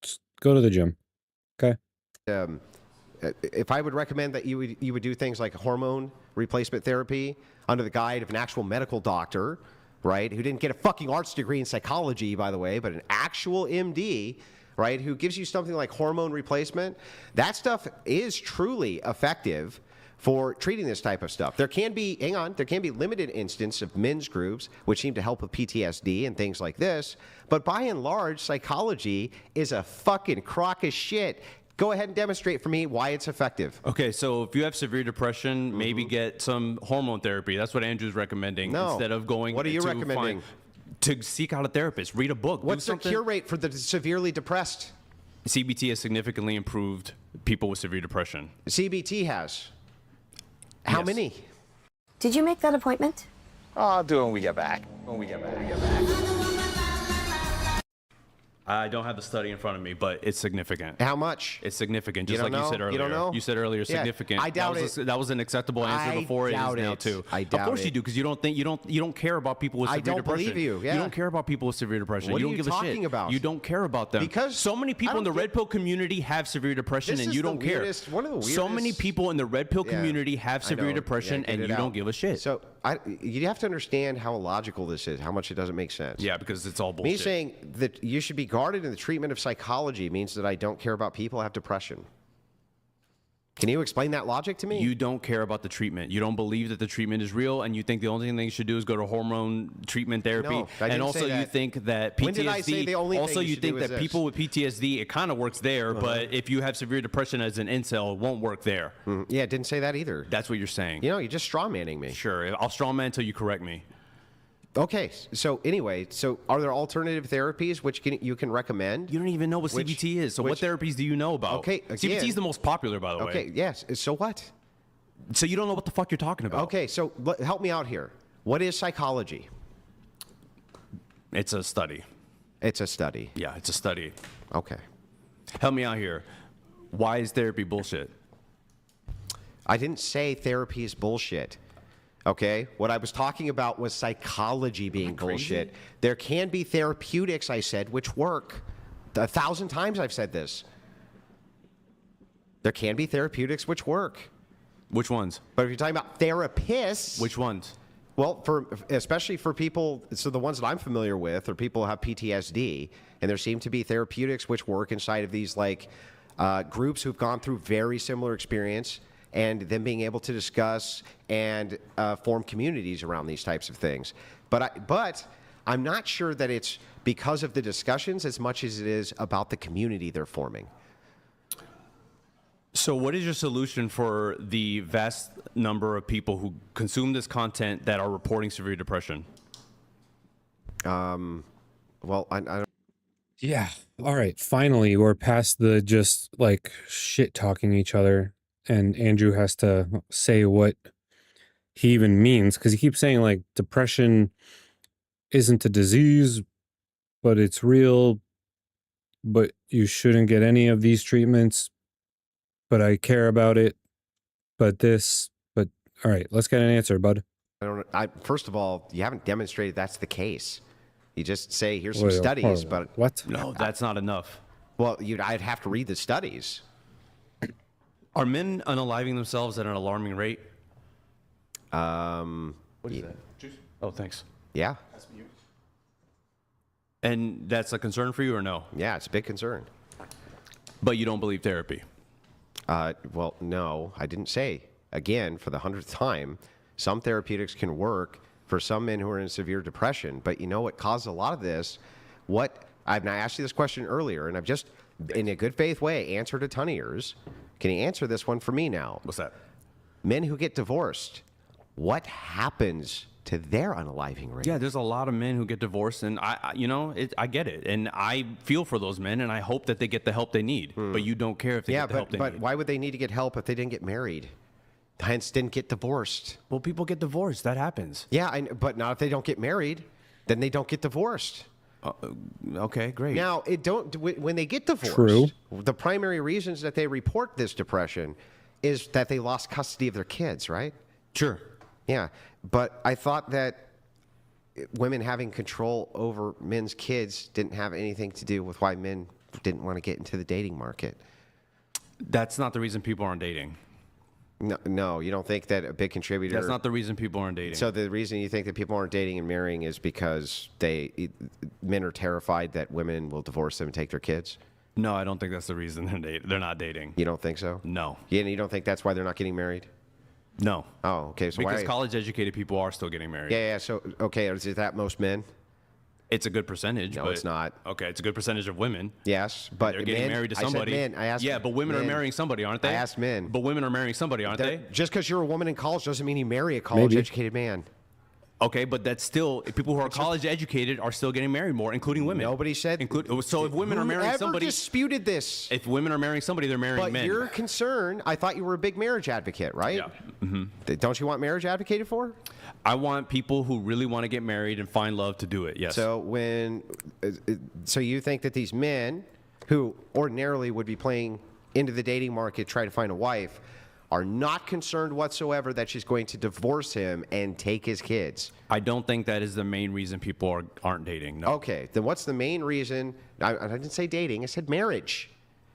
[SPEAKER 1] Just go to the gym. Okay.
[SPEAKER 3] If I would recommend that you would do things like hormone replacement therapy under the guide of an actual medical doctor, right, who didn't get a fucking arts degree in psychology, by the way, but an actual MD, right, who gives you something like hormone replacement, that stuff is truly effective for treating this type of stuff. There can be limited instances of men's groups which seem to help with PTSD and things like this, but by and large, psychology is a fucking crock of shit. Go ahead and demonstrate for me why it's effective.
[SPEAKER 2] Okay, so if you have severe depression, maybe get some hormone therapy. That's what Andrew's recommending instead of going.
[SPEAKER 3] What are you recommending?
[SPEAKER 2] To seek out a therapist, read a book.
[SPEAKER 3] What's the cure rate for the severely depressed?
[SPEAKER 2] CBT has significantly improved people with severe depression.
[SPEAKER 3] CBT has. How many?
[SPEAKER 13] Did you make that appointment?
[SPEAKER 14] I'll do it when we get back.
[SPEAKER 2] I don't have the study in front of me, but it's significant.
[SPEAKER 3] How much?
[SPEAKER 2] It's significant, just
[SPEAKER 3] You
[SPEAKER 2] like
[SPEAKER 3] don't
[SPEAKER 2] you said
[SPEAKER 3] know?
[SPEAKER 2] earlier.
[SPEAKER 3] You don't know?
[SPEAKER 2] You said earlier,
[SPEAKER 3] Yeah,
[SPEAKER 2] significant.
[SPEAKER 3] I doubt it.
[SPEAKER 2] That was an acceptable answer
[SPEAKER 3] I
[SPEAKER 2] before. It is
[SPEAKER 3] doubt
[SPEAKER 2] now
[SPEAKER 3] it.
[SPEAKER 2] too.
[SPEAKER 3] I doubt
[SPEAKER 2] Of course
[SPEAKER 3] it.
[SPEAKER 2] you do, because you don't care about people with
[SPEAKER 3] I
[SPEAKER 2] severe
[SPEAKER 3] don't
[SPEAKER 2] depression.
[SPEAKER 3] believe you, yeah.
[SPEAKER 2] You don't care about people with severe depression.
[SPEAKER 3] What
[SPEAKER 2] you
[SPEAKER 3] are
[SPEAKER 2] don't
[SPEAKER 3] you
[SPEAKER 2] give a shit.
[SPEAKER 3] talking about?
[SPEAKER 2] You don't care about them
[SPEAKER 3] Because
[SPEAKER 2] so many people in the red pill community have severe depression,
[SPEAKER 3] This
[SPEAKER 2] and
[SPEAKER 3] is
[SPEAKER 2] you
[SPEAKER 3] the
[SPEAKER 2] don't care.
[SPEAKER 3] weirdest- one of the
[SPEAKER 2] So many
[SPEAKER 3] weirdest-
[SPEAKER 2] people in the red pill
[SPEAKER 3] Yeah,
[SPEAKER 2] community have
[SPEAKER 3] I
[SPEAKER 2] severe
[SPEAKER 3] know.
[SPEAKER 2] depression,
[SPEAKER 3] Yeah,
[SPEAKER 2] and
[SPEAKER 3] get
[SPEAKER 2] you
[SPEAKER 3] it
[SPEAKER 2] don't
[SPEAKER 3] out.
[SPEAKER 2] give a shit.
[SPEAKER 3] So you have to understand how illogical this is, how much it doesn't make sense.
[SPEAKER 2] Yeah, because it's all
[SPEAKER 3] Me
[SPEAKER 2] bullshit.
[SPEAKER 3] saying that you should be guarded in the treatment of psychology means that I don't care about people who have depression. Can you explain that logic to me?
[SPEAKER 2] You don't care about the treatment. You don't believe that the treatment is real, and you think the only thing you should do is go to hormone treatment therapy.
[SPEAKER 3] No, I didn't
[SPEAKER 2] and also,
[SPEAKER 3] say
[SPEAKER 2] you
[SPEAKER 3] that.
[SPEAKER 2] think that PTSD.
[SPEAKER 3] When did I say the only thing
[SPEAKER 2] also,
[SPEAKER 3] you
[SPEAKER 2] you
[SPEAKER 3] should
[SPEAKER 2] think
[SPEAKER 3] do is
[SPEAKER 2] that
[SPEAKER 3] this?
[SPEAKER 2] people with PTSD, it kind of works there, but if you have severe depression as an incel, it won't work there.
[SPEAKER 3] Yeah, it didn't say that either.
[SPEAKER 2] That's what you're saying.
[SPEAKER 3] You know, you're just straw manning me.
[SPEAKER 2] Sure, I'll strawman until you correct me.
[SPEAKER 3] Okay, so anyway, are there alternative therapies which you can recommend?
[SPEAKER 2] You don't even know what CBT is. So what therapies do you know about?
[SPEAKER 3] Okay,
[SPEAKER 2] CBT is the most popular, by the way.
[SPEAKER 3] Okay, yes. So what?
[SPEAKER 2] So you don't know what the fuck you're talking about.
[SPEAKER 3] Okay, so help me out here. What is psychology?
[SPEAKER 2] It's a study.
[SPEAKER 3] It's a study.
[SPEAKER 2] Yeah, it's a study.
[SPEAKER 3] Okay.
[SPEAKER 2] Help me out here. Why is therapy bullshit?
[SPEAKER 3] I didn't say therapy is bullshit. Okay? What I was talking about was psychology being bullshit. There can be therapeutics, I said, which work. 1,000 times I've said this. There can be therapeutics which work.
[SPEAKER 2] Which ones?
[SPEAKER 3] But if you're talking about therapists...
[SPEAKER 2] Which ones?
[SPEAKER 3] Well, especially for people, so the ones that I'm familiar with are people who have PTSD, and there seem to be therapeutics which work inside of these groups who've gone through very similar experience, and them being able to discuss and form communities around these types of things. But I'm not sure that it's because of the discussions as much as it is about the community they're forming.
[SPEAKER 2] So what is your solution for the vast number of people who consume this content that are reporting severe depression?
[SPEAKER 3] Well, I don't.
[SPEAKER 1] Yeah. All right. Finally, we're past the just like shit talking each other, and Andrew has to say what he even means, because he keeps saying like depression isn't a disease, but it's real, but you shouldn't get any of these treatments, but I care about it, but this, but all right, let's get an answer, bud.
[SPEAKER 3] First of all, you haven't demonstrated that's the case. You just say, here's some studies, but...
[SPEAKER 1] What?
[SPEAKER 2] No, that's not enough.
[SPEAKER 3] Well, I'd have to read the studies.
[SPEAKER 2] Are men unaliving themselves at an alarming rate?
[SPEAKER 5] What is that? Juice?
[SPEAKER 2] Oh, thanks.
[SPEAKER 3] Yeah.
[SPEAKER 2] And that's a concern for you or no?
[SPEAKER 3] Yeah, it's a big concern.
[SPEAKER 2] But you don't believe therapy?
[SPEAKER 3] Well, no, I didn't say. Again, for the 100th time, some therapeutics can work for some men who are in severe depression. But you know what caused a lot of this? I asked you this question earlier, and I've just, in a good faith way, answered a ton of yours. Can you answer this one for me now?
[SPEAKER 2] What's that?
[SPEAKER 3] Men who get divorced, what happens to their unaliving rate?
[SPEAKER 2] Yeah, there's a lot of men who get divorced, and I get it, and I feel for those men, and I hope that they get the help they need. But you don't care if they get the help they need.
[SPEAKER 3] But why would they need to get help if they didn't get married? Hence, didn't get divorced.
[SPEAKER 2] Well, people get divorced. That happens.
[SPEAKER 3] Yeah, but not if they don't get married. Then they don't get divorced.
[SPEAKER 2] Okay, great.
[SPEAKER 3] Now, when they get divorced,
[SPEAKER 1] True.
[SPEAKER 3] The primary reasons that they report this depression is that they lost custody of their kids, right?
[SPEAKER 2] Sure.
[SPEAKER 3] Yeah, but I thought that women having control over men's kids didn't have anything to do with why men didn't want to get into the dating market.
[SPEAKER 2] That's not the reason people aren't dating.
[SPEAKER 3] No, you don't think that a big contributor...
[SPEAKER 2] That's not the reason people aren't dating.
[SPEAKER 3] So the reason you think that people aren't dating and marrying is because men are terrified that women will divorce them and take their kids?
[SPEAKER 2] No, I don't think that's the reason they're not dating.
[SPEAKER 3] You don't think so?
[SPEAKER 2] No.
[SPEAKER 3] Yeah, and you don't think that's why they're not getting married?
[SPEAKER 2] No.
[SPEAKER 3] Oh, okay. So
[SPEAKER 2] because college-educated people are still getting married.
[SPEAKER 3] Yeah. So, okay, is that most men?
[SPEAKER 2] It's a good percentage.
[SPEAKER 3] No,
[SPEAKER 2] but,
[SPEAKER 3] it's not.
[SPEAKER 2] Okay, it's a good percentage of women.
[SPEAKER 3] Yes, but
[SPEAKER 2] they're getting married to somebody.
[SPEAKER 3] I said men. I asked
[SPEAKER 2] yeah, but women
[SPEAKER 3] men.
[SPEAKER 2] are marrying somebody, aren't they?
[SPEAKER 3] I asked men.
[SPEAKER 2] But women are marrying somebody, aren't they?
[SPEAKER 3] Just because you're a woman in college doesn't mean you marry a college-educated man.
[SPEAKER 2] Okay, but that's still, people who are college educated are still getting married more, including women.
[SPEAKER 3] Nobody said.
[SPEAKER 2] So if women are marrying somebody.
[SPEAKER 3] Whoever disputed this?
[SPEAKER 2] If women are marrying somebody, they're marrying men.
[SPEAKER 3] But you're concerned. I thought you were a big marriage advocate, right?
[SPEAKER 2] Yeah. Mm-hmm.
[SPEAKER 3] Don't you want marriage advocated for?
[SPEAKER 2] I want people who really want to get married and find love to do it, yes.
[SPEAKER 3] So so you think that these men who ordinarily would be playing into the dating market, try to find a wife, are not concerned whatsoever that she's going to divorce him and take his kids?
[SPEAKER 2] I don't think that is the main reason people aren't dating, no.
[SPEAKER 3] Okay, then what's the main reason? I didn't say dating, I said marriage.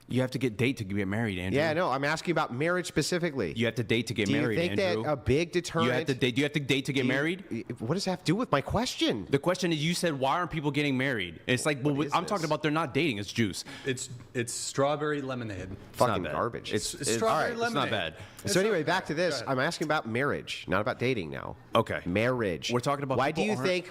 [SPEAKER 2] You have to date to get married, Andrew.
[SPEAKER 3] Yeah, no, I'm asking about marriage specifically.
[SPEAKER 2] You have to date to get married, Andrew.
[SPEAKER 3] Do you think that a big deterrent...
[SPEAKER 2] Do you have to date to get married?
[SPEAKER 3] What does that have to do with my question?
[SPEAKER 2] The question is, you said, why aren't people getting married? It's like, well, I'm talking about they're not dating. It's juice.
[SPEAKER 5] It's strawberry lemonade.
[SPEAKER 3] Fucking garbage.
[SPEAKER 5] It's strawberry lemonade.
[SPEAKER 2] It's not bad.
[SPEAKER 3] So anyway, back to this. I'm asking about marriage, not about dating now.
[SPEAKER 2] Okay.
[SPEAKER 3] Marriage.
[SPEAKER 2] We're talking about
[SPEAKER 3] why do you think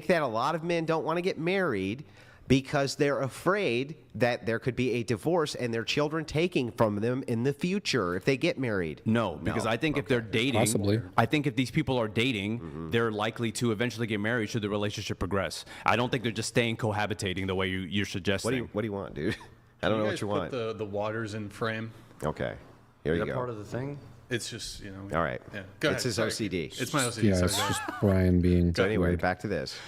[SPEAKER 3] that a lot of men don't want to get married? Because they're afraid that there could be a divorce and their children taking from them in the future if they get married.
[SPEAKER 2] No, because I think if they're dating,
[SPEAKER 1] Possibly.
[SPEAKER 2] I think if these people are dating, they're likely to eventually get married should the relationship progress. I don't think they're just staying cohabitating the way you're suggesting.
[SPEAKER 3] What do you want, dude? I don't know what you want.
[SPEAKER 5] Put the waters in frame.
[SPEAKER 3] Okay, here you go.
[SPEAKER 2] Part of the thing?
[SPEAKER 5] It's just,
[SPEAKER 3] All right.
[SPEAKER 5] Yeah. Go
[SPEAKER 3] it's
[SPEAKER 5] ahead.
[SPEAKER 3] his OCD.
[SPEAKER 5] It's my OCD.
[SPEAKER 1] Yeah, it's just Brian being.
[SPEAKER 3] So anyway,
[SPEAKER 1] weird.
[SPEAKER 3] back to this.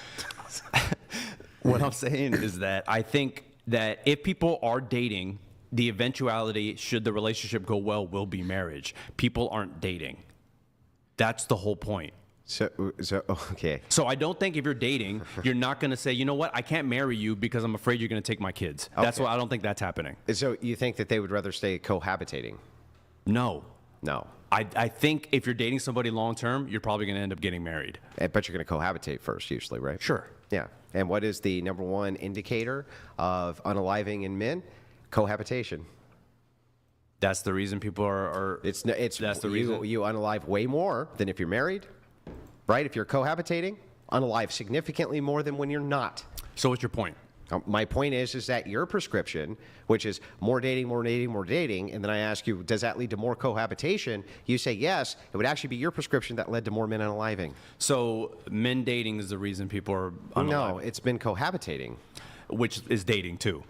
[SPEAKER 2] What I'm saying is that I think that if people are dating, the eventuality, should the relationship go well, will be marriage. People aren't dating. That's the whole point.
[SPEAKER 3] So okay.
[SPEAKER 2] So I don't think if you're dating, you're not going to say, you know what, I can't marry you because I'm afraid you're going to take my kids. That's why I don't think that's happening.
[SPEAKER 3] So you think that they would rather stay cohabitating?
[SPEAKER 2] No.
[SPEAKER 3] No.
[SPEAKER 2] I think if you're dating somebody long term, you're probably going to end up getting married.
[SPEAKER 3] But you're going to cohabitate first, usually, right?
[SPEAKER 2] Sure.
[SPEAKER 3] Yeah. And what is the number one indicator of unaliving in men? Cohabitation.
[SPEAKER 2] That's the reason people are
[SPEAKER 3] It's
[SPEAKER 2] that's the reason.
[SPEAKER 3] you unalive way more than if you're married, right? If you're cohabitating, unalive significantly more than when you're not.
[SPEAKER 2] So what's your point?
[SPEAKER 3] My point is that your prescription, which is more dating, and then I ask you, does that lead to more cohabitation? You say yes. It would actually be your prescription that led to more men unaliving.
[SPEAKER 2] So men dating is the reason people are unaliving.
[SPEAKER 3] No, it's been cohabitating.
[SPEAKER 2] Which is dating too.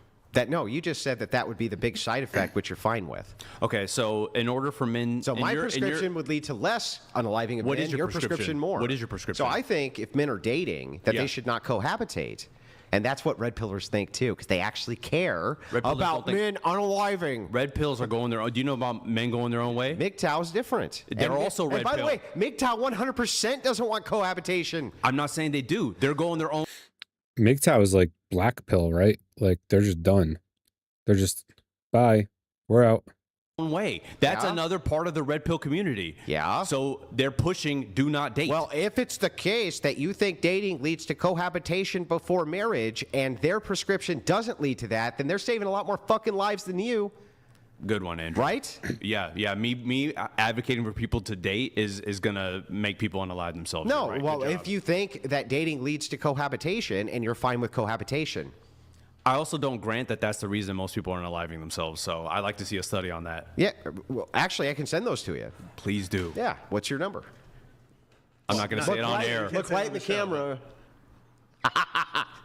[SPEAKER 3] No, you just said that would be the big side effect, which you're fine with.
[SPEAKER 2] Okay, so in order for men...
[SPEAKER 3] So my prescription would lead to less unaliving of
[SPEAKER 2] what
[SPEAKER 3] men,
[SPEAKER 2] is your
[SPEAKER 3] prescription more.
[SPEAKER 2] What is your prescription?
[SPEAKER 3] So I think if men are dating, that they should not cohabitate. And that's what red pillers think too, because they actually care about men unaliving.
[SPEAKER 2] Red pills are going their own. Do you know about men going their own way?
[SPEAKER 3] MGTOW is different.
[SPEAKER 2] They're also red
[SPEAKER 3] pill. And by the way, MGTOW 100% doesn't want cohabitation.
[SPEAKER 2] I'm not saying they do. They're going their own.
[SPEAKER 1] MGTOW is like black pill, right? Like they're just done. They're just, bye, we're out.
[SPEAKER 2] Way. That's another part of the red pill community.
[SPEAKER 3] Yeah.
[SPEAKER 2] So they're pushing do not date.
[SPEAKER 3] Well, if it's the case that you think dating leads to cohabitation before marriage and their prescription doesn't lead to that, then they're saving a lot more fucking lives than you.
[SPEAKER 2] Good one, Andrew.
[SPEAKER 3] Right?
[SPEAKER 2] Yeah. Me advocating for people to date is gonna make people unalive themselves.
[SPEAKER 3] No,
[SPEAKER 2] right.
[SPEAKER 3] well, if you think that dating leads to cohabitation and you're fine with cohabitation.
[SPEAKER 2] I also don't grant that that's the reason most people aren't unaliving themselves. So I'd like to see a study on that.
[SPEAKER 3] Yeah, well, actually, I can send those to you.
[SPEAKER 2] Please do.
[SPEAKER 3] Yeah. What's your number?
[SPEAKER 2] I'm not going to say it on air.
[SPEAKER 3] Look right in the camera.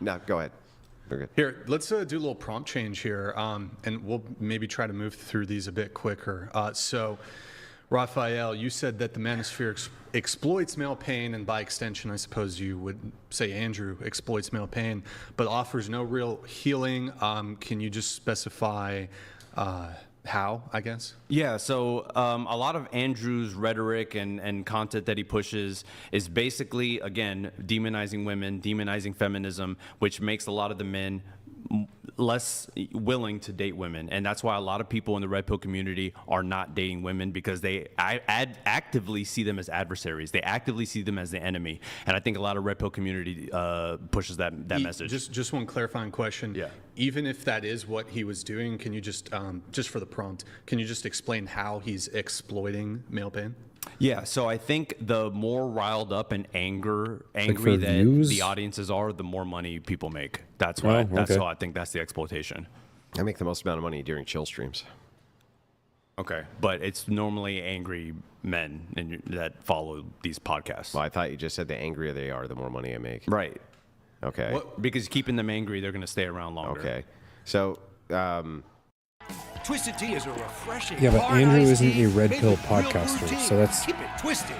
[SPEAKER 3] No, go ahead. We're good.
[SPEAKER 5] Here, let's do a little prompt change here, and we'll maybe try to move through these a bit quicker. So, Rafael, you said that the manosphere exploits male pain, and by extension, I suppose you would say Andrew exploits male pain, but offers no real healing. Can you just specify how, I guess?
[SPEAKER 2] Yeah, so a lot of Andrew's rhetoric and content that he pushes is basically, again, demonizing women, demonizing feminism, which makes a lot of the men less willing to date women, and that's why a lot of people in the red pill community are not dating women, because they actively see them as adversaries. They actively see them as the enemy, and I think a lot of red pill community pushes that message.
[SPEAKER 5] Just one clarifying question.
[SPEAKER 2] Yeah.
[SPEAKER 5] Even if that is what he was doing, can you just for the prompt, can you just explain how he's exploiting male pain?
[SPEAKER 2] Yeah, so I think the more riled up and angry that
[SPEAKER 1] views?
[SPEAKER 2] the audiences are, the more money people make. That's why. That's how I think that's the exploitation.
[SPEAKER 3] I make the most amount of money during chill streams.
[SPEAKER 2] Okay, but it's normally angry men that follow these podcasts.
[SPEAKER 3] Well, I thought you just said the angrier they are, the more money I make.
[SPEAKER 2] Right.
[SPEAKER 3] Okay.
[SPEAKER 2] Because keeping them angry, they're going to stay around longer.
[SPEAKER 3] Okay. So,
[SPEAKER 12] Twisted Tea is a refreshing.
[SPEAKER 1] Yeah, but
[SPEAKER 12] hard
[SPEAKER 1] Andrew
[SPEAKER 12] iced
[SPEAKER 1] isn't
[SPEAKER 12] tea
[SPEAKER 1] a red
[SPEAKER 12] made
[SPEAKER 1] pill
[SPEAKER 12] with real
[SPEAKER 1] podcaster,
[SPEAKER 12] brew tea.
[SPEAKER 1] so that's-
[SPEAKER 12] Keep it twisted.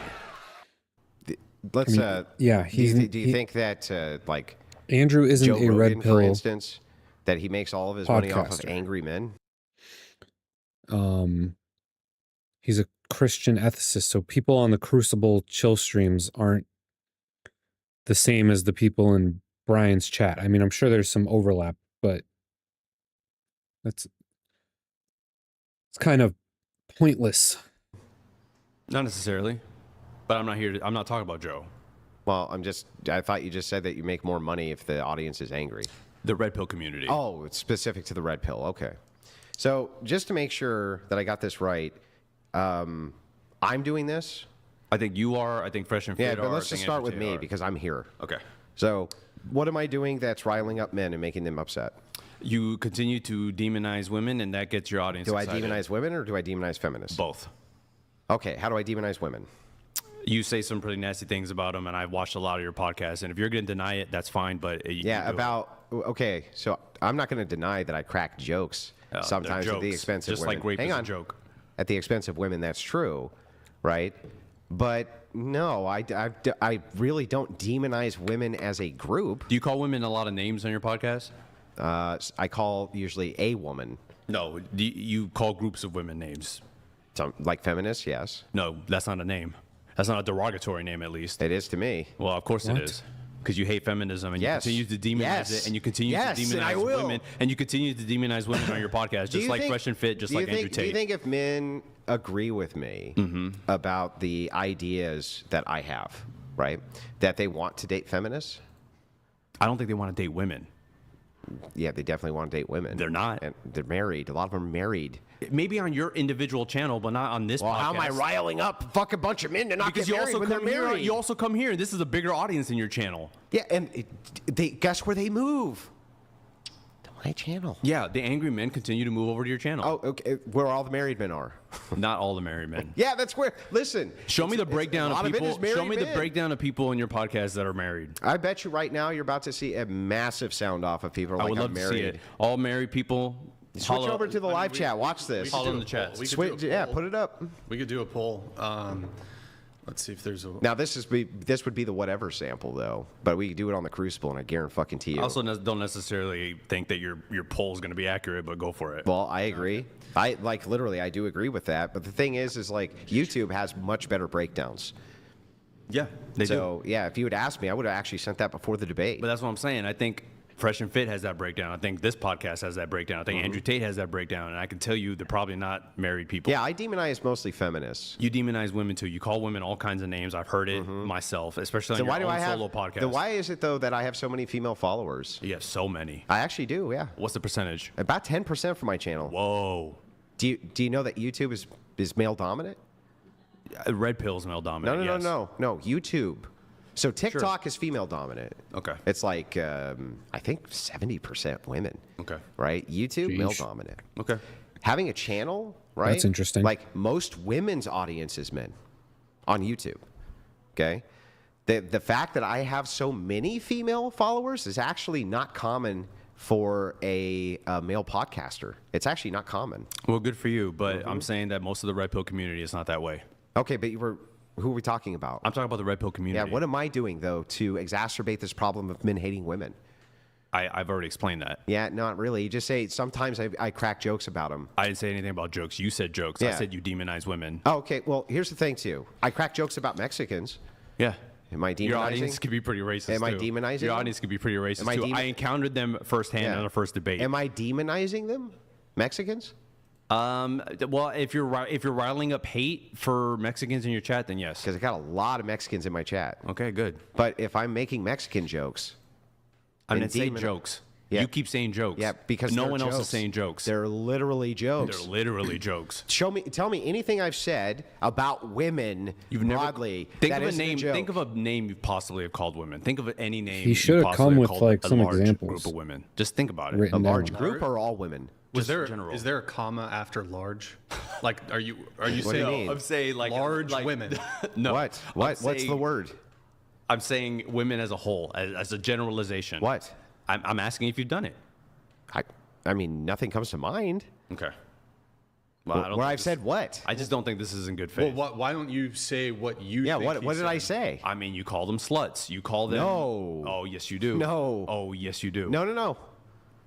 [SPEAKER 3] let's.
[SPEAKER 1] yeah,
[SPEAKER 3] do you think that like
[SPEAKER 1] Andrew isn't
[SPEAKER 3] Joe
[SPEAKER 1] a
[SPEAKER 3] Rogan,
[SPEAKER 1] red pill,
[SPEAKER 3] for instance, that he makes all of his money off of
[SPEAKER 1] podcaster.
[SPEAKER 3] angry men?
[SPEAKER 1] He's a Christian ethicist, so people on the Crucible chill streams aren't the same as the people in Brian's chat. I mean, I'm sure there's some overlap, but it's kind of pointless.
[SPEAKER 2] Not necessarily, but I'm not talking about Joe.
[SPEAKER 3] Well, I thought you just said that you make more money if the audience is angry.
[SPEAKER 2] The red pill community.
[SPEAKER 3] Oh, it's specific to the red pill. Okay. So just to make sure that I got this right, I'm doing this.
[SPEAKER 2] I think you are. I think Fresh and Fit
[SPEAKER 3] Yeah,
[SPEAKER 2] are.
[SPEAKER 3] but let's
[SPEAKER 2] I
[SPEAKER 3] just
[SPEAKER 2] think
[SPEAKER 3] start with
[SPEAKER 2] Andrew Tate
[SPEAKER 3] me
[SPEAKER 2] are.
[SPEAKER 3] because I'm here.
[SPEAKER 2] Okay.
[SPEAKER 3] So what am I doing that's riling up men and making them upset?
[SPEAKER 2] You continue to demonize women, and that gets your audience
[SPEAKER 3] Do
[SPEAKER 2] excited.
[SPEAKER 3] I demonize women or do I demonize feminists?
[SPEAKER 2] Both.
[SPEAKER 3] Okay, how do I demonize women?
[SPEAKER 2] You say some pretty nasty things about them, and I've watched a lot of your podcasts, and if you're going to deny it, that's fine, but...
[SPEAKER 3] Okay, so I'm not going to deny that I crack jokes sometimes at the expense of
[SPEAKER 2] just
[SPEAKER 3] women.
[SPEAKER 2] like rape
[SPEAKER 3] Hang
[SPEAKER 2] is
[SPEAKER 3] on.
[SPEAKER 2] a joke.
[SPEAKER 3] At the expense of women, that's true, right? But no, I really don't demonize women as a group.
[SPEAKER 2] Do you call women a lot of names on your podcast?
[SPEAKER 3] I call usually a woman.
[SPEAKER 2] No, you call groups of women names.
[SPEAKER 3] Like feminists, yes.
[SPEAKER 2] No, that's not a name. That's not a derogatory name, at least.
[SPEAKER 3] It is to me.
[SPEAKER 2] Well, of course it is. Because you hate feminism and you continue to demonize it, and you continue to demonize women, and you continue to demonize women on your podcast, just like Fresh and Fit, just like Andrew Tate.
[SPEAKER 3] Do you think if men agree with me about the ideas that I have, right, that they want to date feminists?
[SPEAKER 2] I don't think they want to date women.
[SPEAKER 3] Yeah, they definitely want to date women.
[SPEAKER 2] They're not.
[SPEAKER 3] And they're married. A lot of them are married.
[SPEAKER 2] Maybe on your individual channel, but not on this podcast.
[SPEAKER 3] How am I riling up a fucking bunch of men to not
[SPEAKER 2] because
[SPEAKER 3] get married when they're married?
[SPEAKER 2] You also come here, and this is a bigger audience in your channel.
[SPEAKER 3] Yeah, and guess where they move? To my channel.
[SPEAKER 2] Yeah, the angry men continue to move over to your channel.
[SPEAKER 3] Oh, okay. Where all the married men are.
[SPEAKER 2] Not all the married men.
[SPEAKER 3] Yeah, that's where. Listen.
[SPEAKER 2] Show me the breakdown of people. Show me the
[SPEAKER 3] men.
[SPEAKER 2] breakdown of people in your podcast that are married.
[SPEAKER 3] I bet you right now you're about to see a massive sound off of people.
[SPEAKER 2] I
[SPEAKER 3] Like,
[SPEAKER 2] would love
[SPEAKER 3] I'm
[SPEAKER 2] to
[SPEAKER 3] married.
[SPEAKER 2] see it. All married people.
[SPEAKER 3] Switch over to the live chat. Watch this.
[SPEAKER 2] Follow in the chat.
[SPEAKER 3] Yeah, put it up.
[SPEAKER 5] We could do a poll. Let's see if there's a.
[SPEAKER 3] Now this would be the whatever sample though, but we could do it on the Crucible, and I guarantee you.
[SPEAKER 2] I also don't necessarily think that your poll is going to be accurate, but go for it.
[SPEAKER 3] Well, I agree. I literally I do agree with that. But the thing is like YouTube has much better breakdowns.
[SPEAKER 2] Yeah, they do.
[SPEAKER 3] So yeah, if you had asked me, I would have actually sent that before the debate.
[SPEAKER 2] But that's what I'm saying. I think Fresh and Fit has that breakdown. I think this podcast has that breakdown. I think Andrew Tate has that breakdown. And I can tell you they're probably not married people.
[SPEAKER 3] Yeah, I demonize mostly feminists.
[SPEAKER 2] You demonize women too. You call women all kinds of names. I've heard it myself, especially on your own solo podcast.
[SPEAKER 3] Then why is it though that I have so many female followers?
[SPEAKER 2] You have so many.
[SPEAKER 3] I actually do, yeah.
[SPEAKER 2] What's the percentage?
[SPEAKER 3] About 10% for my channel.
[SPEAKER 2] Whoa.
[SPEAKER 3] Do you know that YouTube is male dominant?
[SPEAKER 2] Red Pill's male dominant.
[SPEAKER 3] No. YouTube. So TikTok is female dominant.
[SPEAKER 2] Okay.
[SPEAKER 3] It's like I think 70% women.
[SPEAKER 2] Okay.
[SPEAKER 3] Right? YouTube male dominant.
[SPEAKER 2] Okay.
[SPEAKER 3] Having a channel, right?
[SPEAKER 1] That's interesting.
[SPEAKER 3] Like most women's audience is men on YouTube. Okay. The fact that I have so many female followers is actually not common for a male podcaster. It's actually not common.
[SPEAKER 2] Well, good for you, but I'm saying that most of the Red Pill community is not that way.
[SPEAKER 3] Okay, but who are we talking about?
[SPEAKER 2] I'm talking about the Red Pill community.
[SPEAKER 3] Yeah, what am I doing, though, to exacerbate this problem of men hating women?
[SPEAKER 2] I've already explained that.
[SPEAKER 3] Yeah, not really. You just say sometimes I crack jokes about them.
[SPEAKER 2] I didn't say anything about jokes. You said jokes.
[SPEAKER 3] Yeah.
[SPEAKER 2] I said you demonize women.
[SPEAKER 3] Oh, okay. Well, here's the thing, too. I crack jokes about Mexicans.
[SPEAKER 2] Yeah.
[SPEAKER 3] Am I demonizing?
[SPEAKER 2] Your audience could be pretty racist,
[SPEAKER 3] Am I
[SPEAKER 2] too.
[SPEAKER 3] demonizing
[SPEAKER 2] Your
[SPEAKER 3] them?
[SPEAKER 2] audience could be pretty racist,
[SPEAKER 3] Am I
[SPEAKER 2] too. I encountered them firsthand in our first debate.
[SPEAKER 3] Am I demonizing them? Mexicans?
[SPEAKER 2] Well, if you're riling up hate for Mexicans in your chat, then yes.
[SPEAKER 3] Because I got a lot of Mexicans in my chat.
[SPEAKER 2] Okay, good.
[SPEAKER 3] But if I'm making Mexican jokes,
[SPEAKER 2] I didn't say jokes.
[SPEAKER 3] Yeah.
[SPEAKER 2] You keep saying jokes.
[SPEAKER 3] Yeah, because
[SPEAKER 2] no
[SPEAKER 3] they're
[SPEAKER 2] one else is
[SPEAKER 3] jokes.
[SPEAKER 2] saying jokes.
[SPEAKER 3] They're literally jokes.
[SPEAKER 2] They're literally jokes.
[SPEAKER 3] Tell me anything I've said about women broadly.
[SPEAKER 2] Think
[SPEAKER 3] that
[SPEAKER 2] of a
[SPEAKER 3] isn't
[SPEAKER 2] name.
[SPEAKER 3] joke.
[SPEAKER 2] Think of a name you possibly have called women. Think of any name.
[SPEAKER 1] He should have come with like some examples.
[SPEAKER 2] Group of women. Just think about it.
[SPEAKER 1] Written
[SPEAKER 3] A
[SPEAKER 1] down.
[SPEAKER 3] large group or all women?
[SPEAKER 5] Is there a comma after large? Like, are you
[SPEAKER 3] What do you
[SPEAKER 5] saying?
[SPEAKER 3] mean?
[SPEAKER 2] I'm saying like
[SPEAKER 5] large women.
[SPEAKER 2] No.
[SPEAKER 3] What? What's the word?
[SPEAKER 2] I'm saying women as a whole, as a generalization.
[SPEAKER 3] What?
[SPEAKER 2] I'm asking if you've done it.
[SPEAKER 3] I mean, nothing comes to mind.
[SPEAKER 2] Okay. Well, I don't
[SPEAKER 3] Where
[SPEAKER 2] think
[SPEAKER 3] I've said what?
[SPEAKER 2] I just don't think this is in good faith.
[SPEAKER 5] Well, why don't you say what you?
[SPEAKER 3] Yeah.
[SPEAKER 5] think
[SPEAKER 3] What
[SPEAKER 5] he
[SPEAKER 3] did I
[SPEAKER 5] said?
[SPEAKER 3] say?
[SPEAKER 2] I mean, you call them sluts. You call them.
[SPEAKER 3] No.
[SPEAKER 2] Oh, yes, you do.
[SPEAKER 3] No.
[SPEAKER 2] Oh, yes, you do.
[SPEAKER 3] No.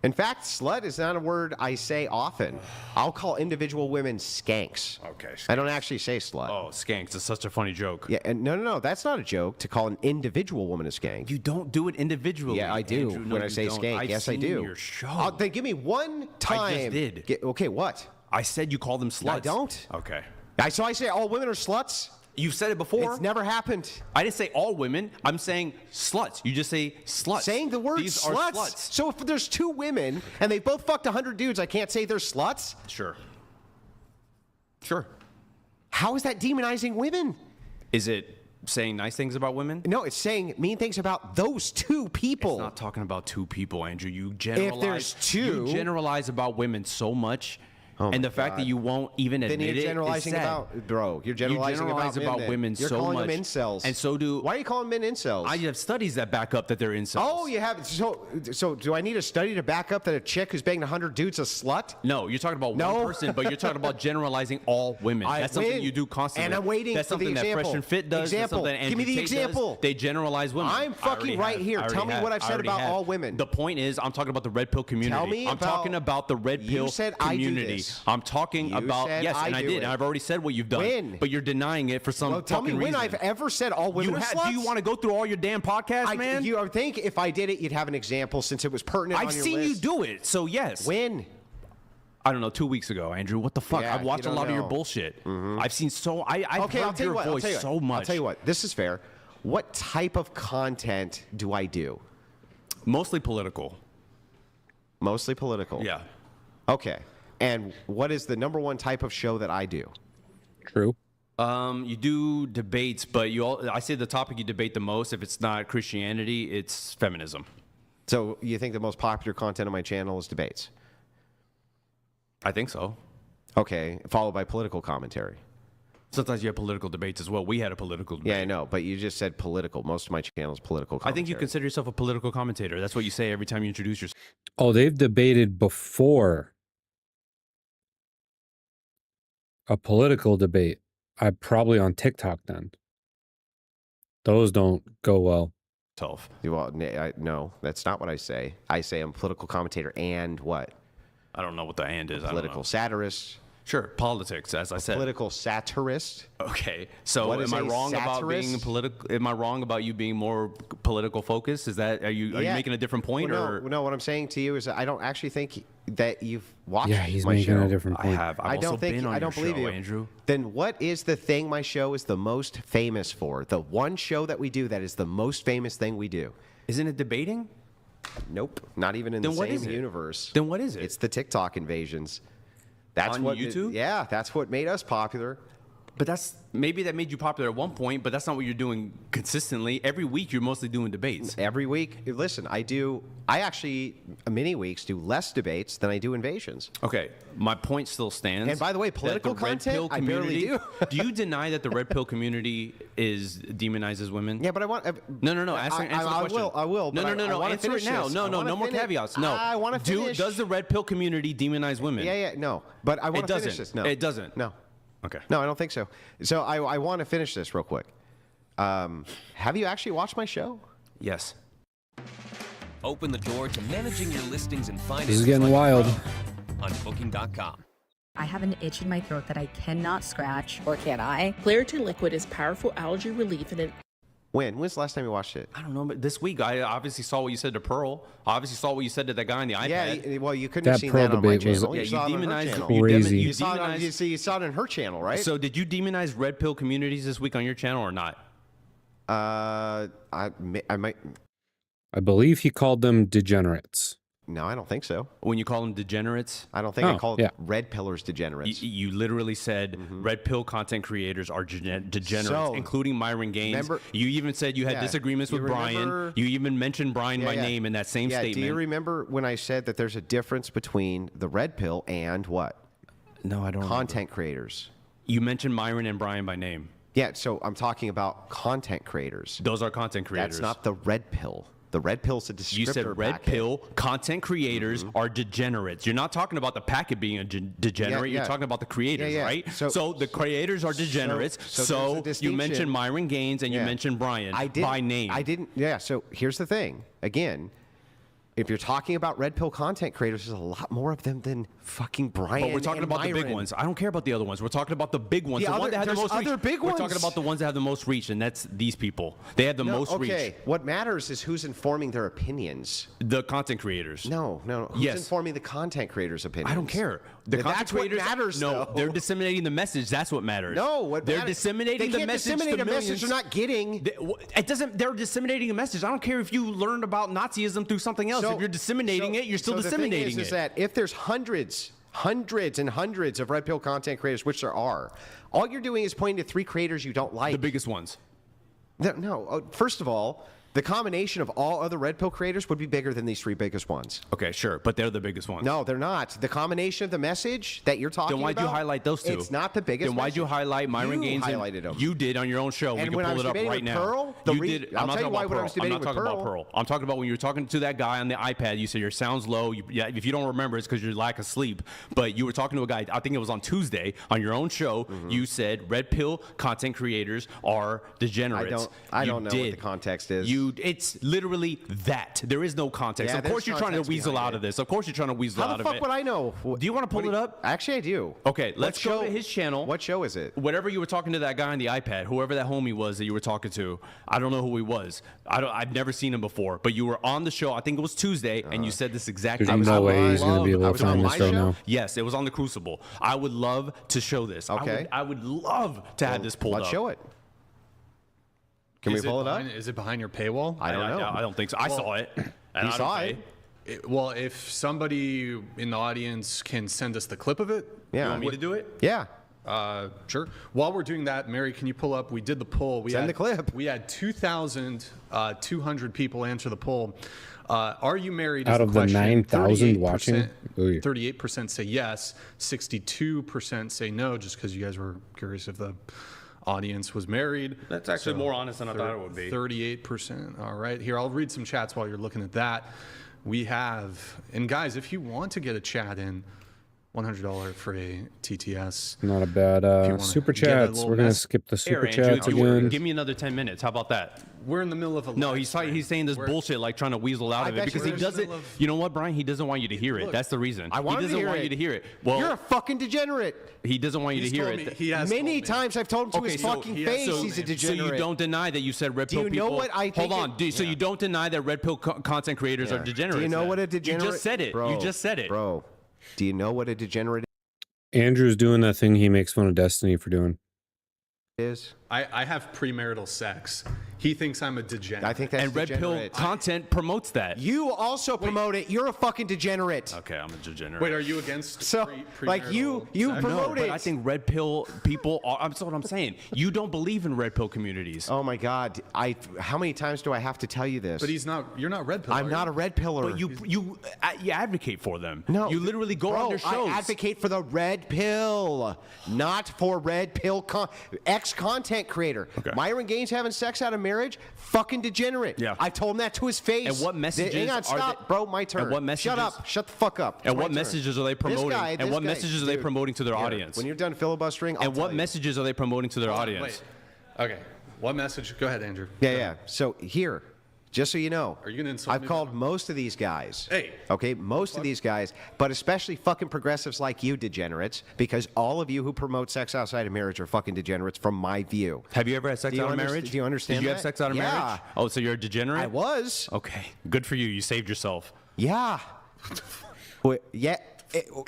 [SPEAKER 3] In fact, slut is not a word I say often. I'll call individual women skanks.
[SPEAKER 2] Okay.
[SPEAKER 3] I don't actually say slut.
[SPEAKER 2] Oh, skanks. It's such a funny joke.
[SPEAKER 3] Yeah, and no. That's not a joke to call an individual woman a skank.
[SPEAKER 2] You don't do it individually.
[SPEAKER 3] Yeah, I do.
[SPEAKER 2] Andrew. No,
[SPEAKER 3] when I
[SPEAKER 2] you
[SPEAKER 3] say
[SPEAKER 2] don't.
[SPEAKER 3] skank,
[SPEAKER 2] I've
[SPEAKER 3] yes, I
[SPEAKER 2] seen
[SPEAKER 3] do.
[SPEAKER 2] Your show.
[SPEAKER 3] Then give me one time.
[SPEAKER 2] I just did.
[SPEAKER 3] Okay, what?
[SPEAKER 2] I said you call them sluts.
[SPEAKER 3] I don't.
[SPEAKER 2] Okay.
[SPEAKER 3] So I say all women are sluts?
[SPEAKER 2] You've said it before.
[SPEAKER 3] It's never happened.
[SPEAKER 2] I didn't say all women. I'm saying sluts. You just say sluts.
[SPEAKER 3] Saying the word
[SPEAKER 2] These are
[SPEAKER 3] sluts. So if there's two women and they both fucked 100 dudes, I can't say they're sluts?
[SPEAKER 2] Sure.
[SPEAKER 3] How is that demonizing women?
[SPEAKER 2] Is it saying nice things about women?
[SPEAKER 3] No, it's saying mean things about those two people.
[SPEAKER 2] It's not talking about two people, Andrew. You generalize.
[SPEAKER 3] If there's two,
[SPEAKER 2] you generalize about women so much. And the fact that you won't even admit
[SPEAKER 3] then you're
[SPEAKER 2] it
[SPEAKER 3] generalizing
[SPEAKER 2] is sad.
[SPEAKER 3] about, bro. You're generalizing about
[SPEAKER 2] women
[SPEAKER 3] you're
[SPEAKER 2] so
[SPEAKER 3] calling
[SPEAKER 2] much.
[SPEAKER 3] them incels.
[SPEAKER 2] And so do.
[SPEAKER 3] Why are you calling men incels?
[SPEAKER 2] I have studies that back up that they're incels.
[SPEAKER 3] Oh, you have. So do I need a study to back up that a chick who's banged 100 dudes is a slut?
[SPEAKER 2] No, you're talking about one person, but you're talking about generalizing all women. That's something you do constantly.
[SPEAKER 3] And I'm waiting
[SPEAKER 2] That's
[SPEAKER 3] for the
[SPEAKER 2] something that
[SPEAKER 3] example.
[SPEAKER 2] Fresh and Fit does. That's something that
[SPEAKER 3] Give me
[SPEAKER 2] Andrew
[SPEAKER 3] the
[SPEAKER 2] Tate
[SPEAKER 3] example.
[SPEAKER 2] does. They generalize women.
[SPEAKER 3] I'm fucking right here. Tell me what I've said about all women.
[SPEAKER 2] The point is, I'm talking about the red pill community.
[SPEAKER 3] Tell me
[SPEAKER 2] I'm talking about the red pill
[SPEAKER 3] You said I do
[SPEAKER 2] community.
[SPEAKER 3] this.
[SPEAKER 2] I'm talking about yes, and I did. And I've already said what you've done.
[SPEAKER 3] When?
[SPEAKER 2] But you're denying it for some
[SPEAKER 3] Tell me
[SPEAKER 2] fucking
[SPEAKER 3] when
[SPEAKER 2] reason.
[SPEAKER 3] I've ever said all women are sluts?
[SPEAKER 2] Do you want to go through all your damn podcasts, man?
[SPEAKER 3] You would think if I did it, you'd have an example since it was pertinent on
[SPEAKER 2] I've
[SPEAKER 3] your
[SPEAKER 2] seen you
[SPEAKER 3] list.
[SPEAKER 2] do it, so yes.
[SPEAKER 3] When?
[SPEAKER 2] I don't know, 2 weeks ago, Andrew. What the fuck?
[SPEAKER 3] Yeah,
[SPEAKER 2] I've watched a
[SPEAKER 3] you
[SPEAKER 2] lot
[SPEAKER 3] don't
[SPEAKER 2] of your
[SPEAKER 3] know.
[SPEAKER 2] bullshit. I've seen so. I've
[SPEAKER 3] Okay, I'll
[SPEAKER 2] heard
[SPEAKER 3] tell you
[SPEAKER 2] your
[SPEAKER 3] what,
[SPEAKER 2] voice so much.
[SPEAKER 3] I'll tell you what. This is fair. What type of content do I do?
[SPEAKER 2] Mostly political.
[SPEAKER 3] Mostly political.
[SPEAKER 2] Yeah.
[SPEAKER 3] Okay. And what is the number one type of show that I do?
[SPEAKER 1] True.
[SPEAKER 2] You do debates, but I say the topic you debate the most, if it's not Christianity, it's feminism.
[SPEAKER 3] So you think the most popular content on my channel is debates?
[SPEAKER 2] I think so.
[SPEAKER 3] Okay, followed by political commentary.
[SPEAKER 2] Sometimes you have political debates as well. We had a political debate.
[SPEAKER 3] Yeah, I know, but you just said political. Most of my channel is political commentary.
[SPEAKER 2] I think you consider yourself a political commentator. That's what you say every time you introduce yourself.
[SPEAKER 1] Oh, they've debated before. A political debate. I'm probably on TikTok then. Those don't go well.
[SPEAKER 3] Well, no, that's not what I say. I say I'm a political commentator and what?
[SPEAKER 2] I don't know what the and is.
[SPEAKER 3] Political satirist.
[SPEAKER 2] Sure, politics, as I said.
[SPEAKER 3] Political satirist.
[SPEAKER 2] Okay, so am I wrong about being political? Am I wrong about you being more political focused? Is that are you making a different point?
[SPEAKER 3] Well, no, what I'm saying to you is I don't actually think that you've watched.
[SPEAKER 1] Yeah, he's
[SPEAKER 3] my
[SPEAKER 1] making
[SPEAKER 3] show.
[SPEAKER 1] a different point.
[SPEAKER 2] I have. I don't
[SPEAKER 3] believe you,
[SPEAKER 2] Andrew.
[SPEAKER 3] Then what is the thing my show is the most famous for? The one show that we do that is the most famous thing we do.
[SPEAKER 2] Isn't it debating?
[SPEAKER 3] Nope, not even in the same universe.
[SPEAKER 2] Then what is it?
[SPEAKER 3] It's the TikTok invasions. That's
[SPEAKER 2] on
[SPEAKER 3] what
[SPEAKER 2] YouTube?
[SPEAKER 3] Yeah, that's what made us popular.
[SPEAKER 2] But maybe that made you popular at one point, but that's not what you're doing consistently. Every week you're mostly doing debates.
[SPEAKER 3] Every week, listen, I actually, many weeks, do less debates than I do invasions.
[SPEAKER 2] Okay, my point still stands.
[SPEAKER 3] And by the way, political content, I barely do.
[SPEAKER 2] Do you deny that the red pill community demonizes women?
[SPEAKER 3] Yeah, but I want...
[SPEAKER 2] No. Answer the question.
[SPEAKER 3] I will.
[SPEAKER 2] No. Answer it now. No more caveats. No.
[SPEAKER 3] I want to finish.
[SPEAKER 2] Does the red pill community demonize women?
[SPEAKER 3] Yeah, no. But I want to finish this. No.
[SPEAKER 2] It doesn't.
[SPEAKER 3] No.
[SPEAKER 2] Okay.
[SPEAKER 3] No, I don't think so. So I want to finish this real quick. Have you actually watched my show?
[SPEAKER 2] Yes.
[SPEAKER 15] Open the door to managing your listings and finances.
[SPEAKER 1] This is getting wild.
[SPEAKER 15] On Booking.com.
[SPEAKER 16] I have an itch in my throat that I cannot scratch.
[SPEAKER 17] Or can I? Claritin Liquid is powerful allergy relief and it...
[SPEAKER 3] When's the last time you watched it?
[SPEAKER 2] I don't know, but this week I obviously saw what you said to Pearl. I obviously saw what you said to that guy on the iPad.
[SPEAKER 3] Yeah, well, you couldn't have seen that on my channel.
[SPEAKER 2] Yeah,
[SPEAKER 3] you demonized
[SPEAKER 1] crazy.
[SPEAKER 3] You saw it on her channel, right?
[SPEAKER 2] So did you demonize red pill communities this week on your channel or not?
[SPEAKER 3] I might.
[SPEAKER 1] I believe he called them degenerates.
[SPEAKER 3] No, I don't think so.
[SPEAKER 2] When you call them degenerates?
[SPEAKER 3] I don't think I called red pillars degenerates.
[SPEAKER 2] You literally said red pill content creators are degenerates, including Myron Gaines. You even said you had disagreements with Brian. You even mentioned Brian by name in that same statement.
[SPEAKER 3] Do you remember when I said that there's a difference between the red pill and what?
[SPEAKER 2] No, I don't.
[SPEAKER 3] Content creators.
[SPEAKER 2] You mentioned Myron and Brian by name.
[SPEAKER 3] Yeah, so I'm talking about content creators.
[SPEAKER 2] Those are content creators.
[SPEAKER 3] That's not the red pill. The red pill's a descriptor.
[SPEAKER 2] You said red pill content creators are degenerates. You're not talking about the packet being a degenerate. You're talking about the creators, right? So the creators are degenerates. So you mentioned Myron Gaines and you mentioned Brian by name.
[SPEAKER 3] I didn't. Yeah. So here's the thing. Again, if you're talking about red pill content creators, there's a lot more of them than fucking Brian.
[SPEAKER 2] But we're talking about the big ones. I don't care about the other ones. We're talking about the big ones. The one that had the most reach. We're talking about the ones that have the most reach, and that's these people. They have the most reach.
[SPEAKER 3] Okay. What matters is who's informing their opinions.
[SPEAKER 2] The content creators.
[SPEAKER 3] No. Who's informing the content creators' opinions?
[SPEAKER 2] I don't care. The content creators.
[SPEAKER 3] What matters, though.
[SPEAKER 2] They're disseminating the message. That's what matters.
[SPEAKER 3] No,
[SPEAKER 2] they're disseminating the message.
[SPEAKER 3] They can't disseminate a message they're not getting.
[SPEAKER 2] It doesn't. They're disseminating a message. I don't care if you learned about Nazism through something else. If you're disseminating it, you're still disseminating it.
[SPEAKER 3] The thing is that if there's hundreds and hundreds of red pill content creators, which there are, all you're doing is pointing to 3 creators you don't like.
[SPEAKER 2] The biggest ones.
[SPEAKER 3] No, first of all, the combination of all other red pill creators would be bigger than these 3 biggest ones.
[SPEAKER 2] Okay, sure, but they're the biggest ones.
[SPEAKER 3] No, they're not. The combination of the message that you're talking about.
[SPEAKER 2] Then why'd you highlight those 2?
[SPEAKER 3] It's not the biggest.
[SPEAKER 2] Then why'd you highlight Myron Gaines?
[SPEAKER 3] You highlighted them.
[SPEAKER 2] You did on your own show.
[SPEAKER 3] And
[SPEAKER 2] we can pull it up right now.
[SPEAKER 3] Pearl,
[SPEAKER 2] you did.
[SPEAKER 3] I'll tell you why when I was debating with Pearl.
[SPEAKER 2] I'm not talking about Pearl. I'm talking about when you were talking to that guy on the iPad. You said your sound's low. If you don't remember, it's because you're lack of sleep. But you were talking to a guy. I think it was on Tuesday on your own show. You said red pill content creators are degenerates.
[SPEAKER 3] I don't know what the context is.
[SPEAKER 2] It's literally that. There is no context. Of course you're trying to weasel out of this. Of course you're trying to weasel out of it.
[SPEAKER 3] How the fuck would I know?
[SPEAKER 2] Do you want to pull it up?
[SPEAKER 3] Actually, I do.
[SPEAKER 2] Okay, let's go to his channel.
[SPEAKER 3] What show is it?
[SPEAKER 2] Whatever you were talking to that guy on the iPad, whoever that homie was that you were talking to, I don't know who he was. I've never seen him before, but you were on the show. I think it was Tuesday, and you said this exact thing.
[SPEAKER 1] There's no way he's going to be able to find this show now.
[SPEAKER 2] Yes, it was on the Crucible. I would love to show this.
[SPEAKER 3] Okay.
[SPEAKER 2] I would love to have this pulled up.
[SPEAKER 3] Let's show it. Can we pull it up?
[SPEAKER 5] Is it behind your paywall?
[SPEAKER 3] I don't know.
[SPEAKER 2] I don't think so. I saw it. And
[SPEAKER 3] you saw it?
[SPEAKER 5] Well, if somebody in the audience can send us the clip of it.
[SPEAKER 3] Yeah.
[SPEAKER 2] You want me to do it?
[SPEAKER 3] Yeah.
[SPEAKER 5] Sure. While we're doing that, Mary, can you pull up? We did the poll.
[SPEAKER 3] Send the clip.
[SPEAKER 5] We had 2,200 people answer the poll. Are you married?
[SPEAKER 1] Out of the 9,000 watching?
[SPEAKER 5] 38% say yes. 62% say no, just because you guys were curious if the audience was married.
[SPEAKER 2] That's actually more honest than I thought it would be.
[SPEAKER 5] 38%. All right. Here, I'll read some chats while you're looking at that. We have, and guys, if you want to get a chat in, $100 for a TTS.
[SPEAKER 1] Not a bad super chats. We're gonna skip the super chats again.
[SPEAKER 2] Give me another 10 minutes. How about that?
[SPEAKER 5] We're in the middle of a
[SPEAKER 2] no. He's saying this bullshit, like trying to weasel out of it because he doesn't. You know what, Brian? He doesn't want you to hear it. That's the reason.
[SPEAKER 3] I want
[SPEAKER 2] he doesn't want you to hear it. Well,
[SPEAKER 3] you're a fucking degenerate.
[SPEAKER 2] He doesn't want you to hear it.
[SPEAKER 5] He has
[SPEAKER 3] many times I've told him to his fucking face he's a degenerate.
[SPEAKER 2] So you don't deny that you said red pill people.
[SPEAKER 3] Do you know what I think?
[SPEAKER 2] Hold on. So you don't deny that red pill content creators are degenerates.
[SPEAKER 3] Do you know what a degenerate?
[SPEAKER 2] You just said it. You just said it,
[SPEAKER 3] bro. Do you know what a degenerate
[SPEAKER 1] Andrew's doing that thing he makes fun of Destiny for doing.
[SPEAKER 3] is?
[SPEAKER 5] I have premarital sex. He thinks I'm a degenerate.
[SPEAKER 3] I think that's
[SPEAKER 2] and red pill content promotes that.
[SPEAKER 3] You also promote it. You're a fucking degenerate.
[SPEAKER 2] Okay, I'm a degenerate.
[SPEAKER 5] Wait, are you against
[SPEAKER 3] like you promote it?
[SPEAKER 2] But I think red pill people are. That's what I'm saying. You don't believe in red pill communities.
[SPEAKER 3] Oh my God! How many times do I have to tell you this?
[SPEAKER 5] But he's not. You're not red pill.
[SPEAKER 3] I'm not a red pillar.
[SPEAKER 2] But you advocate for them.
[SPEAKER 3] No,
[SPEAKER 2] you literally go on their shows.
[SPEAKER 3] I advocate for the red pill, not for red pill ex-content creator.
[SPEAKER 2] Okay.
[SPEAKER 3] Myron Gaines having sex out of marriage, fucking degenerate.
[SPEAKER 2] Yeah.
[SPEAKER 3] I told him that to his face.
[SPEAKER 2] And what messages
[SPEAKER 3] Hang on, stop, bro. My turn.
[SPEAKER 2] And what messages?
[SPEAKER 3] Shut up. Shut the fuck up.
[SPEAKER 2] And what messages are they promoting? And what messages are they promoting to their audience?
[SPEAKER 3] When you're done filibustering,
[SPEAKER 2] and what messages are they promoting to their audience?
[SPEAKER 5] Wait. Okay. What message? Go ahead, Andrew.
[SPEAKER 3] Yeah. So here, just so you know,
[SPEAKER 5] are you gonna insult
[SPEAKER 3] I've
[SPEAKER 5] me
[SPEAKER 3] called most of these guys.
[SPEAKER 5] Hey.
[SPEAKER 3] Okay, most of these guys, but especially fucking progressives like you degenerates, because all of you who promote sex outside of marriage are fucking degenerates from my view.
[SPEAKER 2] Have you ever had sex out of marriage?
[SPEAKER 3] Do you understand
[SPEAKER 2] Did you
[SPEAKER 3] that?
[SPEAKER 2] have sex out of marriage? Oh, so you're a degenerate?
[SPEAKER 3] I was.
[SPEAKER 2] Okay. Good for you. You saved yourself.
[SPEAKER 3] Yeah. Yeah.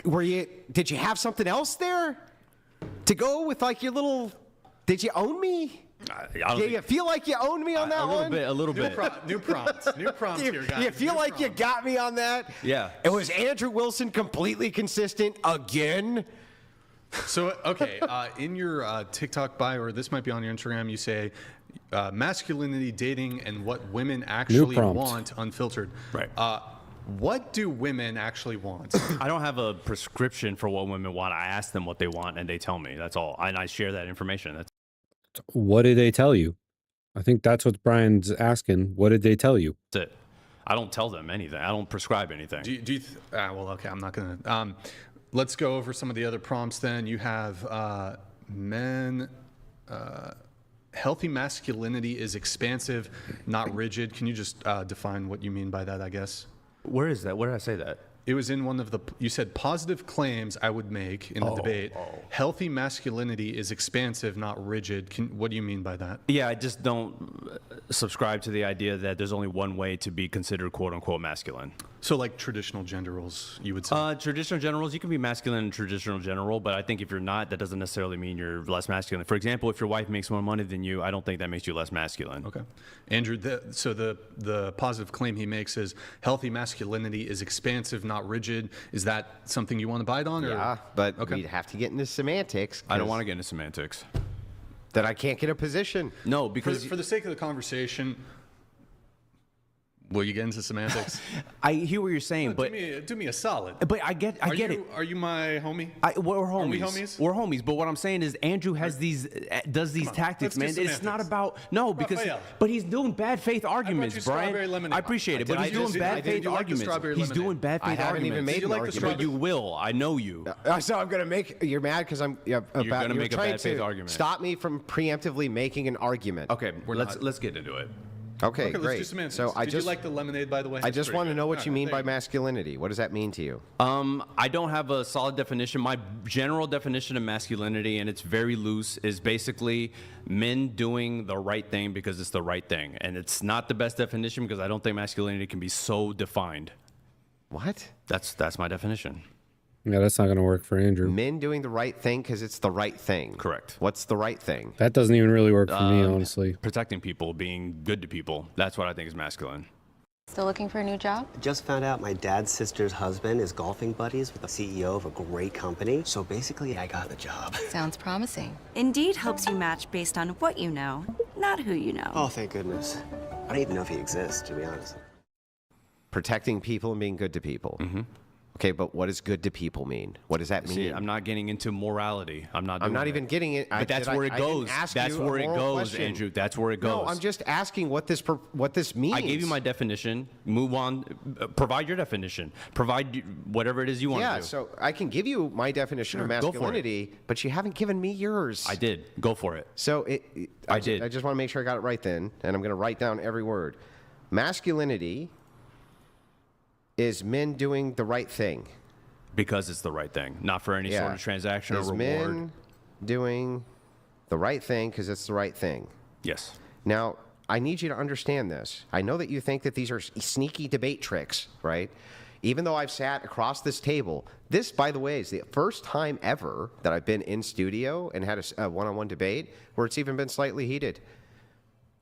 [SPEAKER 3] Were you? Did you have something else there to go with, like your little? Did you own me? Do you feel like you owned me on that one?
[SPEAKER 2] A little bit.
[SPEAKER 5] New prompts here, guys.
[SPEAKER 3] You feel like you got me on that?
[SPEAKER 2] Yeah.
[SPEAKER 3] It was Andrew Wilson completely consistent again.
[SPEAKER 5] So, okay, in your TikTok bio, or this might be on your Instagram, you say masculinity, dating, and what women actually want unfiltered.
[SPEAKER 2] Right.
[SPEAKER 5] What do women actually want?
[SPEAKER 2] I don't have a prescription for what women want. I ask them what they want, and they tell me. That's all. And I share that information. That's
[SPEAKER 1] What did they tell you? I think that's what Brian's asking. What did they tell you?
[SPEAKER 2] it. I don't tell them anything. I don't prescribe anything.
[SPEAKER 5] Do you well, okay, I'm not going to. Let's go over some of the other prompts then. You have men. Healthy masculinity is expansive, not rigid. Can you just define what you mean by that, I guess?
[SPEAKER 2] Where is that? Where did I say that?
[SPEAKER 5] It was in one of the, you said positive claims I would make in the debate. Healthy masculinity is expansive, not rigid. What do you mean by that?
[SPEAKER 2] Yeah, I just don't subscribe to the idea that there's only one way to be considered quote unquote masculine.
[SPEAKER 5] So like traditional gender roles, you would say?
[SPEAKER 2] Traditional gender roles, you can be masculine in traditional gender role, but I think if you're not, that doesn't necessarily mean you're less masculine. For example, if your wife makes more money than you, I don't think that makes you less masculine.
[SPEAKER 5] Okay. Andrew, so the positive claim he makes is healthy masculinity is expansive, not rigid. Is that something you want to bite on?
[SPEAKER 3] Yeah, but we'd have to get into semantics.
[SPEAKER 2] I don't want to get into semantics.
[SPEAKER 3] That I can't get a position.
[SPEAKER 2] No, because
[SPEAKER 5] for the sake of the conversation, will you get into semantics?
[SPEAKER 2] I hear what you're saying,
[SPEAKER 5] no,
[SPEAKER 2] but
[SPEAKER 5] do me a solid.
[SPEAKER 2] But I get it.
[SPEAKER 5] Are you my homie?
[SPEAKER 2] We're homies.
[SPEAKER 5] Are we homies?
[SPEAKER 2] We're homies. But what I'm saying is, Andrew has does these tactics, man. It's not about because,
[SPEAKER 5] Rafael.
[SPEAKER 2] but he's doing bad faith arguments, Brian. I appreciate it, but he's doing bad faith arguments. He's doing bad faith arguments.
[SPEAKER 3] I haven't even made an argument.
[SPEAKER 2] But you will. I know you.
[SPEAKER 3] So I'm gonna make. You're mad because I'm. You're
[SPEAKER 2] gonna make a bad faith argument.
[SPEAKER 3] Stop me from preemptively making an argument.
[SPEAKER 2] Okay, let's get into it.
[SPEAKER 3] Okay, great.
[SPEAKER 5] Let's do semantics.
[SPEAKER 3] So
[SPEAKER 5] Did you like the lemonade, by the way?
[SPEAKER 3] I just want to know what you mean by masculinity. What does that mean to you?
[SPEAKER 2] I don't have a solid definition. My general definition of masculinity, and it's very loose, is basically men doing the right thing because it's the right thing. And it's not the best definition because I don't think masculinity can be so defined.
[SPEAKER 3] What?
[SPEAKER 2] That's my definition.
[SPEAKER 1] Yeah, that's not going to work for Andrew.
[SPEAKER 3] Men doing the right thing because it's the right thing.
[SPEAKER 2] Correct.
[SPEAKER 3] What's the right thing?
[SPEAKER 1] That doesn't even really work for me, honestly.
[SPEAKER 2] Protecting people, being good to people. That's what I think is masculine.
[SPEAKER 18] Still looking for a new job?
[SPEAKER 19] Just found out my dad's sister's husband is golfing buddies with the CEO of a great company. So basically, I got the job.
[SPEAKER 18] Sounds promising.
[SPEAKER 20] Indeed helps you match based on what you know, not who you know.
[SPEAKER 19] Oh, thank goodness. I don't even know if he exists, to be honest.
[SPEAKER 3] Protecting people and being good to people. Okay, but what does good to people mean? What does that mean?
[SPEAKER 2] See, I'm not getting into morality. I'm not
[SPEAKER 3] even getting it.
[SPEAKER 2] But that's where it goes. That's where it goes, Andrew. That's where it goes.
[SPEAKER 3] No, I'm just asking what this means.
[SPEAKER 2] I gave you my definition. Move on. Provide your definition. Provide whatever it is you want to do.
[SPEAKER 3] Yeah, so I can give you my definition of masculinity, but you haven't given me yours.
[SPEAKER 2] I did. Go for it.
[SPEAKER 3] So
[SPEAKER 2] I did.
[SPEAKER 3] I just want to make sure I got it right then, and I'm going to write down every word. Masculinity is men doing the right thing.
[SPEAKER 2] Because it's the right thing, not for any sort of transaction or reward.
[SPEAKER 3] Men doing the right thing because it's the right thing.
[SPEAKER 2] Yes.
[SPEAKER 3] Now, I need you to understand this. I know that you think that these are sneaky debate tricks, right? Even though I've sat across this table, this, by the way, is the first time ever that I've been in studio and had a one-on-one debate where it's even been slightly heated.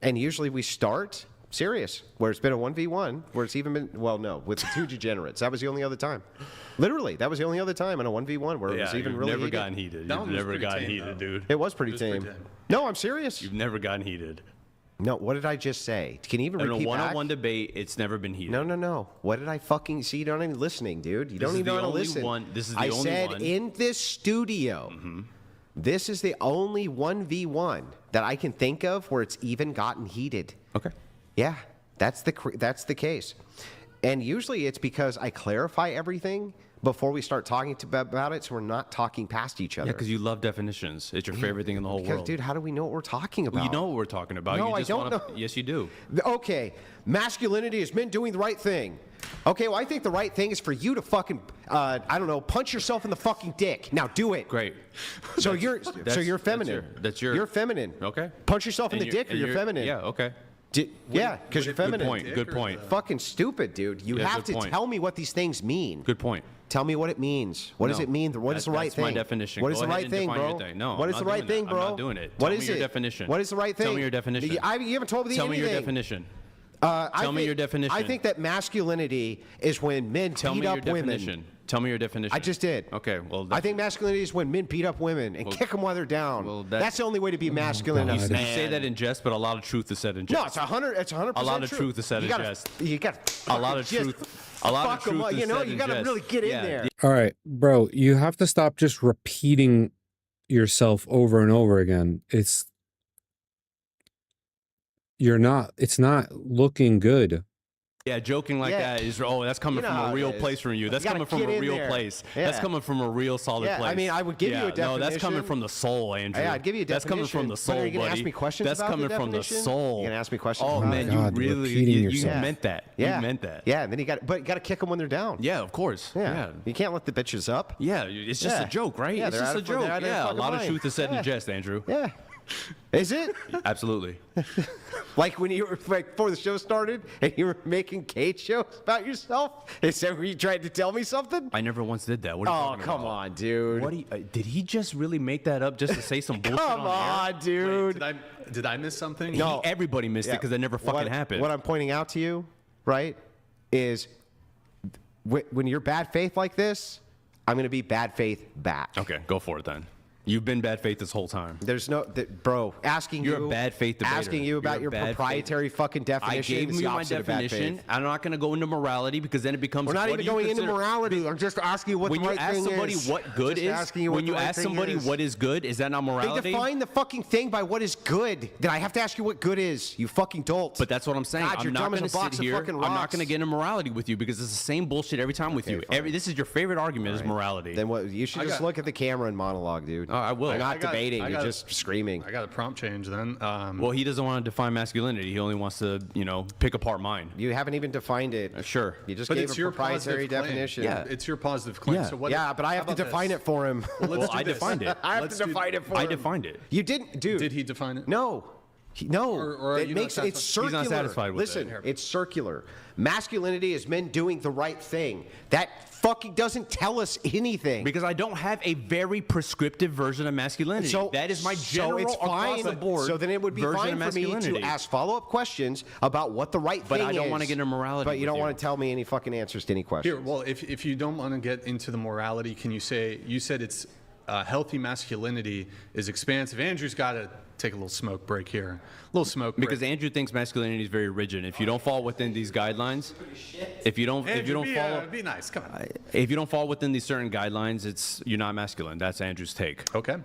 [SPEAKER 3] And usually we start serious, where it's been a 1v1, where it's even been, well, no, with the two degenerates. That was the only other time. Literally, that was the only other time in a 1v1 where it was even really
[SPEAKER 2] never
[SPEAKER 3] heated.
[SPEAKER 2] gotten heated. You've never gotten heated, dude.
[SPEAKER 3] It was pretty tame. No, I'm serious.
[SPEAKER 2] You've never gotten heated.
[SPEAKER 3] No, what did I just say? Can you even repeat
[SPEAKER 2] In a one-on-one debate, it's never been heated.
[SPEAKER 3] No. What did I fucking see? You're not even listening, dude. You don't even know how to listen.
[SPEAKER 2] This is the
[SPEAKER 3] I
[SPEAKER 2] only
[SPEAKER 3] said
[SPEAKER 2] one.
[SPEAKER 3] in this studio, this is the only 1v1 that I can think of where it's even gotten heated.
[SPEAKER 2] Okay.
[SPEAKER 3] Yeah, that's the case. And usually it's because I clarify everything before we start talking about it, so we're not talking past each other.
[SPEAKER 2] Yeah, because you love definitions. It's your favorite thing in the whole world.
[SPEAKER 3] Dude, how do we know what we're talking about?
[SPEAKER 2] Well, you know what we're talking about.
[SPEAKER 3] No,
[SPEAKER 2] you just
[SPEAKER 3] I don't know.
[SPEAKER 2] Yes, you do.
[SPEAKER 3] Okay, masculinity is men doing the right thing. Okay, well, I think the right thing is for you to fucking, I don't know, punch yourself in the fucking dick. Now do it.
[SPEAKER 2] Great.
[SPEAKER 3] So you're feminine. You're feminine.
[SPEAKER 2] Okay.
[SPEAKER 3] Punch yourself in the dick, or you're feminine.
[SPEAKER 2] Yeah. Okay.
[SPEAKER 3] Yeah, because you're feminine.
[SPEAKER 2] Good point.
[SPEAKER 3] Fucking stupid, dude. You have to tell me what these things mean.
[SPEAKER 2] Good point.
[SPEAKER 3] Tell me what it means. What does it mean? What is the right thing?
[SPEAKER 2] That's my definition.
[SPEAKER 3] What is
[SPEAKER 2] Go
[SPEAKER 3] the right
[SPEAKER 2] ahead and
[SPEAKER 3] thing,
[SPEAKER 2] define
[SPEAKER 3] bro?
[SPEAKER 2] your thing. No,
[SPEAKER 3] what
[SPEAKER 2] I'm
[SPEAKER 3] is the
[SPEAKER 2] not
[SPEAKER 3] right
[SPEAKER 2] doing
[SPEAKER 3] thing,
[SPEAKER 2] that.
[SPEAKER 3] bro?
[SPEAKER 2] I'm not doing it.
[SPEAKER 3] What
[SPEAKER 2] Tell
[SPEAKER 3] is
[SPEAKER 2] me
[SPEAKER 3] it?
[SPEAKER 2] your definition.
[SPEAKER 3] What is the right thing?
[SPEAKER 2] Tell me your definition.
[SPEAKER 3] You haven't told me
[SPEAKER 2] Tell me
[SPEAKER 3] anything.
[SPEAKER 2] your definition.
[SPEAKER 3] Tell
[SPEAKER 2] me your definition.
[SPEAKER 3] I think that masculinity is when men beat up women.
[SPEAKER 2] Tell me your definition.
[SPEAKER 3] I just did.
[SPEAKER 2] Okay, well,
[SPEAKER 3] I think masculinity is when men beat up women and kick them while they're down.
[SPEAKER 2] Well,
[SPEAKER 3] that's the only way to be masculine.
[SPEAKER 2] You say that in jest, but a lot of truth is said in jest.
[SPEAKER 3] No, it's 100%. It's 100%.
[SPEAKER 2] A lot of truth is said in jest.
[SPEAKER 3] You got
[SPEAKER 2] a lot of truth. A lot of truth is
[SPEAKER 3] you know,
[SPEAKER 2] said
[SPEAKER 3] you
[SPEAKER 2] in
[SPEAKER 3] got to
[SPEAKER 2] jest.
[SPEAKER 3] really get in there.
[SPEAKER 1] All right, bro, you have to stop just repeating yourself over and over again. It's not looking good.
[SPEAKER 2] Yeah, joking like that is, that's coming from a real place from you. That's coming from a real place. That's coming from a real solid place.
[SPEAKER 3] I mean, I would give you a definition.
[SPEAKER 2] No, that's coming from the soul, Andrew.
[SPEAKER 3] Yeah, I'd give you a definition.
[SPEAKER 2] That's coming from the soul,
[SPEAKER 3] Are you
[SPEAKER 2] buddy.
[SPEAKER 3] going to ask me questions
[SPEAKER 2] That's
[SPEAKER 3] about
[SPEAKER 2] coming
[SPEAKER 3] the
[SPEAKER 2] from the
[SPEAKER 3] definition?
[SPEAKER 2] soul.
[SPEAKER 3] You going to ask me questions
[SPEAKER 2] Oh,
[SPEAKER 3] about
[SPEAKER 2] man,
[SPEAKER 3] it?
[SPEAKER 2] you
[SPEAKER 1] God,
[SPEAKER 2] really,
[SPEAKER 1] repeating
[SPEAKER 2] you
[SPEAKER 1] yourself.
[SPEAKER 2] meant that.
[SPEAKER 3] Yeah.
[SPEAKER 2] You meant that.
[SPEAKER 3] Yeah, and then you got to kick them when they're down.
[SPEAKER 2] Yeah, of course.
[SPEAKER 3] Yeah. You can't let the bitches up.
[SPEAKER 2] Yeah, it's just a joke, right?
[SPEAKER 3] Yeah,
[SPEAKER 2] It's
[SPEAKER 3] they're
[SPEAKER 2] just
[SPEAKER 3] out
[SPEAKER 2] a
[SPEAKER 3] of- they're
[SPEAKER 2] joke.
[SPEAKER 3] out of their
[SPEAKER 2] Yeah, a
[SPEAKER 3] fucking
[SPEAKER 2] lot of
[SPEAKER 3] mind.
[SPEAKER 2] truth is said in jest, Andrew.
[SPEAKER 3] Yeah. Is it?
[SPEAKER 2] Absolutely.
[SPEAKER 3] Like when you were before the show started and you were making Kate shows about yourself? Is that where you tried to tell me something?
[SPEAKER 2] I never once did that. What are you talking
[SPEAKER 3] come
[SPEAKER 2] about?
[SPEAKER 3] on, dude.
[SPEAKER 2] What did he just really make that up just to say some bullshit
[SPEAKER 3] Come on, dude.
[SPEAKER 5] Did I miss something?
[SPEAKER 3] No.
[SPEAKER 2] Everybody missed it because that never fucking happened.
[SPEAKER 3] What I'm pointing out to you, right, is when you're bad faith like this, I'm going to be bad faith back.
[SPEAKER 2] Okay, go for it then. You've been bad faith this whole time.
[SPEAKER 3] There's no, bro, asking
[SPEAKER 2] You're
[SPEAKER 3] you.
[SPEAKER 2] a bad faith debater.
[SPEAKER 3] Asking you about your proprietary fucking definition.
[SPEAKER 2] I gave
[SPEAKER 3] is
[SPEAKER 2] you
[SPEAKER 3] the
[SPEAKER 2] my
[SPEAKER 3] opposite of bad
[SPEAKER 2] definition.
[SPEAKER 3] faith.
[SPEAKER 2] I'm not going to go into morality because then it becomes.
[SPEAKER 3] We're not
[SPEAKER 2] what
[SPEAKER 3] even
[SPEAKER 2] do you
[SPEAKER 3] going into
[SPEAKER 2] consider-
[SPEAKER 3] morality. I'm just asking you what
[SPEAKER 2] when
[SPEAKER 3] the
[SPEAKER 2] you
[SPEAKER 3] right
[SPEAKER 2] ask
[SPEAKER 3] thing
[SPEAKER 2] somebody
[SPEAKER 3] is.
[SPEAKER 2] what good
[SPEAKER 3] Just
[SPEAKER 2] is,
[SPEAKER 3] asking you what
[SPEAKER 2] when
[SPEAKER 3] the
[SPEAKER 2] you
[SPEAKER 3] right
[SPEAKER 2] ask
[SPEAKER 3] thing
[SPEAKER 2] somebody
[SPEAKER 3] is.
[SPEAKER 2] what is good, is that not
[SPEAKER 3] They
[SPEAKER 2] morality?
[SPEAKER 3] define the fucking thing by what is good. Then I have to ask you what good is. You fucking dolt.
[SPEAKER 2] But that's what I'm saying.
[SPEAKER 3] God,
[SPEAKER 2] I'm
[SPEAKER 3] you're
[SPEAKER 2] not
[SPEAKER 3] dumb as
[SPEAKER 2] going
[SPEAKER 3] a
[SPEAKER 2] to
[SPEAKER 3] box
[SPEAKER 2] sit
[SPEAKER 3] of
[SPEAKER 2] here.
[SPEAKER 3] fucking
[SPEAKER 2] I'm not
[SPEAKER 3] rocks.
[SPEAKER 2] going to get into morality with you because it's the same bullshit every time with you.
[SPEAKER 3] fine.
[SPEAKER 2] This is your favorite argument is morality.
[SPEAKER 3] Then what? You should just look at the camera and monologue, dude.
[SPEAKER 2] I will.
[SPEAKER 3] You're not
[SPEAKER 5] I got-
[SPEAKER 3] debating.
[SPEAKER 5] I
[SPEAKER 3] You're
[SPEAKER 5] got-
[SPEAKER 3] just screaming.
[SPEAKER 5] I got a prompt change then.
[SPEAKER 2] Well, he doesn't want to define masculinity. He only wants to, pick apart mine.
[SPEAKER 3] You haven't even defined it.
[SPEAKER 2] Sure.
[SPEAKER 3] You just
[SPEAKER 5] But
[SPEAKER 3] gave
[SPEAKER 5] it's
[SPEAKER 3] a
[SPEAKER 5] your
[SPEAKER 3] proprietary
[SPEAKER 5] positive claim.
[SPEAKER 3] definition.
[SPEAKER 2] Yeah.
[SPEAKER 5] It's your positive claim.
[SPEAKER 2] Yeah.
[SPEAKER 5] So what
[SPEAKER 3] Yeah, but I have to define it for him.
[SPEAKER 5] Well, let's do
[SPEAKER 2] I
[SPEAKER 5] this.
[SPEAKER 2] defined it.
[SPEAKER 3] I have
[SPEAKER 5] Let's
[SPEAKER 3] to
[SPEAKER 5] do-
[SPEAKER 3] define it for him.
[SPEAKER 2] I defined it.
[SPEAKER 3] You didn't, dude.
[SPEAKER 5] Did he define it?
[SPEAKER 3] No. No,
[SPEAKER 5] Or
[SPEAKER 3] it makes it's circular.
[SPEAKER 2] He's not satisfied with
[SPEAKER 3] Listen,
[SPEAKER 2] it.
[SPEAKER 3] it's circular. Masculinity is men doing the right thing. That fucking doesn't tell us anything.
[SPEAKER 2] Because I don't have a very prescriptive version of masculinity. That is my general
[SPEAKER 3] it's fine.
[SPEAKER 2] across the board.
[SPEAKER 3] So then it would be
[SPEAKER 2] version
[SPEAKER 3] fine
[SPEAKER 2] of
[SPEAKER 3] for me to
[SPEAKER 2] masculinity.
[SPEAKER 3] ask follow-up questions about what the right
[SPEAKER 2] But
[SPEAKER 3] thing is.
[SPEAKER 2] I don't want to get into morality.
[SPEAKER 3] But you don't
[SPEAKER 2] with
[SPEAKER 3] want to tell me any fucking answers to any questions.
[SPEAKER 5] Here, well, if you don't want to get into the morality, can you say, you said it's healthy masculinity is expansive. Andrew's got to take a little smoke break here. A little smoke break.
[SPEAKER 2] Because Andrew thinks masculinity is very rigid. If you don't fall within these guidelines, if you don't follow,
[SPEAKER 5] be nice. Come on.
[SPEAKER 2] if you don't fall within these certain guidelines, you're not masculine. That's Andrew's take.
[SPEAKER 5] Okay.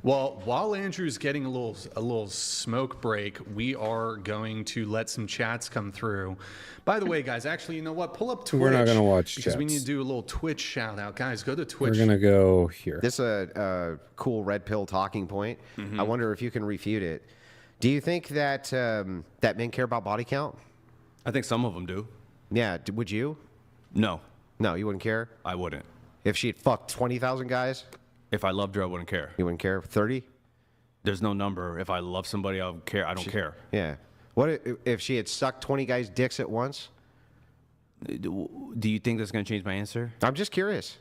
[SPEAKER 5] Well, while Andrew's getting a little smoke break, we are going to let some chats come through. By the way, guys, actually, you know what? Pull up Twitch.
[SPEAKER 1] We're not gonna watch
[SPEAKER 5] because we
[SPEAKER 1] chats.
[SPEAKER 5] need to do a little Twitch shout out, guys. Go to Twitch.
[SPEAKER 1] We're gonna go here.
[SPEAKER 3] This is a cool red pill talking point. I wonder if you can refute it. Do you think that that men care about body count?
[SPEAKER 2] I think some of them do.
[SPEAKER 3] Yeah. Would you?
[SPEAKER 2] No.
[SPEAKER 3] No, you wouldn't care?
[SPEAKER 2] I wouldn't.
[SPEAKER 3] If she had fucked 20,000 guys?
[SPEAKER 2] If I loved her, I wouldn't care.
[SPEAKER 3] You wouldn't care? 30?
[SPEAKER 2] There's no number. If I love somebody, I'll care. I don't care.
[SPEAKER 3] Yeah. What if she had sucked 20 guys' dicks at once?
[SPEAKER 2] Do you think that's going to change my answer?
[SPEAKER 3] I'm just curious.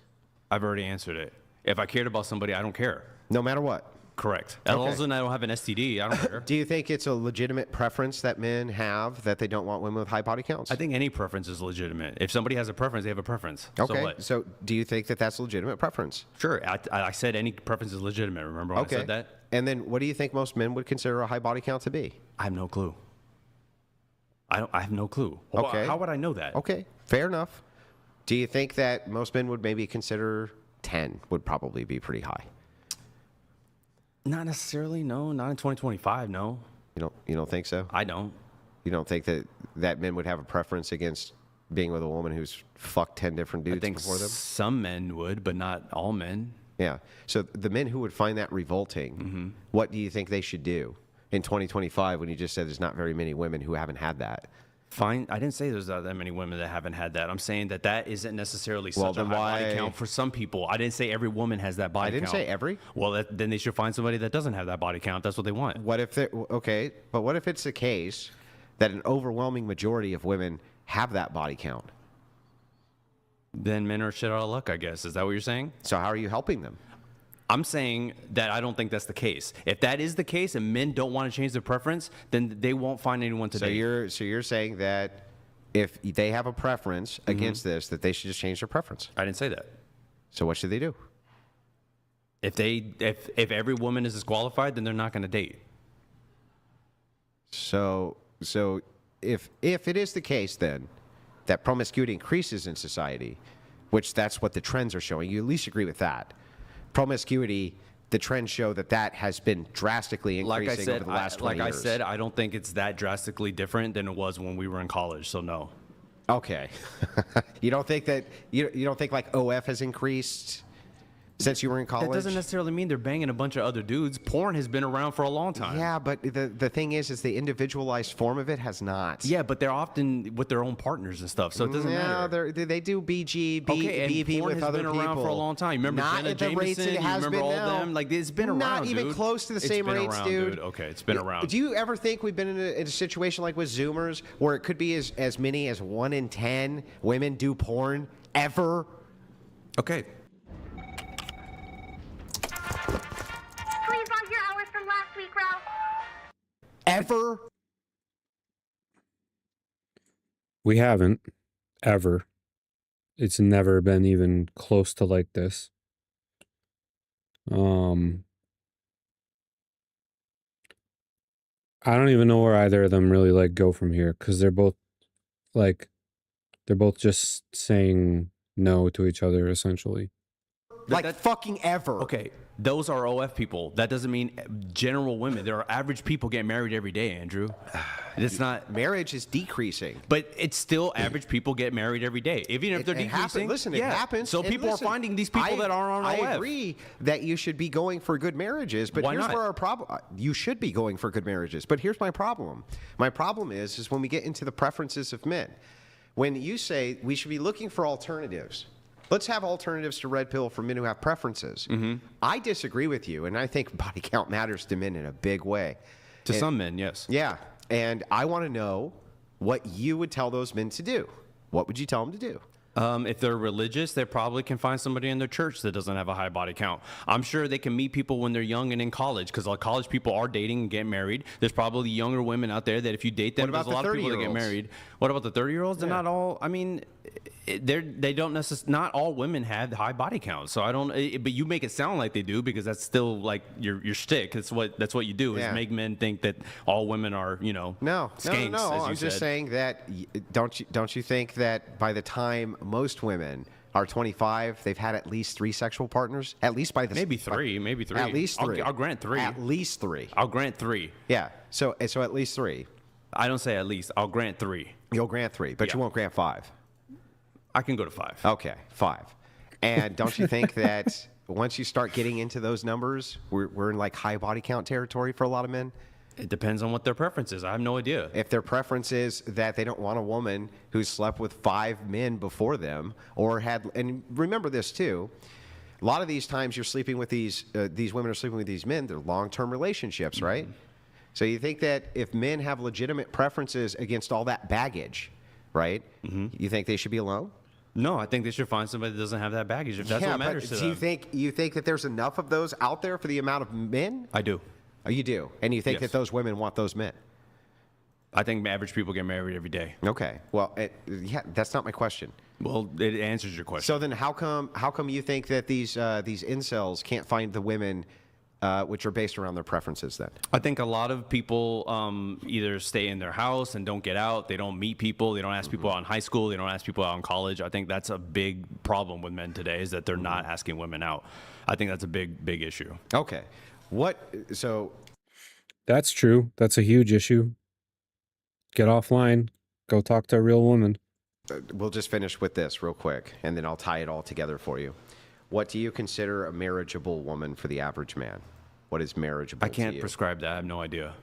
[SPEAKER 2] I've already answered it. If I cared about somebody, I don't care.
[SPEAKER 3] No matter what?
[SPEAKER 2] Correct.
[SPEAKER 3] Okay.
[SPEAKER 2] As long as I don't have an STD, I don't care.
[SPEAKER 3] Do you think it's a legitimate preference that men have that they don't want women with high body counts?
[SPEAKER 2] I think any preference is legitimate. If somebody has a preference, they have a preference.
[SPEAKER 3] Okay. So do you think that that's a legitimate preference?
[SPEAKER 2] Sure. I said any preference is legitimate. Remember when I said that?
[SPEAKER 3] And then what do you think most men would consider a high body count to be?
[SPEAKER 2] I have no clue. I have no clue.
[SPEAKER 3] Okay.
[SPEAKER 2] How would I know that?
[SPEAKER 3] Okay. Fair enough. Do you think that most men would maybe consider 10 would probably be pretty high?
[SPEAKER 2] Not necessarily. No. Not in 2025. No.
[SPEAKER 3] You don't think so?
[SPEAKER 2] I don't.
[SPEAKER 3] You don't think that men would have a preference against being with a woman who's fucked 10 different dudes
[SPEAKER 2] I think
[SPEAKER 3] before them?
[SPEAKER 2] some men would, but not all men.
[SPEAKER 3] Yeah. So the men who would find that revolting, what do you think they should do in 2025 when you just said there's not very many women who haven't had that?
[SPEAKER 2] Fine. I didn't say there's not that many women that haven't had that. I'm saying that isn't necessarily such a high body count for some people. I didn't say every woman has that body count.
[SPEAKER 3] I didn't say every.
[SPEAKER 2] Well, then they should find somebody that doesn't have that body count. That's what they want.
[SPEAKER 3] What if okay, but what if it's the case that an overwhelming majority of women have that body count?
[SPEAKER 2] Then men are shit out of luck, I guess. Is that what you're saying?
[SPEAKER 3] So how are you helping them?
[SPEAKER 2] I'm saying that I don't think that's the case. If that is the case and men don't want to change their preference, then they won't find anyone to date.
[SPEAKER 3] So you're saying that if they have a preference against this, that they should just change their preference?
[SPEAKER 2] I didn't say that.
[SPEAKER 3] So what should they do?
[SPEAKER 2] If every woman is disqualified, then they're not going to date.
[SPEAKER 3] So if it is the case then that promiscuity increases in society, which that's what the trends are showing, you at least agree with that. Promiscuity, the trends show that has been drastically increasing over the last 20 years.
[SPEAKER 2] Like I said, I don't think it's that drastically different than it was when we were in college, so no.
[SPEAKER 3] Okay. You don't think that you don't think like OF has increased since you were in college?
[SPEAKER 2] That doesn't necessarily mean they're banging a bunch of other dudes. Porn has been around for a long time.
[SPEAKER 3] Yeah, but the thing is the individualized form of it has not.
[SPEAKER 2] Yeah, but they're often with their own partners and stuff, so it doesn't matter.
[SPEAKER 3] They do BG,
[SPEAKER 2] BP
[SPEAKER 3] with other people.
[SPEAKER 2] Porn has been around for a long time. You remember
[SPEAKER 3] not
[SPEAKER 2] Jenna
[SPEAKER 3] at the rates
[SPEAKER 2] Jameson?
[SPEAKER 3] it has
[SPEAKER 2] you remember
[SPEAKER 3] been
[SPEAKER 2] all
[SPEAKER 3] now.
[SPEAKER 2] them? Like, it's been around,
[SPEAKER 3] Not even
[SPEAKER 2] dude.
[SPEAKER 3] close to the
[SPEAKER 2] It's
[SPEAKER 3] same
[SPEAKER 2] been
[SPEAKER 3] rates,
[SPEAKER 2] around,
[SPEAKER 3] dude.
[SPEAKER 2] Okay, it's been around.
[SPEAKER 3] Do you ever think we've been in a situation like with Zoomers where it could be as many as 1 in 10 women do porn ever?
[SPEAKER 2] Okay.
[SPEAKER 8] Please log your hours from last week, Ralph.
[SPEAKER 3] Ever?
[SPEAKER 1] We haven't ever. It's never been even close to like this. I don't even know where either of them really like go from here because they're both just saying no to each other essentially.
[SPEAKER 3] Like fucking ever.
[SPEAKER 2] Okay, those are OF people. That doesn't mean general women. There are average people getting married every day, Andrew. It's not.
[SPEAKER 3] Marriage is decreasing.
[SPEAKER 2] But it's still average people get married every day. Even if they're decreasing.
[SPEAKER 3] Listen,
[SPEAKER 2] yeah.
[SPEAKER 3] it happens.
[SPEAKER 2] So
[SPEAKER 3] And
[SPEAKER 2] people
[SPEAKER 3] listen,
[SPEAKER 2] are finding these people that are on OF.
[SPEAKER 3] I agree that you should be going for good marriages, but
[SPEAKER 2] Why
[SPEAKER 3] here's
[SPEAKER 2] not?
[SPEAKER 3] where our problem. You should be going for good marriages, but here's my problem. My problem is when we get into the preferences of men. When you say we should be looking for alternatives, let's have alternatives to red pill for men who have preferences. I disagree with you, and I think body count matters to men in a big way.
[SPEAKER 2] To some men, yes.
[SPEAKER 3] Yeah. And I want to know what you would tell those men to do. What would you tell them to do?
[SPEAKER 2] If they're religious, they probably can find somebody in their church that doesn't have a high body count. I'm sure they can meet people when they're young and in college, because college people are dating and getting married. There's probably younger women out there that if you date them,
[SPEAKER 3] What about
[SPEAKER 2] there's a lot of people that get married. What about the 30-year-olds? They're not all. I mean, they don't necessarily. Not all women have high body counts. So I don't. But you make it sound like they do, because that's still like your shtick. That's what you do, is make men think that all women are skanks.
[SPEAKER 3] No.
[SPEAKER 2] As you
[SPEAKER 3] I'm just
[SPEAKER 2] said.
[SPEAKER 3] saying that don't you think that by the time most women are 25, they've had at least 3 sexual partners? At least by the
[SPEAKER 2] maybe three.
[SPEAKER 3] At least 3.
[SPEAKER 2] I'll grant 3.
[SPEAKER 3] At least 3.
[SPEAKER 2] I'll grant 3.
[SPEAKER 3] Yeah. So at least 3.
[SPEAKER 2] I don't say at least. I'll grant 3.
[SPEAKER 3] You'll grant 3, but you won't grant 5.
[SPEAKER 2] I can go to 5.
[SPEAKER 3] Okay, 5. And don't you think that once you start getting into those numbers, we're in like high body count territory for a lot of men?
[SPEAKER 2] It depends on what their preference is. I have no idea.
[SPEAKER 3] If their preference is that they don't want a woman who slept with 5 men before them, or had, and remember this too, a lot of these times you're sleeping with these women are sleeping with these men, they're long-term relationships, right? So you think that if men have legitimate preferences against all that baggage, right? You think they should be alone?
[SPEAKER 2] No, I think they should find somebody that doesn't have that baggage, if that's what matters to them.
[SPEAKER 3] You think that there's enough of those out there for the amount of men?
[SPEAKER 2] I do.
[SPEAKER 3] Oh, you do? And you think
[SPEAKER 2] Yes.
[SPEAKER 3] that those women want those men?
[SPEAKER 2] I think average people get married every day.
[SPEAKER 3] Okay. Well, that's not my question.
[SPEAKER 2] Well, it answers your question.
[SPEAKER 3] So then how come you think that these incels can't find the women which are based around their preferences then?
[SPEAKER 2] I think a lot of people either stay in their house and don't get out. They don't meet people. They don't ask people out in high school. They don't ask people out in college. I think that's a big problem with men today, is that they're not asking women out. I think that's a big issue.
[SPEAKER 3] Okay. So
[SPEAKER 1] That's true. That's a huge issue. Get offline. Go talk to a real woman.
[SPEAKER 3] we'll just finish with this real quick, and then I'll tie it all together for you. What do you consider a marriageable woman for the average man? What is marriageable
[SPEAKER 2] I can't
[SPEAKER 3] to you?
[SPEAKER 2] prescribe that. I have no idea.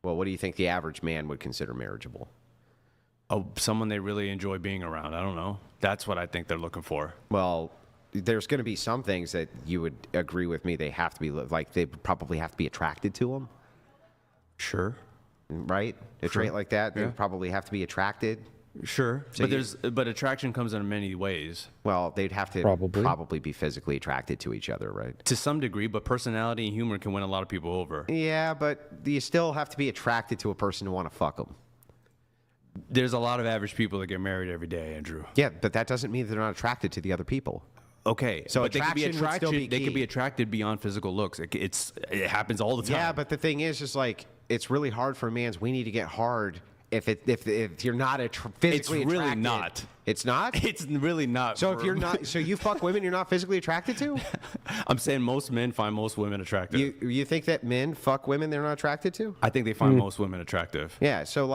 [SPEAKER 3] Well, what do you think the average man would consider marriageable?
[SPEAKER 2] Oh, someone they really enjoy being around. I don't know. That's what I think they're looking for.
[SPEAKER 3] Well, there's going to be some things that you would agree with me. They have to be like they probably have to be attracted to them.
[SPEAKER 2] Sure.
[SPEAKER 3] Right? A trait like that, they probably have to be attracted.
[SPEAKER 2] Sure.
[SPEAKER 3] So
[SPEAKER 2] but attraction comes in many ways.
[SPEAKER 3] Well, they'd have to probably be physically attracted to each other, right?
[SPEAKER 2] To some degree, but personality and humor can win a lot of people over.
[SPEAKER 3] Yeah, but you still have to be attracted to a person to want to fuck them.
[SPEAKER 2] There's a lot of average people that get married every day, Andrew.
[SPEAKER 3] Yeah, but that doesn't mean they're not attracted to the other people.
[SPEAKER 2] Okay,
[SPEAKER 3] so
[SPEAKER 2] but they could be
[SPEAKER 3] attraction would still be
[SPEAKER 2] They could
[SPEAKER 3] key.
[SPEAKER 2] be attracted beyond physical looks. It happens all the time.
[SPEAKER 3] Yeah, but the thing is like it's really hard for man's. We need to get hard if you're not physically
[SPEAKER 2] It's really
[SPEAKER 3] attracted.
[SPEAKER 2] not.
[SPEAKER 3] It's not.
[SPEAKER 2] It's really not.
[SPEAKER 3] So if you're not, so you fuck women you're not physically attracted to?
[SPEAKER 2] I'm saying most men find most women attractive.
[SPEAKER 3] You think that men fuck women they're not attracted to?
[SPEAKER 2] I think they find most women attractive.
[SPEAKER 3] Yeah. So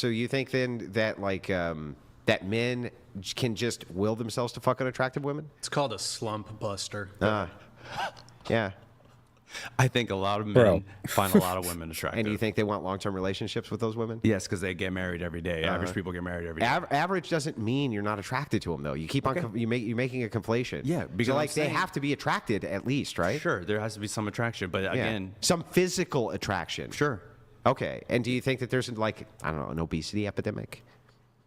[SPEAKER 3] you think then that that men can just will themselves to fuck unattractive women?
[SPEAKER 5] It's called a slump buster.
[SPEAKER 3] Yeah.
[SPEAKER 2] I think a lot of men find a lot of women attractive.
[SPEAKER 3] And do you think they want long-term relationships with those women?
[SPEAKER 2] Yes, because they get married every day. Average people get married every day.
[SPEAKER 3] Average doesn't mean you're not attracted to them, though. You keep on you're making a conflation.
[SPEAKER 2] Yeah, because
[SPEAKER 3] so they have to be attracted at least, right?
[SPEAKER 2] Sure, there has to be some attraction, but again,
[SPEAKER 3] some physical attraction.
[SPEAKER 2] Sure.
[SPEAKER 3] Okay, and do you think that there's an obesity epidemic?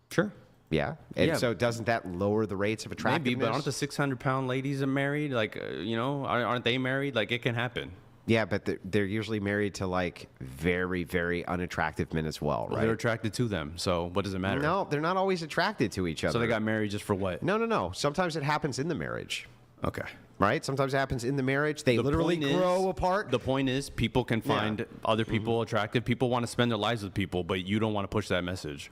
[SPEAKER 2] Sure.
[SPEAKER 3] Yeah, and so doesn't that lower the rates of attractiveness?
[SPEAKER 2] Maybe, but aren't the 600-pound ladies married? Aren't they married? Like, it can happen.
[SPEAKER 3] Yeah, but they're usually married to very, very unattractive men as well, right?
[SPEAKER 2] They're attracted to them, so what does it matter?
[SPEAKER 3] No, they're not always attracted to each other.
[SPEAKER 2] So they got married just for what?
[SPEAKER 3] No. Sometimes it happens in the marriage.
[SPEAKER 2] Okay.
[SPEAKER 3] Right? Sometimes it happens in the marriage. They literally grow apart.
[SPEAKER 2] The point is, people can find other people attractive. People want to spend their lives with people, but you don't want to push that message.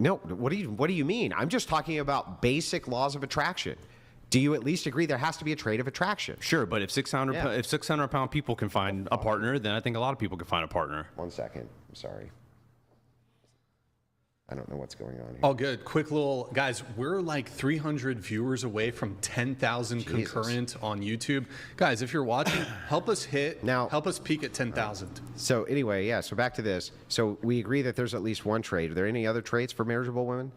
[SPEAKER 3] No, what do you mean? I'm just talking about basic laws of attraction. Do you at least agree there has to be a trait of attraction?
[SPEAKER 2] Sure, but if 600-pound people can find a partner, then I think a lot of people can find a partner.
[SPEAKER 3] 1 second. I'm sorry. I don't know what's going on here.
[SPEAKER 5] All good. Quick little, guys, we're like 300 viewers away from 10,000 concurrent on YouTube. Guys, if you're watching, help us peak at 10,000.
[SPEAKER 3] So anyway, so back to this. So we agree that there's at least one trait. Are there any other traits for marriageable women?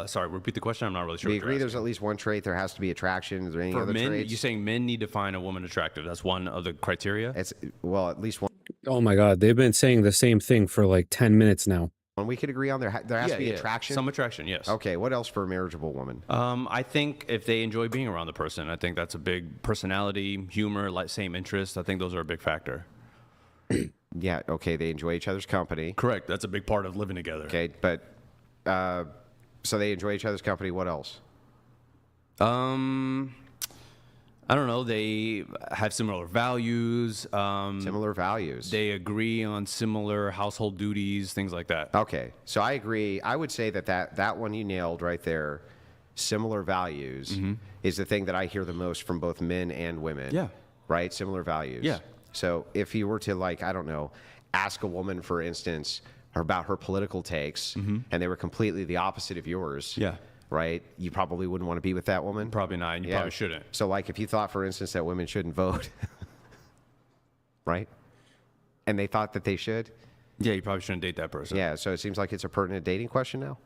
[SPEAKER 2] Sorry, repeat the question. I'm not really sure.
[SPEAKER 3] We
[SPEAKER 2] what you're
[SPEAKER 3] agree there's
[SPEAKER 2] asking.
[SPEAKER 3] at least one trait. There has to be attraction. Is there any
[SPEAKER 2] For
[SPEAKER 3] other
[SPEAKER 2] men,
[SPEAKER 3] traits?
[SPEAKER 2] you're saying men need to find a woman attractive. That's one of the criteria.
[SPEAKER 3] It's at least one.
[SPEAKER 1] Oh my God, they've been saying the same thing for like 10 minutes now.
[SPEAKER 3] One we could agree on. There has to be attraction.
[SPEAKER 2] Some attraction, yes.
[SPEAKER 3] Okay, what else for a marriageable woman?
[SPEAKER 2] I think if they enjoy being around the person, I think that's a big personality, humor, like same interests. I think those are a big factor.
[SPEAKER 3] Yeah, okay, they enjoy each other's company.
[SPEAKER 2] Correct. That's a big part of living together.
[SPEAKER 3] Okay, but so they enjoy each other's company. What else?
[SPEAKER 2] I don't know. They have similar values.
[SPEAKER 3] Similar values.
[SPEAKER 2] They agree on similar household duties, things like that.
[SPEAKER 3] Okay, so I agree. I would say that one you nailed right there. Similar values is the thing that I hear the most from both men and women.
[SPEAKER 2] Yeah.
[SPEAKER 3] Right? Similar values.
[SPEAKER 2] Yeah.
[SPEAKER 3] So if you were to, like, I don't know, ask a woman, for instance, about her political takes, and they were completely the opposite of yours.
[SPEAKER 2] Yeah.
[SPEAKER 3] Right? You probably wouldn't want to be with that woman.
[SPEAKER 2] Probably not. And you probably shouldn't.
[SPEAKER 3] So, like, if you thought, for instance, that women shouldn't vote, right? And they thought that they should.
[SPEAKER 2] Yeah, you probably shouldn't date that person.
[SPEAKER 3] Yeah. So it seems like it's a pertinent dating question now.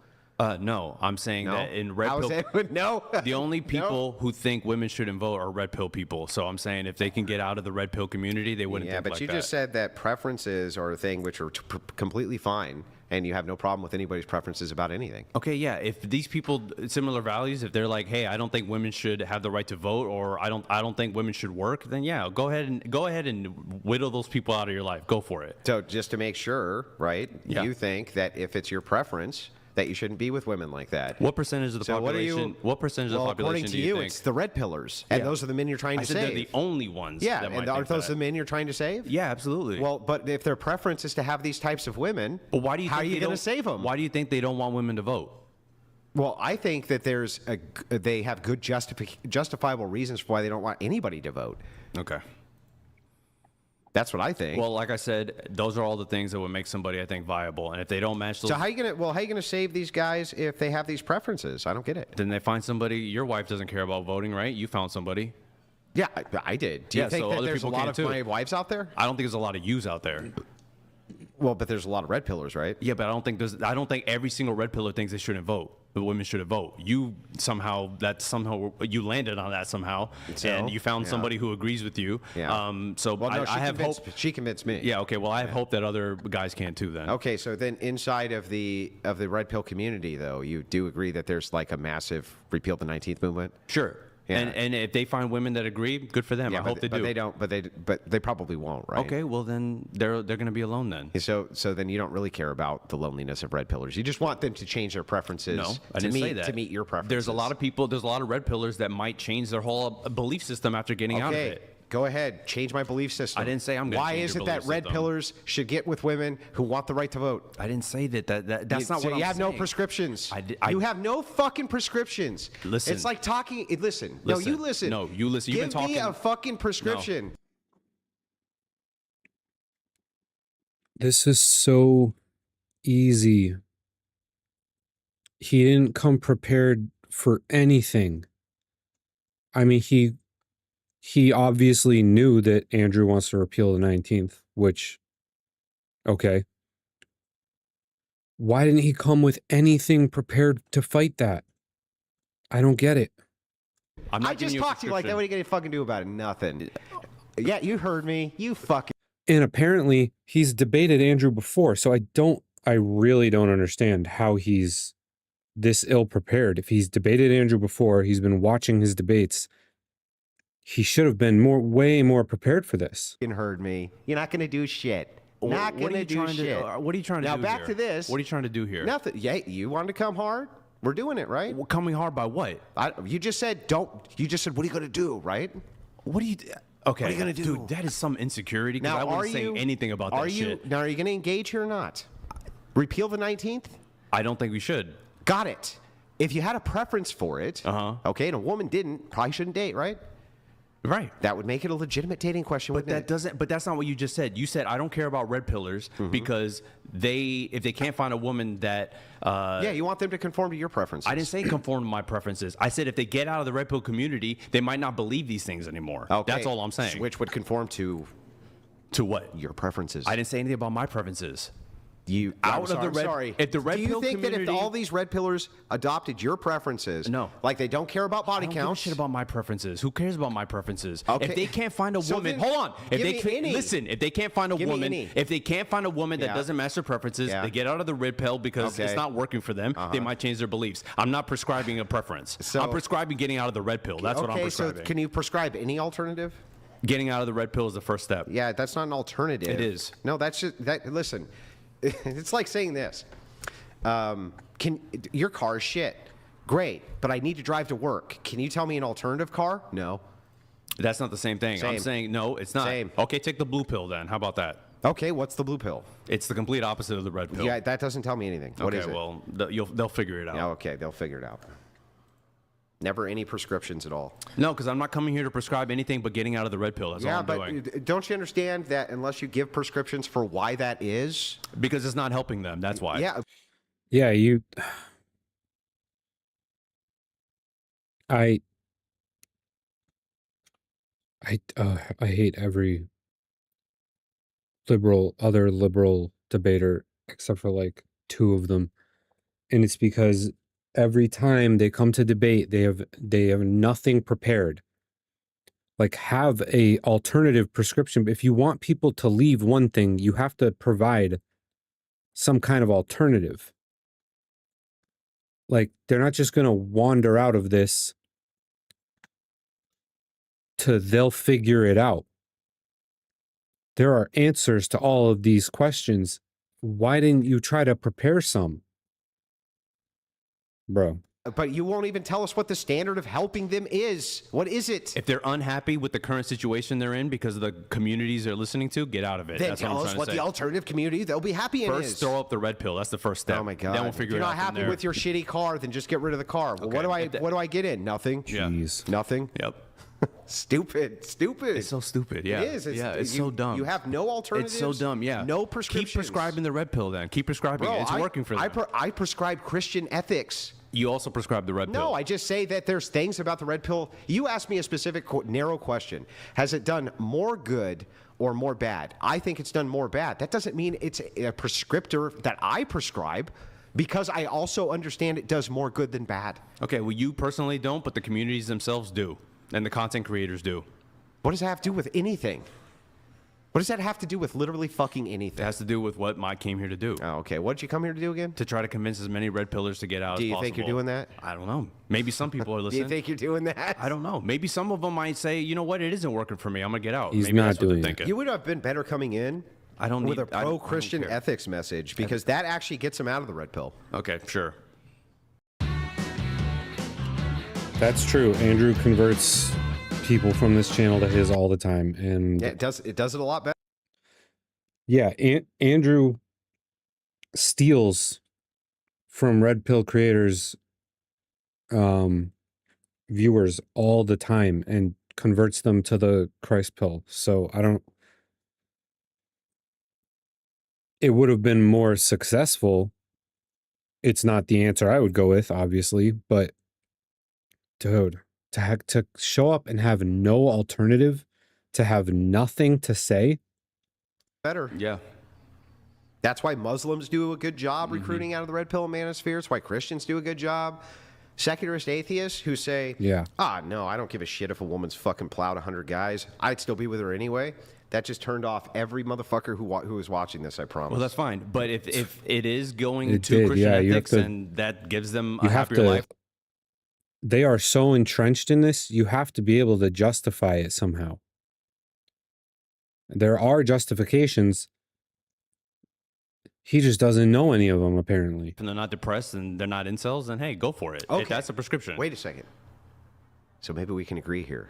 [SPEAKER 2] No, I'm saying that in red
[SPEAKER 3] I was
[SPEAKER 2] pill.
[SPEAKER 3] saying, no.
[SPEAKER 2] The only people who think women shouldn't vote are red pill people. So I'm saying if they can get out of the red pill community, they wouldn't.
[SPEAKER 3] Yeah,
[SPEAKER 2] think
[SPEAKER 3] but
[SPEAKER 2] like
[SPEAKER 3] you
[SPEAKER 2] that.
[SPEAKER 3] just said that preferences are a thing which are completely fine, and you have no problem with anybody's preferences about anything.
[SPEAKER 2] Okay, yeah. If these people similar values, if they're like, hey, I don't think women should have the right to vote, or I don't think women should work, then yeah, go ahead and whittle those people out of your life. Go for it.
[SPEAKER 3] So just to make sure, right?
[SPEAKER 2] Yeah.
[SPEAKER 3] You think that if it's your preference, that you shouldn't be with women like that.
[SPEAKER 2] What percentage of the population? What percentage of the population
[SPEAKER 3] according to
[SPEAKER 2] do you think?
[SPEAKER 3] it's the red pillars, and those are the men you're trying to
[SPEAKER 2] said
[SPEAKER 3] save.
[SPEAKER 2] they're the only ones.
[SPEAKER 3] Yeah,
[SPEAKER 2] that
[SPEAKER 3] and
[SPEAKER 2] might
[SPEAKER 3] aren't
[SPEAKER 2] think
[SPEAKER 3] those
[SPEAKER 2] that.
[SPEAKER 3] the men you're trying to save?
[SPEAKER 2] Yeah, absolutely.
[SPEAKER 3] Well, but if their preference is to have these types of women,
[SPEAKER 2] but why do you
[SPEAKER 3] how
[SPEAKER 2] think
[SPEAKER 3] are you going to save them?
[SPEAKER 2] Why do you think they don't want women to vote?
[SPEAKER 3] Well, I think that they have good justifiable reasons for why they don't want anybody to vote.
[SPEAKER 2] Okay.
[SPEAKER 3] That's what I think.
[SPEAKER 2] Well, like I said, those are all the things that would make somebody, I think, viable. And if they don't match those,
[SPEAKER 3] so how are you gonna save these guys if they have these preferences? I don't get it.
[SPEAKER 2] Then they find somebody. Your wife doesn't care about voting, right? You found somebody.
[SPEAKER 3] Yeah, I did. Do you think
[SPEAKER 2] so
[SPEAKER 3] that
[SPEAKER 2] other
[SPEAKER 3] there's a
[SPEAKER 2] people
[SPEAKER 3] lot
[SPEAKER 2] can
[SPEAKER 3] of
[SPEAKER 2] too.
[SPEAKER 3] my wives out there?
[SPEAKER 2] I don't think there's a lot of yous out there.
[SPEAKER 3] Well, but there's a lot of red pillars, right?
[SPEAKER 2] Yeah, but I don't think every single red pillar thinks they shouldn't vote. The women shouldn't vote. You you landed on that somehow, and you found somebody who agrees with you.
[SPEAKER 3] Yeah.
[SPEAKER 2] So
[SPEAKER 3] well, no,
[SPEAKER 2] I have hope.
[SPEAKER 3] She convinced me.
[SPEAKER 2] Yeah. Okay. Well, I have hope that other guys can too. Then.
[SPEAKER 3] Okay. So then, inside of the red pill community, though, you do agree that there's like a massive repeal the 19th movement.
[SPEAKER 2] Sure.
[SPEAKER 3] Yeah.
[SPEAKER 2] And if they find women that agree, good for them.
[SPEAKER 3] Yeah,
[SPEAKER 2] I hope they do.
[SPEAKER 3] But they don't. But they probably won't, right?
[SPEAKER 2] Okay. Well, then they're going to be alone then.
[SPEAKER 3] So then you don't really care about the loneliness of red pillars. You just want them to change their preferences.
[SPEAKER 2] No, I didn't say that.
[SPEAKER 3] To meet your preferences.
[SPEAKER 2] There's a lot of people. There's a lot of red pillars that might change their whole belief system after getting out of it.
[SPEAKER 3] Go ahead, change my belief system.
[SPEAKER 2] I didn't say I'm going to change
[SPEAKER 3] Why is
[SPEAKER 2] your
[SPEAKER 3] it that
[SPEAKER 2] belief
[SPEAKER 3] red
[SPEAKER 2] system.
[SPEAKER 3] pillars should get with women who want the right to vote?
[SPEAKER 2] I didn't say that. That's not
[SPEAKER 3] so
[SPEAKER 2] what I'm
[SPEAKER 3] you have
[SPEAKER 2] saying.
[SPEAKER 3] no prescriptions. You have no fucking prescriptions.
[SPEAKER 2] Listen.
[SPEAKER 3] It's like talking. Listen. No, you listen.
[SPEAKER 2] No, you listen. You've been talking.
[SPEAKER 3] Give me a fucking prescription.
[SPEAKER 2] No.
[SPEAKER 1] This is so easy. He didn't come prepared for anything. I mean, he obviously knew that Andrew wants to repeal the 19th, which, okay. Why didn't he come with anything prepared to fight that? I don't get it.
[SPEAKER 3] I just talked to you like that. What are you going to fucking do about it? Nothing. Yeah, you heard me. You fucking.
[SPEAKER 1] And apparently he's debated Andrew before, so I really don't understand how he's this ill prepared. If he's debated Andrew before, he's been watching his debates. He should have been way more prepared for this.
[SPEAKER 3] You heard me. You're not going to do shit. Not going to do shit.
[SPEAKER 2] What are you trying to do
[SPEAKER 3] Now back
[SPEAKER 2] here?
[SPEAKER 3] to this.
[SPEAKER 2] What are you trying to do here?
[SPEAKER 3] Nothing. Yeah, you wanted to come hard. We're doing it, right?
[SPEAKER 2] Well, coming hard by what?
[SPEAKER 3] You just said don't. You just said what are you going to do, right?
[SPEAKER 2] What are you? Okay.
[SPEAKER 3] What are you going to do?
[SPEAKER 2] Dude, that is some insecurity. Because
[SPEAKER 3] Now,
[SPEAKER 2] I wasn't saying anything about that shit.
[SPEAKER 3] Now, are you going to engage here or not? Repeal the 19th?
[SPEAKER 2] I don't think we should.
[SPEAKER 3] Got it. If you had a preference for it, okay, and a woman didn't, probably shouldn't date, right?
[SPEAKER 2] Right.
[SPEAKER 3] That would make it a legitimate dating question.
[SPEAKER 2] But that doesn't. But that's not what you just said. You said I don't care about red pillars because if they can't find a woman that.
[SPEAKER 3] Yeah, you want them to conform to your preferences.
[SPEAKER 2] I didn't say conform to my preferences. I said if they get out of the red pill community, they might not believe these things anymore.
[SPEAKER 3] Okay.
[SPEAKER 2] That's all I'm saying.
[SPEAKER 3] Which would conform to
[SPEAKER 2] what?
[SPEAKER 3] Your preferences.
[SPEAKER 2] I didn't say anything about my preferences. Out of the red.
[SPEAKER 3] Sorry.
[SPEAKER 2] If the red
[SPEAKER 3] Do you
[SPEAKER 2] pill
[SPEAKER 3] think
[SPEAKER 2] community,
[SPEAKER 3] that if all these red pillars adopted your preferences, like they don't care about body
[SPEAKER 2] I don't give a
[SPEAKER 3] counts,
[SPEAKER 2] shit about my preferences. Who cares about my preferences?
[SPEAKER 3] Okay.
[SPEAKER 2] If they can't find a
[SPEAKER 3] So
[SPEAKER 2] woman,
[SPEAKER 3] then
[SPEAKER 2] hold on. If
[SPEAKER 3] give
[SPEAKER 2] they
[SPEAKER 3] me
[SPEAKER 2] can't,
[SPEAKER 3] any.
[SPEAKER 2] listen, if they can't find a
[SPEAKER 3] Give me
[SPEAKER 2] woman,
[SPEAKER 3] any.
[SPEAKER 2] if they can't find a woman that
[SPEAKER 3] Yeah.
[SPEAKER 2] doesn't match their preferences,
[SPEAKER 3] Yeah.
[SPEAKER 2] they get out of the red pill because
[SPEAKER 3] Okay.
[SPEAKER 2] it's not working for them. They might change their beliefs. I'm not prescribing a preference. I'm prescribing getting out of the red pill. That's what I'm prescribing.
[SPEAKER 3] So can you prescribe any alternative?
[SPEAKER 2] Getting out of the red pill is the first step.
[SPEAKER 3] Yeah, that's not an alternative.
[SPEAKER 2] It is.
[SPEAKER 3] No, that's just that. Listen, it's like saying this. Your car is shit. Great, but I need to drive to work. Can you tell me an alternative car? No.
[SPEAKER 2] That's not the same thing. I'm
[SPEAKER 3] Same.
[SPEAKER 2] saying no, it's not.
[SPEAKER 3] Same.
[SPEAKER 2] Okay, take the blue pill then. How about that?
[SPEAKER 3] Okay, what's the blue pill?
[SPEAKER 2] It's the complete opposite of the red pill.
[SPEAKER 3] Yeah, that doesn't tell me anything. What is it?
[SPEAKER 2] Well, they'll figure it out.
[SPEAKER 3] Yeah, okay, they'll figure it out. Never any prescriptions at all.
[SPEAKER 2] No, because I'm not coming here to prescribe anything but getting out of the red pill. That's all I'm doing.
[SPEAKER 3] Don't you understand that unless you give prescriptions for why that is?
[SPEAKER 2] Because it's not helping them. That's why.
[SPEAKER 3] Yeah.
[SPEAKER 1] Yeah, I hate every other liberal debater except for like two of them. And it's because every time they come to debate, they have nothing prepared. Like, have a alternative prescription. If you want people to leave one thing, you have to provide some kind of alternative. Like, they're not just going to wander out of this to they'll figure it out. There are answers to all of these questions. Why didn't you try to prepare some? Bro.
[SPEAKER 3] But you won't even tell us what the standard of helping them is. What is it?
[SPEAKER 2] If they're unhappy with the current situation they're in because of the communities they're listening to, get out of it.
[SPEAKER 3] Then
[SPEAKER 2] That's
[SPEAKER 3] tell
[SPEAKER 2] what I'm
[SPEAKER 3] us
[SPEAKER 2] trying
[SPEAKER 3] what
[SPEAKER 2] to say.
[SPEAKER 3] the alternative community they'll be happy in is.
[SPEAKER 2] First, throw up the red pill. That's the first step.
[SPEAKER 3] Oh my God.
[SPEAKER 2] Then we'll figure
[SPEAKER 3] if you're
[SPEAKER 2] it out
[SPEAKER 3] not
[SPEAKER 2] from
[SPEAKER 3] happy
[SPEAKER 2] there.
[SPEAKER 3] with your shitty car, then just get rid of the car. Well,
[SPEAKER 2] Okay.
[SPEAKER 3] what do I get in? Nothing.
[SPEAKER 1] Jeez.
[SPEAKER 3] Nothing.
[SPEAKER 2] Yep.
[SPEAKER 3] Stupid.
[SPEAKER 2] It's so stupid. Yeah.
[SPEAKER 3] It is.
[SPEAKER 2] It's so dumb.
[SPEAKER 3] You have no alternatives.
[SPEAKER 2] It's so dumb. Yeah.
[SPEAKER 3] No prescriptions.
[SPEAKER 2] Keep prescribing the red pill then. Keep prescribing it. It's working for them.
[SPEAKER 3] I prescribe Christian ethics.
[SPEAKER 2] You also prescribe the red pill.
[SPEAKER 3] No, I just say that there's things about the red pill. You asked me a specific narrow question. Has it done more good or more bad? I think it's done more bad. That doesn't mean it's a prescriptor that I prescribe, because I also understand it does more good than bad.
[SPEAKER 2] Okay, well, you personally don't, but the communities themselves do, and the content creators do.
[SPEAKER 3] What does that have to do with anything? What does that have to do with literally fucking anything?
[SPEAKER 2] It has to do with what I came here to do.
[SPEAKER 3] Oh, okay. What did you come here to do again?
[SPEAKER 2] To try to convince as many red pillars to get out as possible.
[SPEAKER 3] Do you think you're doing that?
[SPEAKER 2] I don't know. Maybe some people are listening.
[SPEAKER 3] Do you think you're doing that?
[SPEAKER 2] I don't know. Maybe some of them might say, you know what, it isn't working for me. I'm going to get out.
[SPEAKER 1] He's
[SPEAKER 2] Maybe
[SPEAKER 1] not
[SPEAKER 2] that's what they're
[SPEAKER 1] doing it.
[SPEAKER 2] thinking.
[SPEAKER 3] You would have been better coming in with a pro-Christian
[SPEAKER 2] care.
[SPEAKER 3] ethics message, because that actually gets them out of the red pill.
[SPEAKER 2] Okay, sure.
[SPEAKER 1] That's true. Andrew converts people from this channel to his all the time. And
[SPEAKER 3] Yeah, it does it a lot better.
[SPEAKER 1] yeah, Andrew steals from red pill creators viewers all the time and converts them to the Christ pill. So it would have been more successful. It's not the answer I would go with, obviously, but dude, to show up and have no alternative, to have nothing to say.
[SPEAKER 3] Better.
[SPEAKER 2] Yeah.
[SPEAKER 3] That's why Muslims do a good job recruiting out of the red pill manosphere. It's why Christians do a good job. Secularist atheists who say, no, I don't give a shit if a woman's fucking plowed 100 guys. I'd still be with her anyway. That just turned off every motherfucker who was watching this, I promise.
[SPEAKER 2] Well, that's fine. But if it is going to Christian ethics and that gives them a happier life.
[SPEAKER 1] They are so entrenched in this, you have to be able to justify it somehow. There are justifications. He just doesn't know any of them, apparently.
[SPEAKER 2] And they're not depressed and they're not incels, then hey, go for it.
[SPEAKER 3] Okay.
[SPEAKER 2] That's a prescription.
[SPEAKER 3] Wait a second. So maybe we can agree here.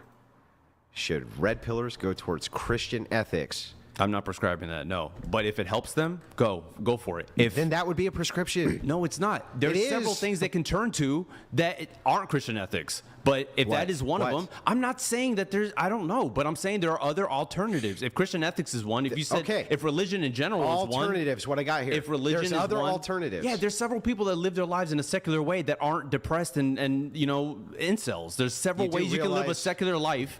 [SPEAKER 3] Should red pillars go towards Christian ethics?
[SPEAKER 2] I'm not prescribing that, no. But if it helps them, go for it.
[SPEAKER 3] Then that would be a prescription.
[SPEAKER 2] No, it's not. There's several things they can turn to that aren't Christian ethics. But if that is one of them, I'm not saying that I don't know, but I'm saying there are other alternatives. If Christian ethics is one, if you said, if religion in general is one.
[SPEAKER 3] Alternatives, what I got here.
[SPEAKER 2] If religion
[SPEAKER 3] There's
[SPEAKER 2] is
[SPEAKER 3] other
[SPEAKER 2] one,
[SPEAKER 3] alternatives.
[SPEAKER 2] Yeah, there's several people that live their lives in a secular way that aren't depressed and incels. There's several ways you can live a secular life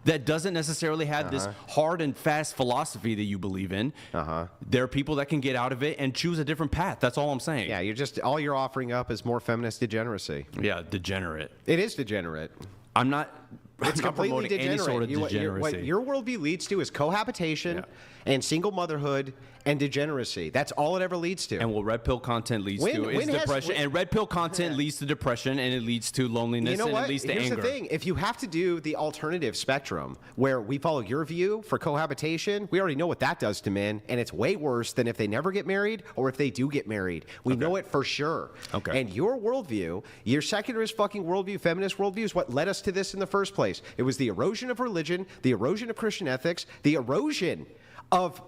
[SPEAKER 2] that doesn't necessarily have this hard and fast philosophy that you believe in. There are people that can get out of it and choose a different path. That's all I'm saying.
[SPEAKER 3] Yeah, all you're offering up is more feminist degeneracy.
[SPEAKER 2] Yeah, degenerate.
[SPEAKER 3] It is degenerate.
[SPEAKER 2] I'm not
[SPEAKER 3] completely
[SPEAKER 2] promoting
[SPEAKER 3] degenerate.
[SPEAKER 2] any sort of degeneracy.
[SPEAKER 3] What your worldview leads to is cohabitation and single motherhood and degeneracy. That's all it ever leads to.
[SPEAKER 2] And what red pill content leads to is depression. And red pill content leads to depression, and it leads to loneliness, and it leads to anger.
[SPEAKER 3] Here's the thing. If you have to do the alternative spectrum, where we follow your view for cohabitation, we already know what that does to men, and it's way worse than if they never get married or if they do get married. We know it for sure. And your worldview, your secularist fucking worldview, feminist worldview, is what led us to this in the first place. It was the erosion of religion, the erosion of Christian ethics, the erosion of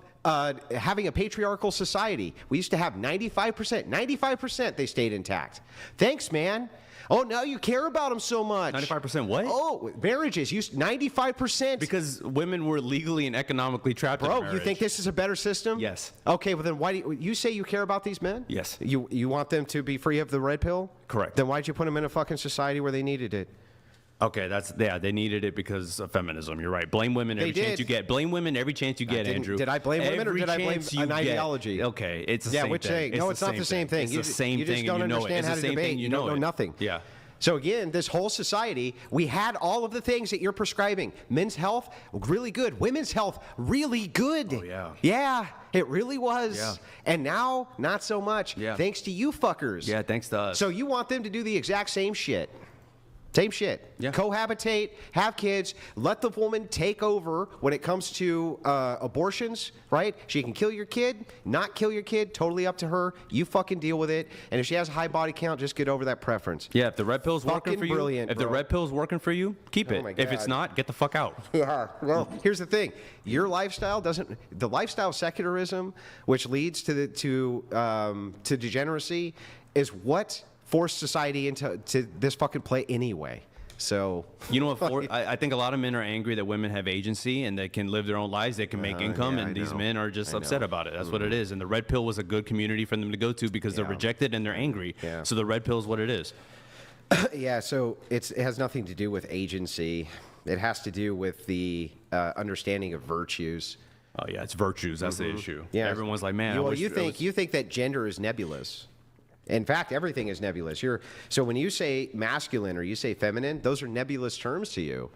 [SPEAKER 3] having a patriarchal society. We used to have 95% they stayed intact. Thanks, man. Oh, now you care about them so much.
[SPEAKER 2] 95% what?
[SPEAKER 3] Oh, marriages used 95%.
[SPEAKER 2] Because women were legally and economically trapped in marriage.
[SPEAKER 3] Bro, you think this is a better system?
[SPEAKER 2] Yes.
[SPEAKER 3] Okay, well then why do you say you care about these men?
[SPEAKER 2] Yes.
[SPEAKER 3] You want them to be free of the red pill?
[SPEAKER 2] Correct.
[SPEAKER 3] Then why'd you put them in a fucking society where they needed it?
[SPEAKER 2] Okay, they needed it because of feminism. You're right. Blame women every chance you get. Blame women every chance you get, Andrew.
[SPEAKER 3] Did I blame women or did I blame an ideology?
[SPEAKER 2] Okay, it's the same thing.
[SPEAKER 3] No, it's not the same thing.
[SPEAKER 2] It's the same
[SPEAKER 3] you
[SPEAKER 2] thing.
[SPEAKER 3] just don't
[SPEAKER 2] You know it.
[SPEAKER 3] understand
[SPEAKER 2] It's
[SPEAKER 3] how
[SPEAKER 2] the
[SPEAKER 3] to
[SPEAKER 2] same
[SPEAKER 3] debate.
[SPEAKER 2] thing.
[SPEAKER 3] You don't know nothing.
[SPEAKER 2] Yeah.
[SPEAKER 3] So again, this whole society, we had all of the things that you're prescribing. Men's health, really good. Women's health, really good.
[SPEAKER 2] Oh, yeah.
[SPEAKER 3] Yeah, it really was.
[SPEAKER 2] Yeah.
[SPEAKER 3] And now, not so much.
[SPEAKER 2] Yeah.
[SPEAKER 3] Thanks to you fuckers.
[SPEAKER 2] Yeah, thanks to us.
[SPEAKER 3] So you want them to do the exact same shit. Same shit.
[SPEAKER 2] Yeah.
[SPEAKER 3] Cohabitate, have kids, let the woman take over when it comes to abortions, right? She can kill your kid, not kill your kid, totally up to her. You fucking deal with it. And if she has a high body count, just get over that preference.
[SPEAKER 2] Yeah, if the red pill's working
[SPEAKER 3] Fucking
[SPEAKER 2] for you,
[SPEAKER 3] brilliant,
[SPEAKER 2] if the
[SPEAKER 3] bro.
[SPEAKER 2] red pill's working for you, keep
[SPEAKER 3] Oh
[SPEAKER 2] it.
[SPEAKER 3] my
[SPEAKER 2] If it's
[SPEAKER 3] God.
[SPEAKER 2] not, get the fuck out.
[SPEAKER 3] Yeah. Well, here's the thing. Your lifestyle doesn't. The lifestyle of secularism, which leads to degeneracy, is what forced society into this fucking play anyway. So
[SPEAKER 2] you know what? I think a lot of men are angry that women have agency and they can live their own lives, they can make income, and these men are just upset about it. That's what it is. And the red pill was a good community for them to go to because they're rejected and they're angry. So the red pill is what it is.
[SPEAKER 3] Yeah. So it has nothing to do with agency. It has to do with the understanding of virtues.
[SPEAKER 2] Oh yeah, it's virtues. That's the issue.
[SPEAKER 3] Yeah.
[SPEAKER 2] Everyone's like, man.
[SPEAKER 3] You think that gender is nebulous. In fact, everything is nebulous. So when you say masculine or you say feminine, those are nebulous terms to you.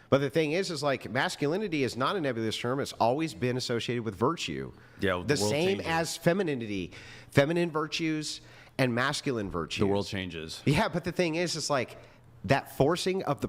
[SPEAKER 3] But the thing is like masculinity is not a nebulous term. It's always been associated with virtue.
[SPEAKER 2] Yeah,
[SPEAKER 3] the same as femininity, feminine virtues and masculine virtues.
[SPEAKER 2] The world changes.
[SPEAKER 3] Yeah, but the thing is, it's like that forcing of the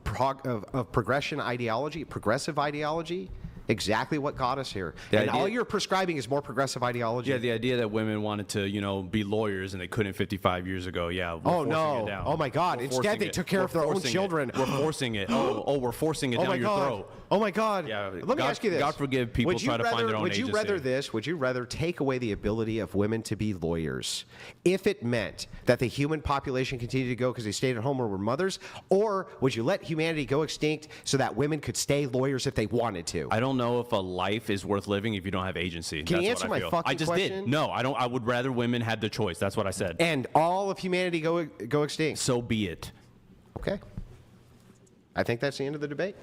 [SPEAKER 3] progressive ideology. Exactly what got us here. And all you're prescribing is more progressive ideology.
[SPEAKER 2] Yeah, the idea that women wanted to, be lawyers and they couldn't 55 years ago. Yeah.
[SPEAKER 3] Oh no! Oh my God! Instead, they took care of their own children.
[SPEAKER 2] We're forcing it. We're forcing it down your throat.
[SPEAKER 3] Oh my God!
[SPEAKER 2] Yeah.
[SPEAKER 3] Let me ask you this:
[SPEAKER 2] God forgive people try to find their own agency.
[SPEAKER 3] Would you rather take away the ability of women to be lawyers, if it meant that the human population continued to go because they stayed at home or were mothers, or would you let humanity go extinct so that women could stay lawyers if they wanted to?
[SPEAKER 2] I don't know if a life is worth living if you don't have agency.
[SPEAKER 3] Can you answer my fucking
[SPEAKER 2] I just
[SPEAKER 3] question?
[SPEAKER 2] did. No, I don't. I would rather women had the choice. That's what I said.
[SPEAKER 3] And all of humanity go extinct.
[SPEAKER 2] So be it.
[SPEAKER 3] Okay. I think that's the end of the debate.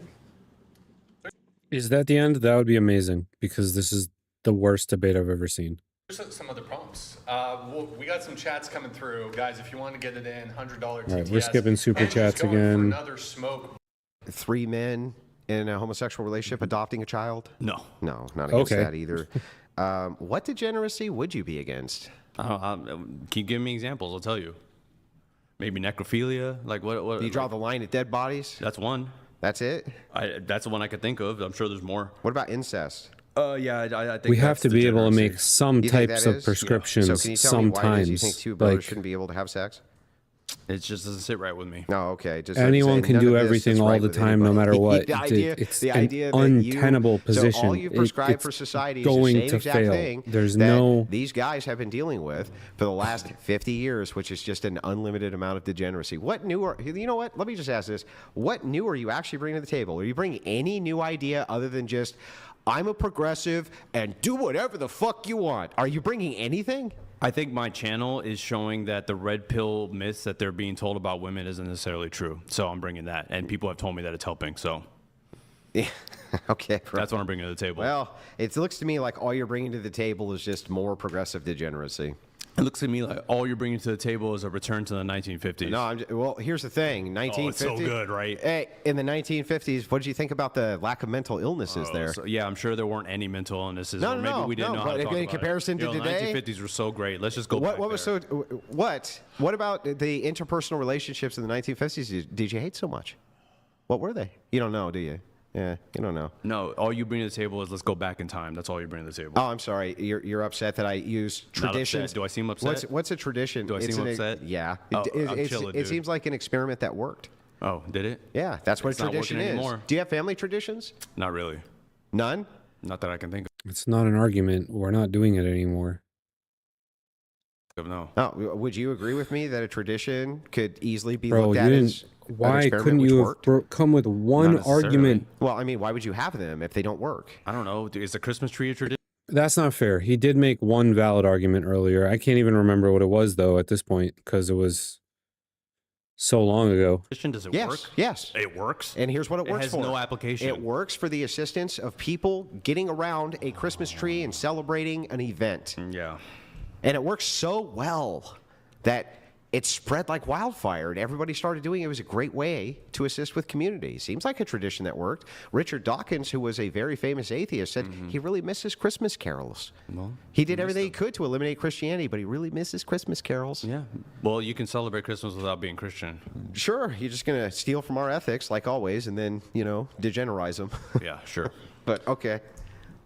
[SPEAKER 1] Is that the end? That would be amazing because this is the worst debate I've ever seen.
[SPEAKER 5] Here's some other prompts. We got some chats coming through, guys. If you want to get it in, $100 TTS.
[SPEAKER 1] All right, we're skipping super chats
[SPEAKER 5] going
[SPEAKER 1] again.
[SPEAKER 5] For another smoke.
[SPEAKER 3] 3 men in a homosexual relationship adopting a child?
[SPEAKER 2] No.
[SPEAKER 3] No, not against that either. What degeneracy would you be against?
[SPEAKER 2] Can you give me examples? I'll tell you. Maybe necrophilia. Like what?
[SPEAKER 3] Do you draw the line at dead bodies?
[SPEAKER 2] That's one.
[SPEAKER 3] That's it?
[SPEAKER 2] That's the one I could think of. I'm sure there's more.
[SPEAKER 3] What about incest?
[SPEAKER 2] Yeah, I think
[SPEAKER 1] we have to be able to make some types of prescriptions
[SPEAKER 3] So can you tell me why it
[SPEAKER 1] sometimes.
[SPEAKER 3] is you think two brothers shouldn't be able to have sex?
[SPEAKER 2] It just doesn't sit right with me.
[SPEAKER 3] No, okay. Just
[SPEAKER 1] anyone can do everything all the time, no matter what.
[SPEAKER 3] The idea
[SPEAKER 1] an untenable position.
[SPEAKER 3] So all you prescribe
[SPEAKER 1] it's
[SPEAKER 3] for society is
[SPEAKER 1] going
[SPEAKER 3] the same
[SPEAKER 1] to
[SPEAKER 3] exact
[SPEAKER 1] fail.
[SPEAKER 3] thing
[SPEAKER 1] There's
[SPEAKER 3] that
[SPEAKER 1] no.
[SPEAKER 3] these guys have been dealing with for the last 50 years, which is just an unlimited amount of degeneracy. What new are, you know what? Let me just ask this. What new are you actually bringing to the table? Are you bringing any new idea other than just, I'm a progressive and do whatever the fuck you want? Are you bringing anything?
[SPEAKER 2] I think my channel is showing that the red pill myths that they're being told about women isn't necessarily true. So I'm bringing that. And people have told me that it's helping. So.
[SPEAKER 3] Yeah. Okay.
[SPEAKER 2] That's what I'm bringing to the table.
[SPEAKER 3] Well, it looks to me like all you're bringing to the table is just more progressive degeneracy.
[SPEAKER 2] It looks to me like all you're bringing to the table is a return to the 1950s.
[SPEAKER 3] No, well, here's the thing. 1950s.
[SPEAKER 2] Oh, it's so good, right?
[SPEAKER 3] Hey, in the 1950s, what did you think about the lack of mental illnesses there?
[SPEAKER 2] So, yeah, I'm sure there weren't any mental illnesses.
[SPEAKER 3] No,
[SPEAKER 2] or maybe we didn't know how to talk
[SPEAKER 3] in
[SPEAKER 2] about
[SPEAKER 3] comparison
[SPEAKER 2] it.
[SPEAKER 3] to today,
[SPEAKER 2] the 1950s were so great. Let's just go back
[SPEAKER 3] what was
[SPEAKER 2] there.
[SPEAKER 3] What about the interpersonal relationships in the 1950s? Did you hate so much? What were they? You don't know, do you? Yeah, you don't know.
[SPEAKER 2] No, all you bring to the table is let's go back in time. That's all you bring to the table.
[SPEAKER 3] Oh, I'm sorry. You're upset that I use traditions.
[SPEAKER 2] Do I seem upset?
[SPEAKER 3] What's a tradition?
[SPEAKER 2] Do I seem upset?
[SPEAKER 3] Yeah.
[SPEAKER 2] Oh, I'm chilling,
[SPEAKER 3] it
[SPEAKER 2] dude.
[SPEAKER 3] seems like an experiment that worked.
[SPEAKER 2] Oh, did it?
[SPEAKER 3] Yeah, that's what
[SPEAKER 2] It's
[SPEAKER 3] a
[SPEAKER 2] not
[SPEAKER 3] tradition
[SPEAKER 2] working
[SPEAKER 3] is.
[SPEAKER 2] anymore.
[SPEAKER 3] Do you have family traditions?
[SPEAKER 2] Not really.
[SPEAKER 3] None?
[SPEAKER 2] Not that I can think
[SPEAKER 1] It's not an argument. We're not doing it anymore.
[SPEAKER 2] of. No.
[SPEAKER 3] Oh, would you agree with me that a tradition could easily be
[SPEAKER 1] Bro,
[SPEAKER 3] looked
[SPEAKER 1] you
[SPEAKER 3] at
[SPEAKER 1] didn't.
[SPEAKER 3] as an
[SPEAKER 1] Why
[SPEAKER 3] experiment
[SPEAKER 1] couldn't
[SPEAKER 3] which
[SPEAKER 1] you
[SPEAKER 3] worked?
[SPEAKER 1] have come with one
[SPEAKER 2] Not necessarily.
[SPEAKER 1] argument?
[SPEAKER 3] Well, I mean, why would you have them if they don't work?
[SPEAKER 2] I don't know. Is the Christmas tree a tradition?
[SPEAKER 1] That's not fair. He did make one valid argument earlier. I can't even remember what it was though at this point because it was so long ago.
[SPEAKER 2] Does it
[SPEAKER 3] Yes,
[SPEAKER 2] work?
[SPEAKER 3] yes.
[SPEAKER 2] It works.
[SPEAKER 3] And here's what it works
[SPEAKER 2] has
[SPEAKER 3] for.
[SPEAKER 2] no application.
[SPEAKER 3] It works for the assistance of people getting around a Christmas tree and celebrating an event.
[SPEAKER 2] Yeah.
[SPEAKER 3] And it works so well that it spread like wildfire and everybody started doing it. It was a great way to assist with community. Seems like a tradition that worked. Richard Dawkins, who was a very famous atheist, said he really misses Christmas carols.
[SPEAKER 2] Well,
[SPEAKER 3] He did everything he could to eliminate Christianity, but he really misses Christmas carols.
[SPEAKER 2] Yeah. Well, you can celebrate Christmas without being Christian.
[SPEAKER 3] Sure, you're just going to steal from our ethics, like always, and then, degenerize them.
[SPEAKER 2] Yeah, sure.
[SPEAKER 3] But, okay.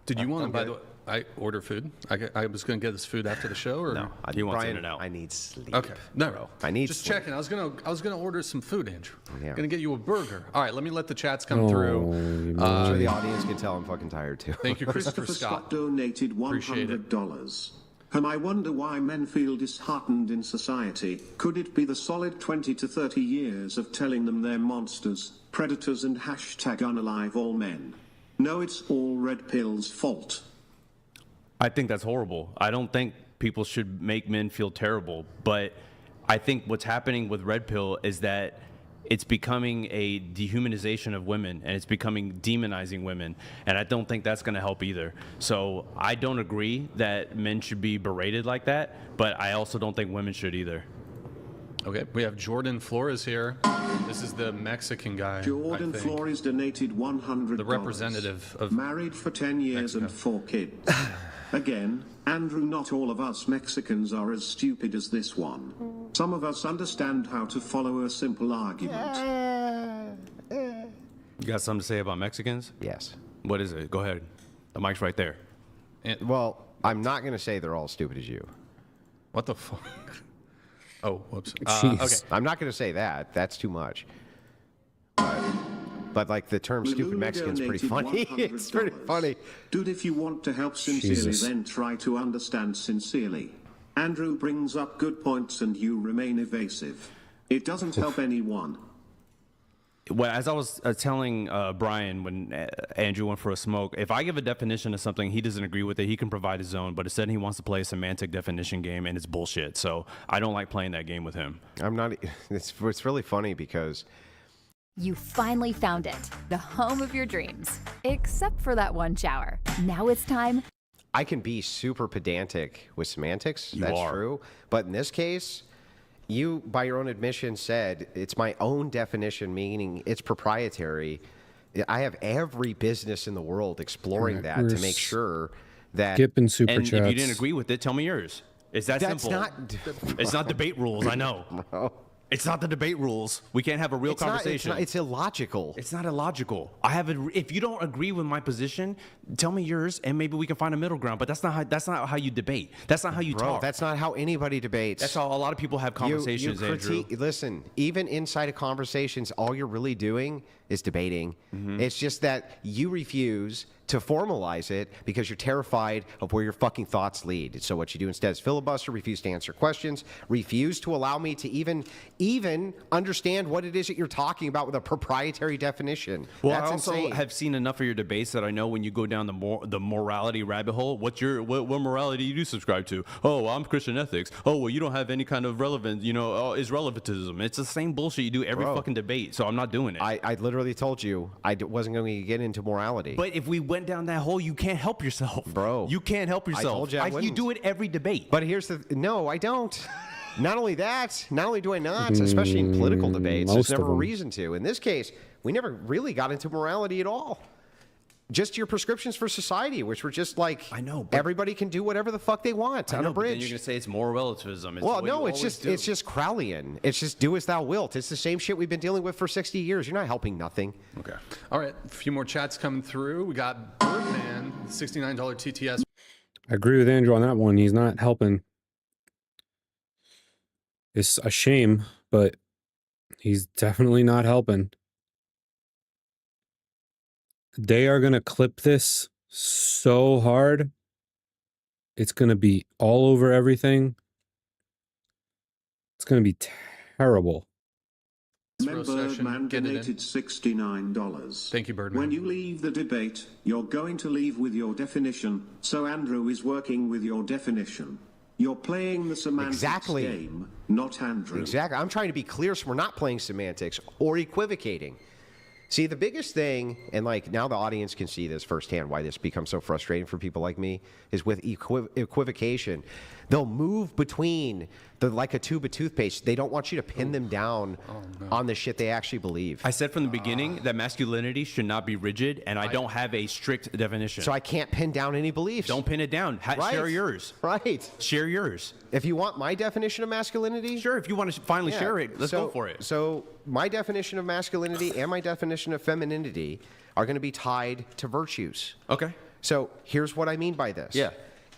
[SPEAKER 5] Did you want to, by the way, I order food? I was going to get this food after the show, or
[SPEAKER 3] No,
[SPEAKER 2] He wants
[SPEAKER 3] Brian,
[SPEAKER 2] in and out.
[SPEAKER 3] I need sleep.
[SPEAKER 5] Okay, no,
[SPEAKER 3] I need
[SPEAKER 5] just
[SPEAKER 3] sleep.
[SPEAKER 5] checking. I was gonna order some food, Andrew.
[SPEAKER 3] Yeah.
[SPEAKER 5] Gonna get you a burger. All right, let me let the chats come
[SPEAKER 1] Oh,
[SPEAKER 5] through.
[SPEAKER 1] you
[SPEAKER 3] I'm sure the audience can tell I'm fucking tired, too.
[SPEAKER 5] Thank you, Christopher
[SPEAKER 10] Christopher
[SPEAKER 5] Scott.
[SPEAKER 10] Scott donated
[SPEAKER 5] Appreciate it.
[SPEAKER 10] $100. And I wonder why men feel disheartened in society. Could it be the solid 20 to 30 years of telling them they're monsters, predators, and hashtag unalive all men? No, it's all Red Pill's fault.
[SPEAKER 2] I think that's horrible. I don't think people should make men feel terrible, but I think what's happening with Red Pill is that it's becoming a dehumanization of women and it's becoming demonizing women, and I don't think that's going to help either. So I don't agree that men should be berated like that, but I also don't think women should either.
[SPEAKER 5] Okay, we have Jordan Flores here. This is the Mexican guy.
[SPEAKER 10] Jordan
[SPEAKER 5] I think.
[SPEAKER 10] Flores donated $100.
[SPEAKER 5] The representative of
[SPEAKER 10] Married for 10 years and 4 kids. Again, Andrew, not all of us Mexicans are as stupid as this one. Some of us understand how to follow a simple argument.
[SPEAKER 2] You got something to say about Mexicans?
[SPEAKER 3] Yes.
[SPEAKER 2] What is it? Go ahead. The mic's right there.
[SPEAKER 3] Well, I'm not going to say they're all stupid as you.
[SPEAKER 5] What the fuck? Oh, whoops.
[SPEAKER 1] Jeez.
[SPEAKER 3] Okay, I'm not going to say that. That's too much. But like the term stupid Mexican's pretty funny. It's pretty funny.
[SPEAKER 10] Dude, if you want to help sincerely,
[SPEAKER 1] Jesus.
[SPEAKER 10] then try to understand sincerely. Andrew brings up good points and you remain evasive. It doesn't help anyone.
[SPEAKER 2] Well, as I was telling Brian when Andrew went for a smoke, if I give a definition of something, he doesn't agree with it, he can provide his own, but instead he wants to play a semantic definition game, and it's bullshit. So I don't like playing that game with him.
[SPEAKER 3] I'm not. It's really funny because
[SPEAKER 21] You finally found it, the home of your dreams. Except for that one shower. Now it's time.
[SPEAKER 3] I can be super pedantic with semantics.
[SPEAKER 2] You
[SPEAKER 3] That's
[SPEAKER 2] are.
[SPEAKER 3] true. But in this case, you, by your own admission, said it's my own definition, meaning it's proprietary. I have every business in the world exploring that to make sure that.
[SPEAKER 1] Skipping super
[SPEAKER 2] And
[SPEAKER 1] chats.
[SPEAKER 2] if you didn't agree with it, tell me yours. It's that
[SPEAKER 3] That's
[SPEAKER 2] simple.
[SPEAKER 3] not.
[SPEAKER 2] It's not debate rules, I know.
[SPEAKER 3] Bro.
[SPEAKER 2] It's not the debate rules. We can't have a real conversation.
[SPEAKER 3] It's illogical.
[SPEAKER 2] It's not illogical. If you don't agree with my position, tell me yours, and maybe we can find a middle ground. But that's not how you debate. That's not how you
[SPEAKER 3] Bro,
[SPEAKER 2] talk.
[SPEAKER 3] that's not how anybody debates.
[SPEAKER 2] That's how a lot of people have conversations, Andrew.
[SPEAKER 3] Listen, even inside of conversations, all you're really doing is debating. It's just that you refuse to formalize it because you're terrified of where your fucking thoughts lead. So what you do instead is filibuster, refuse to answer questions, refuse to allow me to even understand what it is that you're talking about with a proprietary definition.
[SPEAKER 2] Well,
[SPEAKER 3] That's
[SPEAKER 2] I also
[SPEAKER 3] insane.
[SPEAKER 2] have seen enough of your debates that I know when you go down the morality rabbit hole, what morality do you subscribe to? Oh, I'm Christian ethics. Oh, well, you don't have any kind of relevant, is relevantism. It's the same bullshit you do every
[SPEAKER 3] Bro.
[SPEAKER 2] fucking debate. So I'm not doing it.
[SPEAKER 3] I literally literally told you I wasn't going to get into morality.
[SPEAKER 2] But if we went down that hole, you can't help yourself.
[SPEAKER 3] Bro.
[SPEAKER 2] You can't help yourself.
[SPEAKER 3] I told you I
[SPEAKER 2] you
[SPEAKER 3] wouldn't.
[SPEAKER 2] do it every debate.
[SPEAKER 3] But here's the... No, I don't. Not only that, not only do I not, especially in political debates, there's never a reason to. In this case, we never really got into morality at all. Just your prescriptions for society, which were just like,
[SPEAKER 2] I know,
[SPEAKER 3] everybody can do whatever the fuck they want on a bridge.
[SPEAKER 2] Then you're going to say it's moral relativism. It's
[SPEAKER 3] well, no, it's just Crowleyan. It's just do as thou wilt. It's the same shit we've been dealing with for 60 years. You're not helping nothing.
[SPEAKER 5] Okay. All right. A few more chats coming through. We got Birdman, $69 TTS.
[SPEAKER 1] I agree with Andrew on that one. He's not helping. It's a shame, but he's definitely not helping. They are going to clip this so hard. It's going to be all over everything. It's going to be terrible.
[SPEAKER 10] Birdman donated $69.
[SPEAKER 5] Thank you, Birdman.
[SPEAKER 10] When you leave the debate, you're going to leave with your definition, so Andrew is working with your definition. You're playing the semantics game, not Andrew.
[SPEAKER 3] Exactly. I'm trying to be clear so we're not playing semantics or equivocating. See, the biggest thing, and like now the audience can see this firsthand, why this becomes so frustrating for people like me, is with equivocation. They'll move between like a tube of toothpaste. They don't want you to pin them down on the shit they actually believe.
[SPEAKER 2] I said from the beginning that masculinity should not be rigid, and I don't have a strict definition.
[SPEAKER 3] So I can't pin down any beliefs.
[SPEAKER 2] Don't pin it down. Share yours.
[SPEAKER 3] Right.
[SPEAKER 2] Share yours.
[SPEAKER 3] If you want my definition of masculinity.
[SPEAKER 2] Sure, if you want to finally share it, let's go for it.
[SPEAKER 3] So my definition of masculinity and my definition of femininity are going to be tied to virtues.
[SPEAKER 2] Okay.
[SPEAKER 3] So here's what I mean by this.
[SPEAKER 2] Yeah.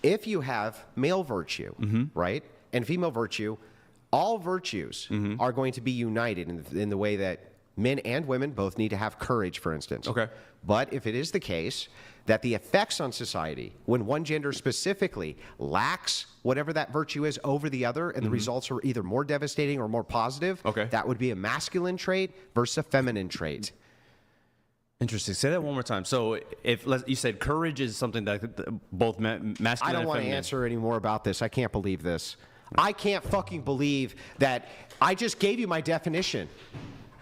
[SPEAKER 3] If you have male virtue, right, and female virtue, all virtues are going to be united in the way that men and women both need to have courage, for instance.
[SPEAKER 2] Okay.
[SPEAKER 3] But if it is the case that the effects on society, when one gender specifically lacks whatever that virtue is over the other, and the results are either more devastating or more positive, that would be a masculine trait versus a feminine trait.
[SPEAKER 2] Interesting. Say that one more time. So, if you said courage is something that both masculine and feminine.
[SPEAKER 3] I don't want to answer any more about this. I can't believe this. I can't fucking believe that I just gave you my definition.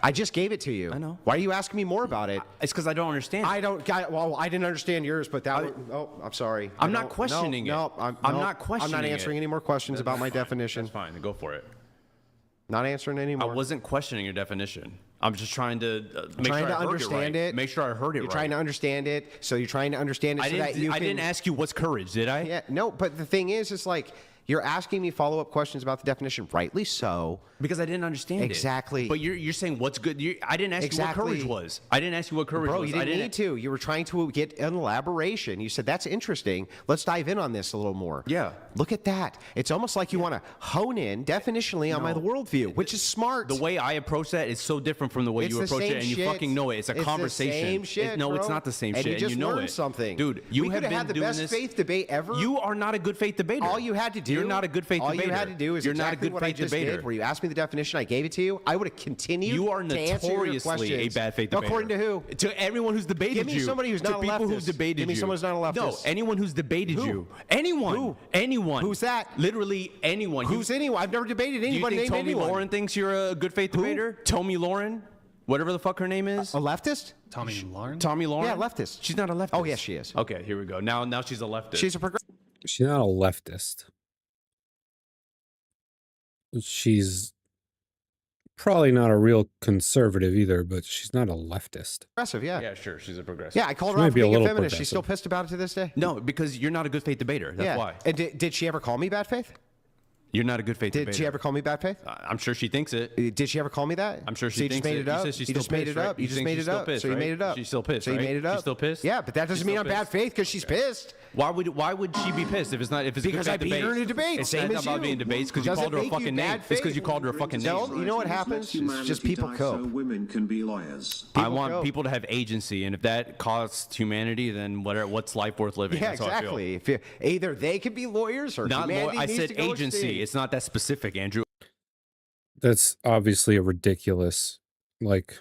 [SPEAKER 3] I just gave it to you.
[SPEAKER 2] I know.
[SPEAKER 3] Why are you asking me more about it?
[SPEAKER 2] It's because I don't understand.
[SPEAKER 3] Well, I didn't understand yours, but I'm sorry.
[SPEAKER 2] I'm not questioning it.
[SPEAKER 3] I'm
[SPEAKER 2] not questioning
[SPEAKER 3] I'm not answering any more questions about my definition.
[SPEAKER 2] That's fine. Go for it.
[SPEAKER 3] Not answering any more.
[SPEAKER 2] I wasn't questioning your definition. I'm just trying to make sure I heard
[SPEAKER 3] understand
[SPEAKER 2] it. Make sure I heard it.
[SPEAKER 3] You're trying to understand it, so you're trying to understand it.
[SPEAKER 2] I didn't ask you what's courage, did I?
[SPEAKER 3] Yeah, no. But the thing is like you're asking me follow-up questions about the definition, rightly so.
[SPEAKER 2] Because I didn't understand it.
[SPEAKER 3] Exactly.
[SPEAKER 2] But you're saying what's good. I didn't ask you what courage was. I didn't ask you what courage was.
[SPEAKER 3] Bro, you didn't need to. You were trying to get an elaboration. You said, that's interesting. Let's dive in on this a little more.
[SPEAKER 2] Yeah.
[SPEAKER 3] Look at that. It's almost like you want to hone in definitionally on my worldview, which is smart.
[SPEAKER 2] The way I approach that is so different from the way you approach it, and you fucking know it. It's a conversation.
[SPEAKER 3] The same shit,
[SPEAKER 2] no,
[SPEAKER 3] bro.
[SPEAKER 2] it's not the same
[SPEAKER 3] and
[SPEAKER 2] shit,
[SPEAKER 3] you just
[SPEAKER 2] know
[SPEAKER 3] learned
[SPEAKER 2] it.
[SPEAKER 3] something.
[SPEAKER 2] Dude, you have been
[SPEAKER 3] had the
[SPEAKER 2] doing
[SPEAKER 3] best
[SPEAKER 2] this.
[SPEAKER 3] faith debate ever.
[SPEAKER 2] You are not a good faith debater.
[SPEAKER 3] All you had to do.
[SPEAKER 2] You're not a good faith debater.
[SPEAKER 3] All you had to do is exactly what I just did, where you asked me the definition, I gave it to you. I would have continued.
[SPEAKER 2] You are
[SPEAKER 3] to answer your
[SPEAKER 2] notoriously a bad faith debater.
[SPEAKER 3] According to who?
[SPEAKER 2] To everyone who's debated you.
[SPEAKER 3] Give me somebody who's not a leftist.
[SPEAKER 2] To people who've debated you.
[SPEAKER 3] Give me someone who's not a leftist.
[SPEAKER 2] No, anyone who's debated you. Anyone.
[SPEAKER 3] Who?
[SPEAKER 2] Anyone.
[SPEAKER 3] Who's that?
[SPEAKER 2] Literally anyone.
[SPEAKER 3] Who's anyone? I've never debated anybody.
[SPEAKER 2] Do you think
[SPEAKER 3] named
[SPEAKER 2] Tommy Lauren thinks you're a good faith debater? Tommy Lauren? Whatever the fuck her name is.
[SPEAKER 3] A leftist?
[SPEAKER 5] Tommy Lauren?
[SPEAKER 2] Tommy Lauren?
[SPEAKER 3] Yeah, leftist.
[SPEAKER 2] She's not a leftist.
[SPEAKER 3] Oh, yes, she is.
[SPEAKER 2] Okay, here we go. Now she's a leftist.
[SPEAKER 3] She's a progressive.
[SPEAKER 1] She's not a leftist. She's probably not a real conservative either, but she's not a leftist.
[SPEAKER 3] Progressive, yeah.
[SPEAKER 2] Yeah, sure. She's a progressive.
[SPEAKER 3] Yeah, I called
[SPEAKER 1] She
[SPEAKER 3] her
[SPEAKER 1] might
[SPEAKER 3] out for
[SPEAKER 1] be a
[SPEAKER 3] being a
[SPEAKER 1] little
[SPEAKER 3] feminist. She's
[SPEAKER 1] progressive.
[SPEAKER 3] still pissed about it to this day?
[SPEAKER 2] No, because you're not a good faith debater. That's why.
[SPEAKER 3] And did she ever call me bad faith?
[SPEAKER 2] You're not a good faith debater.
[SPEAKER 3] Did she ever call me bad faith?
[SPEAKER 2] I'm sure she thinks it.
[SPEAKER 3] Did she ever call me that?
[SPEAKER 2] I'm sure
[SPEAKER 3] so
[SPEAKER 2] she
[SPEAKER 3] you just
[SPEAKER 2] thinks
[SPEAKER 3] made it up.
[SPEAKER 2] You said she's
[SPEAKER 3] You
[SPEAKER 2] still
[SPEAKER 3] just made
[SPEAKER 2] pissed,
[SPEAKER 3] it
[SPEAKER 2] right?
[SPEAKER 3] up. You
[SPEAKER 2] You
[SPEAKER 3] just
[SPEAKER 2] think
[SPEAKER 3] made
[SPEAKER 2] she's
[SPEAKER 3] it
[SPEAKER 2] still
[SPEAKER 3] up.
[SPEAKER 2] pissed,
[SPEAKER 3] So you
[SPEAKER 2] right?
[SPEAKER 3] made it up.
[SPEAKER 2] She's still pissed,
[SPEAKER 3] So you
[SPEAKER 2] right?
[SPEAKER 3] made it up.
[SPEAKER 2] She's still pissed?
[SPEAKER 3] Yeah, but that doesn't
[SPEAKER 2] She's
[SPEAKER 3] mean
[SPEAKER 2] still
[SPEAKER 3] I'm bad
[SPEAKER 2] pissed?
[SPEAKER 3] faith because she's pissed.
[SPEAKER 2] Why would she be pissed if it's not
[SPEAKER 3] Because I beat her in a debate.
[SPEAKER 2] It's
[SPEAKER 3] Same
[SPEAKER 2] not
[SPEAKER 3] as
[SPEAKER 2] about
[SPEAKER 3] you.
[SPEAKER 2] being debates because you
[SPEAKER 3] Doesn't
[SPEAKER 2] called her a
[SPEAKER 3] make you
[SPEAKER 2] fucking name.
[SPEAKER 3] bad
[SPEAKER 2] It's because
[SPEAKER 3] faith.
[SPEAKER 2] you called her a fucking name.
[SPEAKER 3] No, you know what happens? It's just people
[SPEAKER 10] So
[SPEAKER 3] cope.
[SPEAKER 10] women can be lawyers.
[SPEAKER 2] I want people to have agency, and if that costs humanity, then what's life worth living?
[SPEAKER 3] Yeah,
[SPEAKER 2] That's how I feel.
[SPEAKER 3] exactly. If either they can be lawyers or
[SPEAKER 2] Not
[SPEAKER 3] humanity
[SPEAKER 2] I
[SPEAKER 3] needs
[SPEAKER 2] said
[SPEAKER 3] to go
[SPEAKER 2] agency.
[SPEAKER 3] extinct.
[SPEAKER 2] It's not that specific, Andrew.
[SPEAKER 1] That's obviously a ridiculous, like,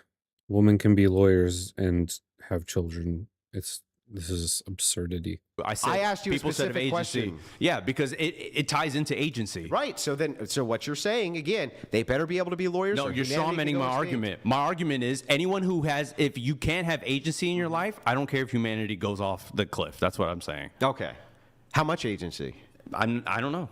[SPEAKER 1] women can be lawyers and have children. It's This is absurdity.
[SPEAKER 3] I asked you a specific question.
[SPEAKER 2] Yeah, because it ties into agency.
[SPEAKER 3] Right. So what you're saying again, they better be able to be lawyers.
[SPEAKER 2] No, you're strawmanning my argument. My argument is anyone who has, if you can't have agency in your life, I don't care if humanity goes off the cliff. That's what I'm saying.
[SPEAKER 3] Okay. How much agency?
[SPEAKER 2] I don't know.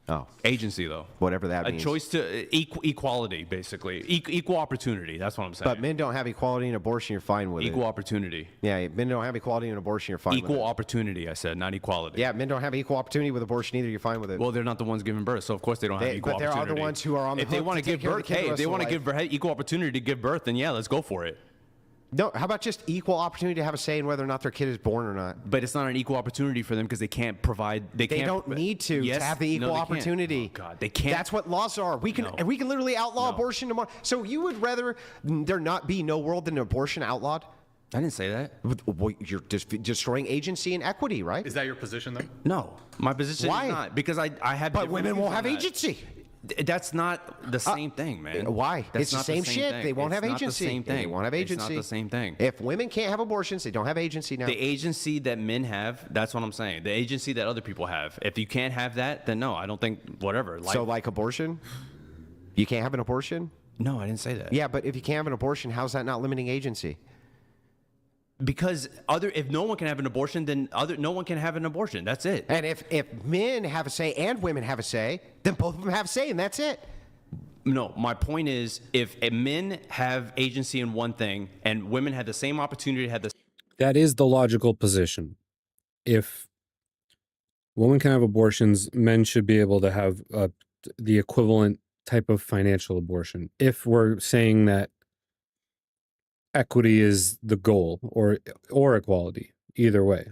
[SPEAKER 3] Oh,
[SPEAKER 2] agency though.
[SPEAKER 3] Whatever that means.
[SPEAKER 2] A choice to equality, basically. Equal opportunity. That's what I'm saying.
[SPEAKER 3] But men don't have equality in abortion. You're fine with
[SPEAKER 2] equal opportunity.
[SPEAKER 3] Yeah, men don't have equality in abortion. You're fine.
[SPEAKER 2] Equal opportunity. I said, not equality.
[SPEAKER 3] Yeah, men don't have equal opportunity with abortion either. You're fine with it.
[SPEAKER 2] Well, they're not the ones giving birth, so of course they don't have equal opportunity.
[SPEAKER 3] But there are the ones who are on the
[SPEAKER 2] hook. If they want to give birth, hey, if they want to give equal opportunity to give birth, then yeah, let's go for it.
[SPEAKER 3] No, how about just equal opportunity to have a say in whether or not their kid is born or not?
[SPEAKER 2] But it's not an equal opportunity for them because they can't provide. They
[SPEAKER 3] don't need to have the equal opportunity.
[SPEAKER 2] Oh, God, they can't.
[SPEAKER 3] That's what laws are. We can literally outlaw abortion tomorrow. So you would rather there not be no world than abortion outlawed?
[SPEAKER 2] I didn't say that.
[SPEAKER 3] Well, you're just destroying agency and equity, right?
[SPEAKER 5] Is that your position, though?
[SPEAKER 2] No, my position is not because I have.
[SPEAKER 3] But women won't have agency.
[SPEAKER 2] That's not the same thing, man.
[SPEAKER 3] Why? It's the same shit. They won't have agency.
[SPEAKER 2] It's not the same thing.
[SPEAKER 3] They won't have agency.
[SPEAKER 2] It's not the same thing.
[SPEAKER 3] If women can't have abortions, they don't have agency now.
[SPEAKER 2] The agency that men have, that's what I'm saying. The agency that other people have. If you can't have that, then no, I don't think, whatever.
[SPEAKER 3] So like abortion? You can't have an abortion?
[SPEAKER 2] No, I didn't say that.
[SPEAKER 3] Yeah, but if you can't have an abortion, how's that not limiting agency?
[SPEAKER 2] Because if no one can have an abortion, then no one can have an abortion. That's it.
[SPEAKER 3] And if men have a say and women have a say, then both of them have a say, and that's it.
[SPEAKER 2] No, my point is, if men have agency in one thing and women have the same opportunity to have this.
[SPEAKER 1] That is the logical position. If women can have abortions, men should be able to have the equivalent type of financial abortion. If we're saying that equity is the goal or equality, either way.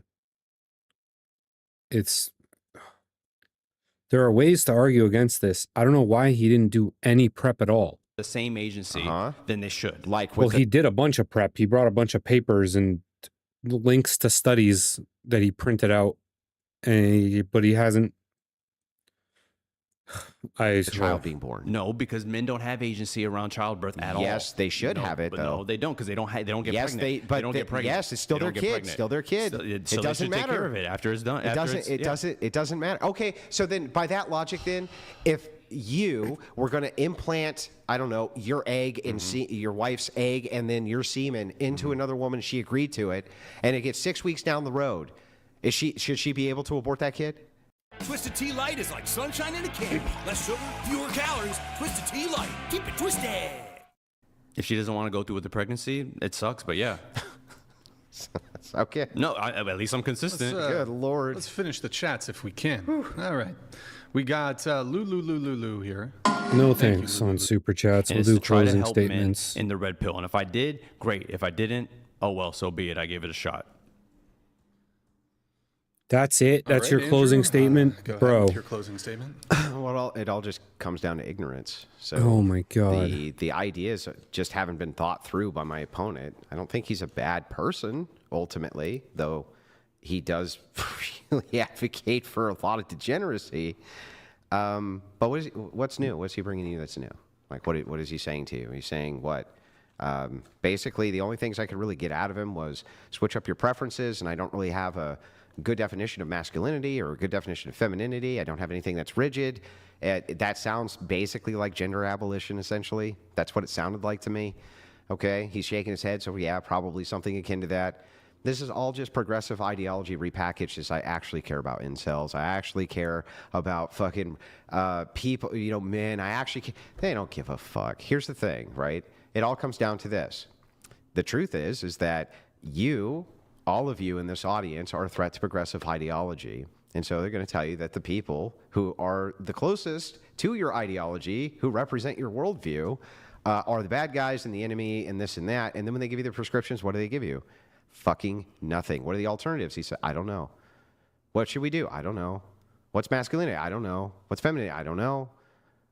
[SPEAKER 1] There are ways to argue against this. I don't know why he didn't do any prep at all.
[SPEAKER 2] The same agency, then they should.
[SPEAKER 1] He did a bunch of prep. He brought a bunch of papers and links to studies that he printed out, but he hasn't.
[SPEAKER 3] The child being born.
[SPEAKER 2] No, because men don't have agency around childbirth at all.
[SPEAKER 3] Yes, they should have it, though.
[SPEAKER 2] No, they don't, because they don't get pregnant. They don't get pregnant.
[SPEAKER 3] Yes, it's still their kid. Still their kid.
[SPEAKER 2] It doesn't matter. Take care of it after it's done.
[SPEAKER 3] It doesn't matter. Okay, so then by that logic, then if you were going to implant, I don't know, your egg and your wife's egg and then your semen into another woman, she agreed to it, and it gets 6 weeks down the road, should she be able to abort that kid?
[SPEAKER 11] Twisted Tea Light is like sunshine in a can. Less sugar, fewer calories. Twisted Tea Light. Keep it twisted.
[SPEAKER 2] If she doesn't want to go through with the pregnancy, it sucks, but yeah.
[SPEAKER 3] Okay.
[SPEAKER 2] No, at least I'm consistent.
[SPEAKER 3] Good Lord.
[SPEAKER 5] Let's finish the chats if we can. All right. We got Lulu here.
[SPEAKER 1] No thanks on Super Chats. We'll do closing statements.
[SPEAKER 2] In the red pill. And if I did, great. If I didn't, oh well, so be it. I gave it a shot.
[SPEAKER 1] That's it. That's your closing statement,
[SPEAKER 5] Go
[SPEAKER 1] bro.
[SPEAKER 5] ahead with your closing statement.
[SPEAKER 3] Well, it all just comes down to ignorance. So
[SPEAKER 1] oh my God.
[SPEAKER 3] The ideas just haven't been thought through by my opponent. I don't think he's a bad person ultimately, though he does really advocate for a lot of degeneracy. But what's new? What's he bringing you that's new? Like what is he saying to you? He's saying what? Basically, the only things I could really get out of him was switch up your preferences, and I don't really have a good definition of masculinity or a good definition of femininity. I don't have anything that's rigid. That sounds basically like gender abolition, essentially. That's what it sounded like to me. Okay, he's shaking his head, so yeah, probably something akin to that. This is all just progressive ideology repackaged as I actually care about incels. I actually care about fucking people, men. They don't give a fuck. Here's the thing, right? It all comes down to this. The truth is that all of you in this audience are a threat to progressive ideology. And so they're going to tell you that the people who are the closest to your ideology, who represent your worldview, are the bad guys and the enemy and this and that. And then when they give you the prescriptions, what do they give you? Fucking nothing. What are the alternatives? He said, I don't know. What should we do? I don't know. What's masculinity? I don't know. What's femininity? I don't know.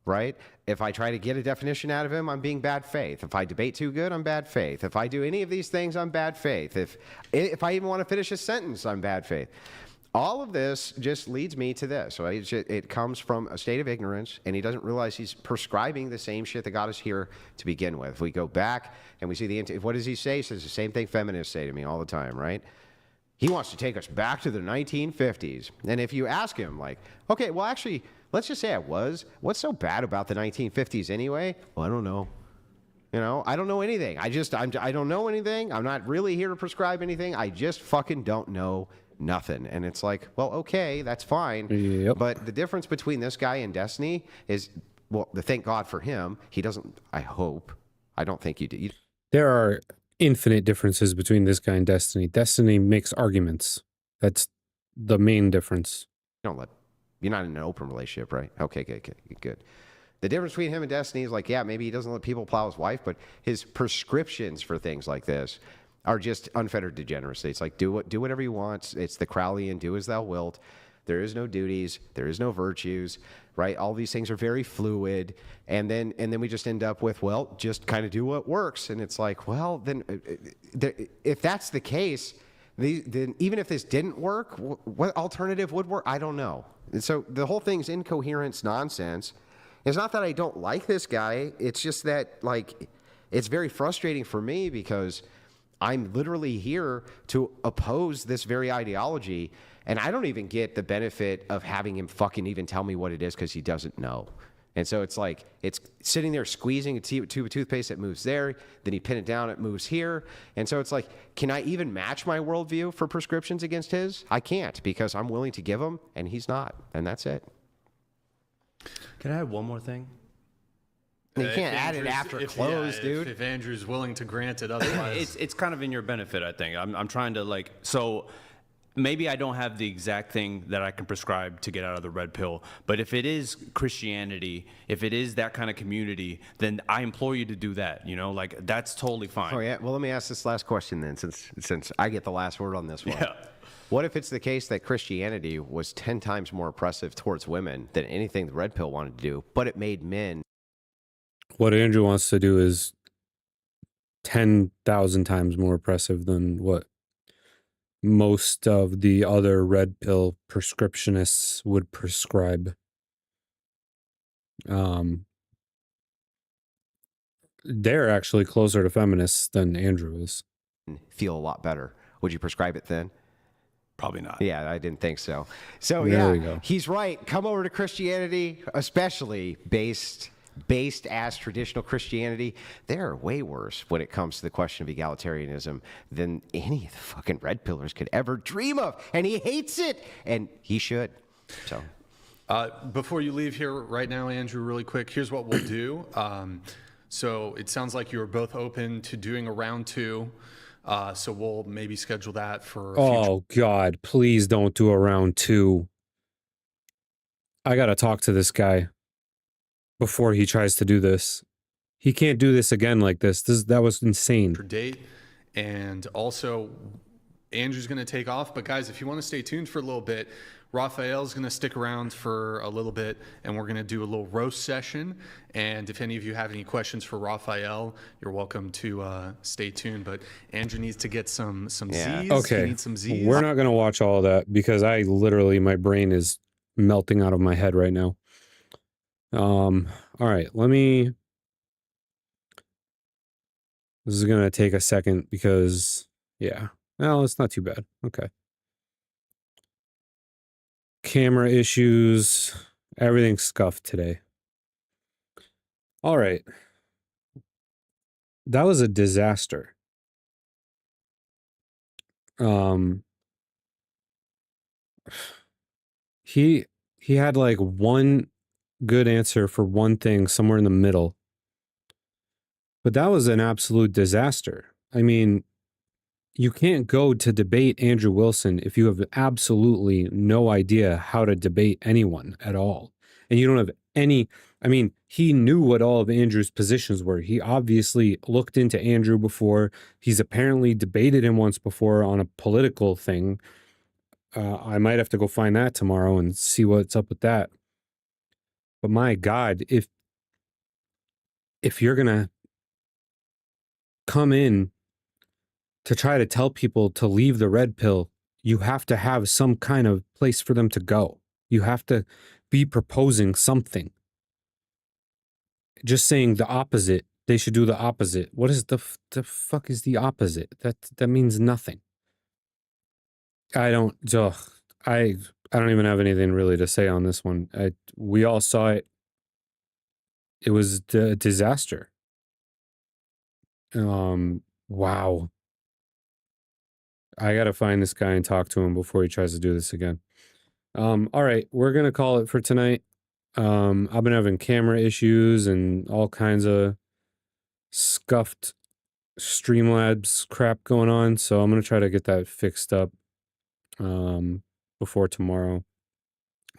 [SPEAKER 3] Right? If I try to get a definition out of him, I'm being bad faith. If I debate too good, I'm bad faith. If I do any of these things, I'm bad faith. If I even want to finish a sentence, I'm bad faith. All of this just leads me to this. Right? It comes from a state of ignorance, and he doesn't realize he's prescribing the same shit that got us here to begin with. If we go back and we see what does he say? He says the same thing feminists say to me all the time, right? He wants to take us back to the 1950s. And if you ask him, like, okay, well, actually, let's just say I was. What's so bad about the 1950s anyway? Well, I don't know. You know, I don't know anything. I don't know anything. I'm not really here to prescribe anything. I just fucking don't know nothing. And it's like, well, okay, that's fine.
[SPEAKER 1] Yep.
[SPEAKER 3] But the difference between this guy and Destiny is, well, thank God for him. He doesn't, I hope. I don't think you do.
[SPEAKER 1] There are infinite differences between this guy and Destiny. Destiny makes arguments. That's the main difference.
[SPEAKER 3] You're not in an open relationship, right? Okay, good. The difference between him and Destiny is like, yeah, maybe he doesn't let people plow his wife, but his prescriptions for things like this are just unfettered degeneracy. It's like, do whatever you want. It's the Crowleyan, do as thou wilt. There is no duties. There is no virtues, right? All these things are very fluid. And then we just end up with, well, just kind of do what works. And it's like, well, then if that's the case, then even if this didn't work, what alternative would work? I don't know. And so the whole thing's incoherence nonsense. It's not that I don't like this guy. It's just that, like, it's very frustrating for me because I'm literally here to oppose this very ideology, and I don't even get the benefit of having him fucking even tell me what it is because he doesn't know. And so it's like, it's sitting there squeezing a tube of toothpaste that moves there, then he pin it down, it moves here. And so it's like, can I even match my worldview for prescriptions against his? I can't, because I'm willing to give them, and he's not, and that's it.
[SPEAKER 2] Can I add one more thing?
[SPEAKER 3] You can't add it after close, dude.
[SPEAKER 5] If Andrew's willing to grant it otherwise.
[SPEAKER 2] It's kind of in your benefit, I think. I'm trying to, like, so maybe I don't have the exact thing that I can prescribe to get out of the red pill, but if it is Christianity, if it is that kind of community, then I implore you to do that, you know? Like, that's totally fine.
[SPEAKER 3] Oh, yeah? Well, let me ask this last question then, since I get the last word on this one.
[SPEAKER 2] Yeah.
[SPEAKER 3] What if it's the case that Christianity was 10 times more oppressive towards women than anything the red pill wanted to do, but it made men?
[SPEAKER 1] What Andrew wants to do is 10,000 times more oppressive than what most of the other red pill prescriptionists would prescribe. They're actually closer to feminists than Andrew is.
[SPEAKER 3] Feel a lot better. Would you prescribe it then?
[SPEAKER 2] Probably not.
[SPEAKER 3] Yeah, I didn't think so. So
[SPEAKER 1] There we
[SPEAKER 3] yeah,
[SPEAKER 1] go.
[SPEAKER 3] he's right. Come over to Christianity, especially based as traditional Christianity. They're way worse when it comes to the question of egalitarianism than any of the fucking red pillars could ever dream of. And he hates it, and he should. So
[SPEAKER 5] before you leave here right now, Andrew, really quick, here's what we'll do. So it sounds like you are both open to doing a round two. So we'll maybe schedule that for
[SPEAKER 1] Oh, God, please don't do a round two. I got to talk to this guy before he tries to do this. He can't do this again like this. That was insane.
[SPEAKER 5] future date. And also, Andrew's going to take off. But guys, if you want to stay tuned for a little bit, Rafael's going to stick around for a little bit, and we're going to do a little roast session. And if any of you have any questions for Rafael, you're welcome to stay tuned. But Andrew needs to get some Z's.
[SPEAKER 1] Okay.
[SPEAKER 5] He needs some Z's.
[SPEAKER 1] We're not going to watch all of that because my brain is melting out of my head right now. All right, this is going to take a second because, yeah, well, it's not too bad. Okay. Camera issues, everything's scuffed today. All right. That was a disaster. He had like one good answer for one thing somewhere in the middle. But that was an absolute disaster. I mean, you can't go to debate Andrew Wilson if you have absolutely no idea how to debate anyone at all. And you don't have any, I mean, he knew what all of Andrew's positions were. He obviously looked into Andrew before. He's apparently debated him once before on a political thing. I might have to go find that tomorrow and see what's up with that. But my God, if you're going to come in to try to tell people to leave the red pill, you have to have some kind of place for them to go. You have to be proposing something. Just saying the opposite, they should do the opposite. What is the fuck is the opposite? That means nothing. I don't. Ugh, I I don't even have anything really to say on this one. We all saw it. It was a disaster. Wow. I gotta find this guy and talk to him before he tries to do this again. All right, we're gonna call it for tonight. I've been having camera issues and all kinds of scuffed Streamlabs crap going on, so I'm gonna try to get that fixed up before tomorrow,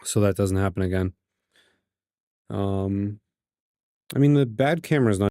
[SPEAKER 1] so that doesn't happen again. I mean, the bad camera is not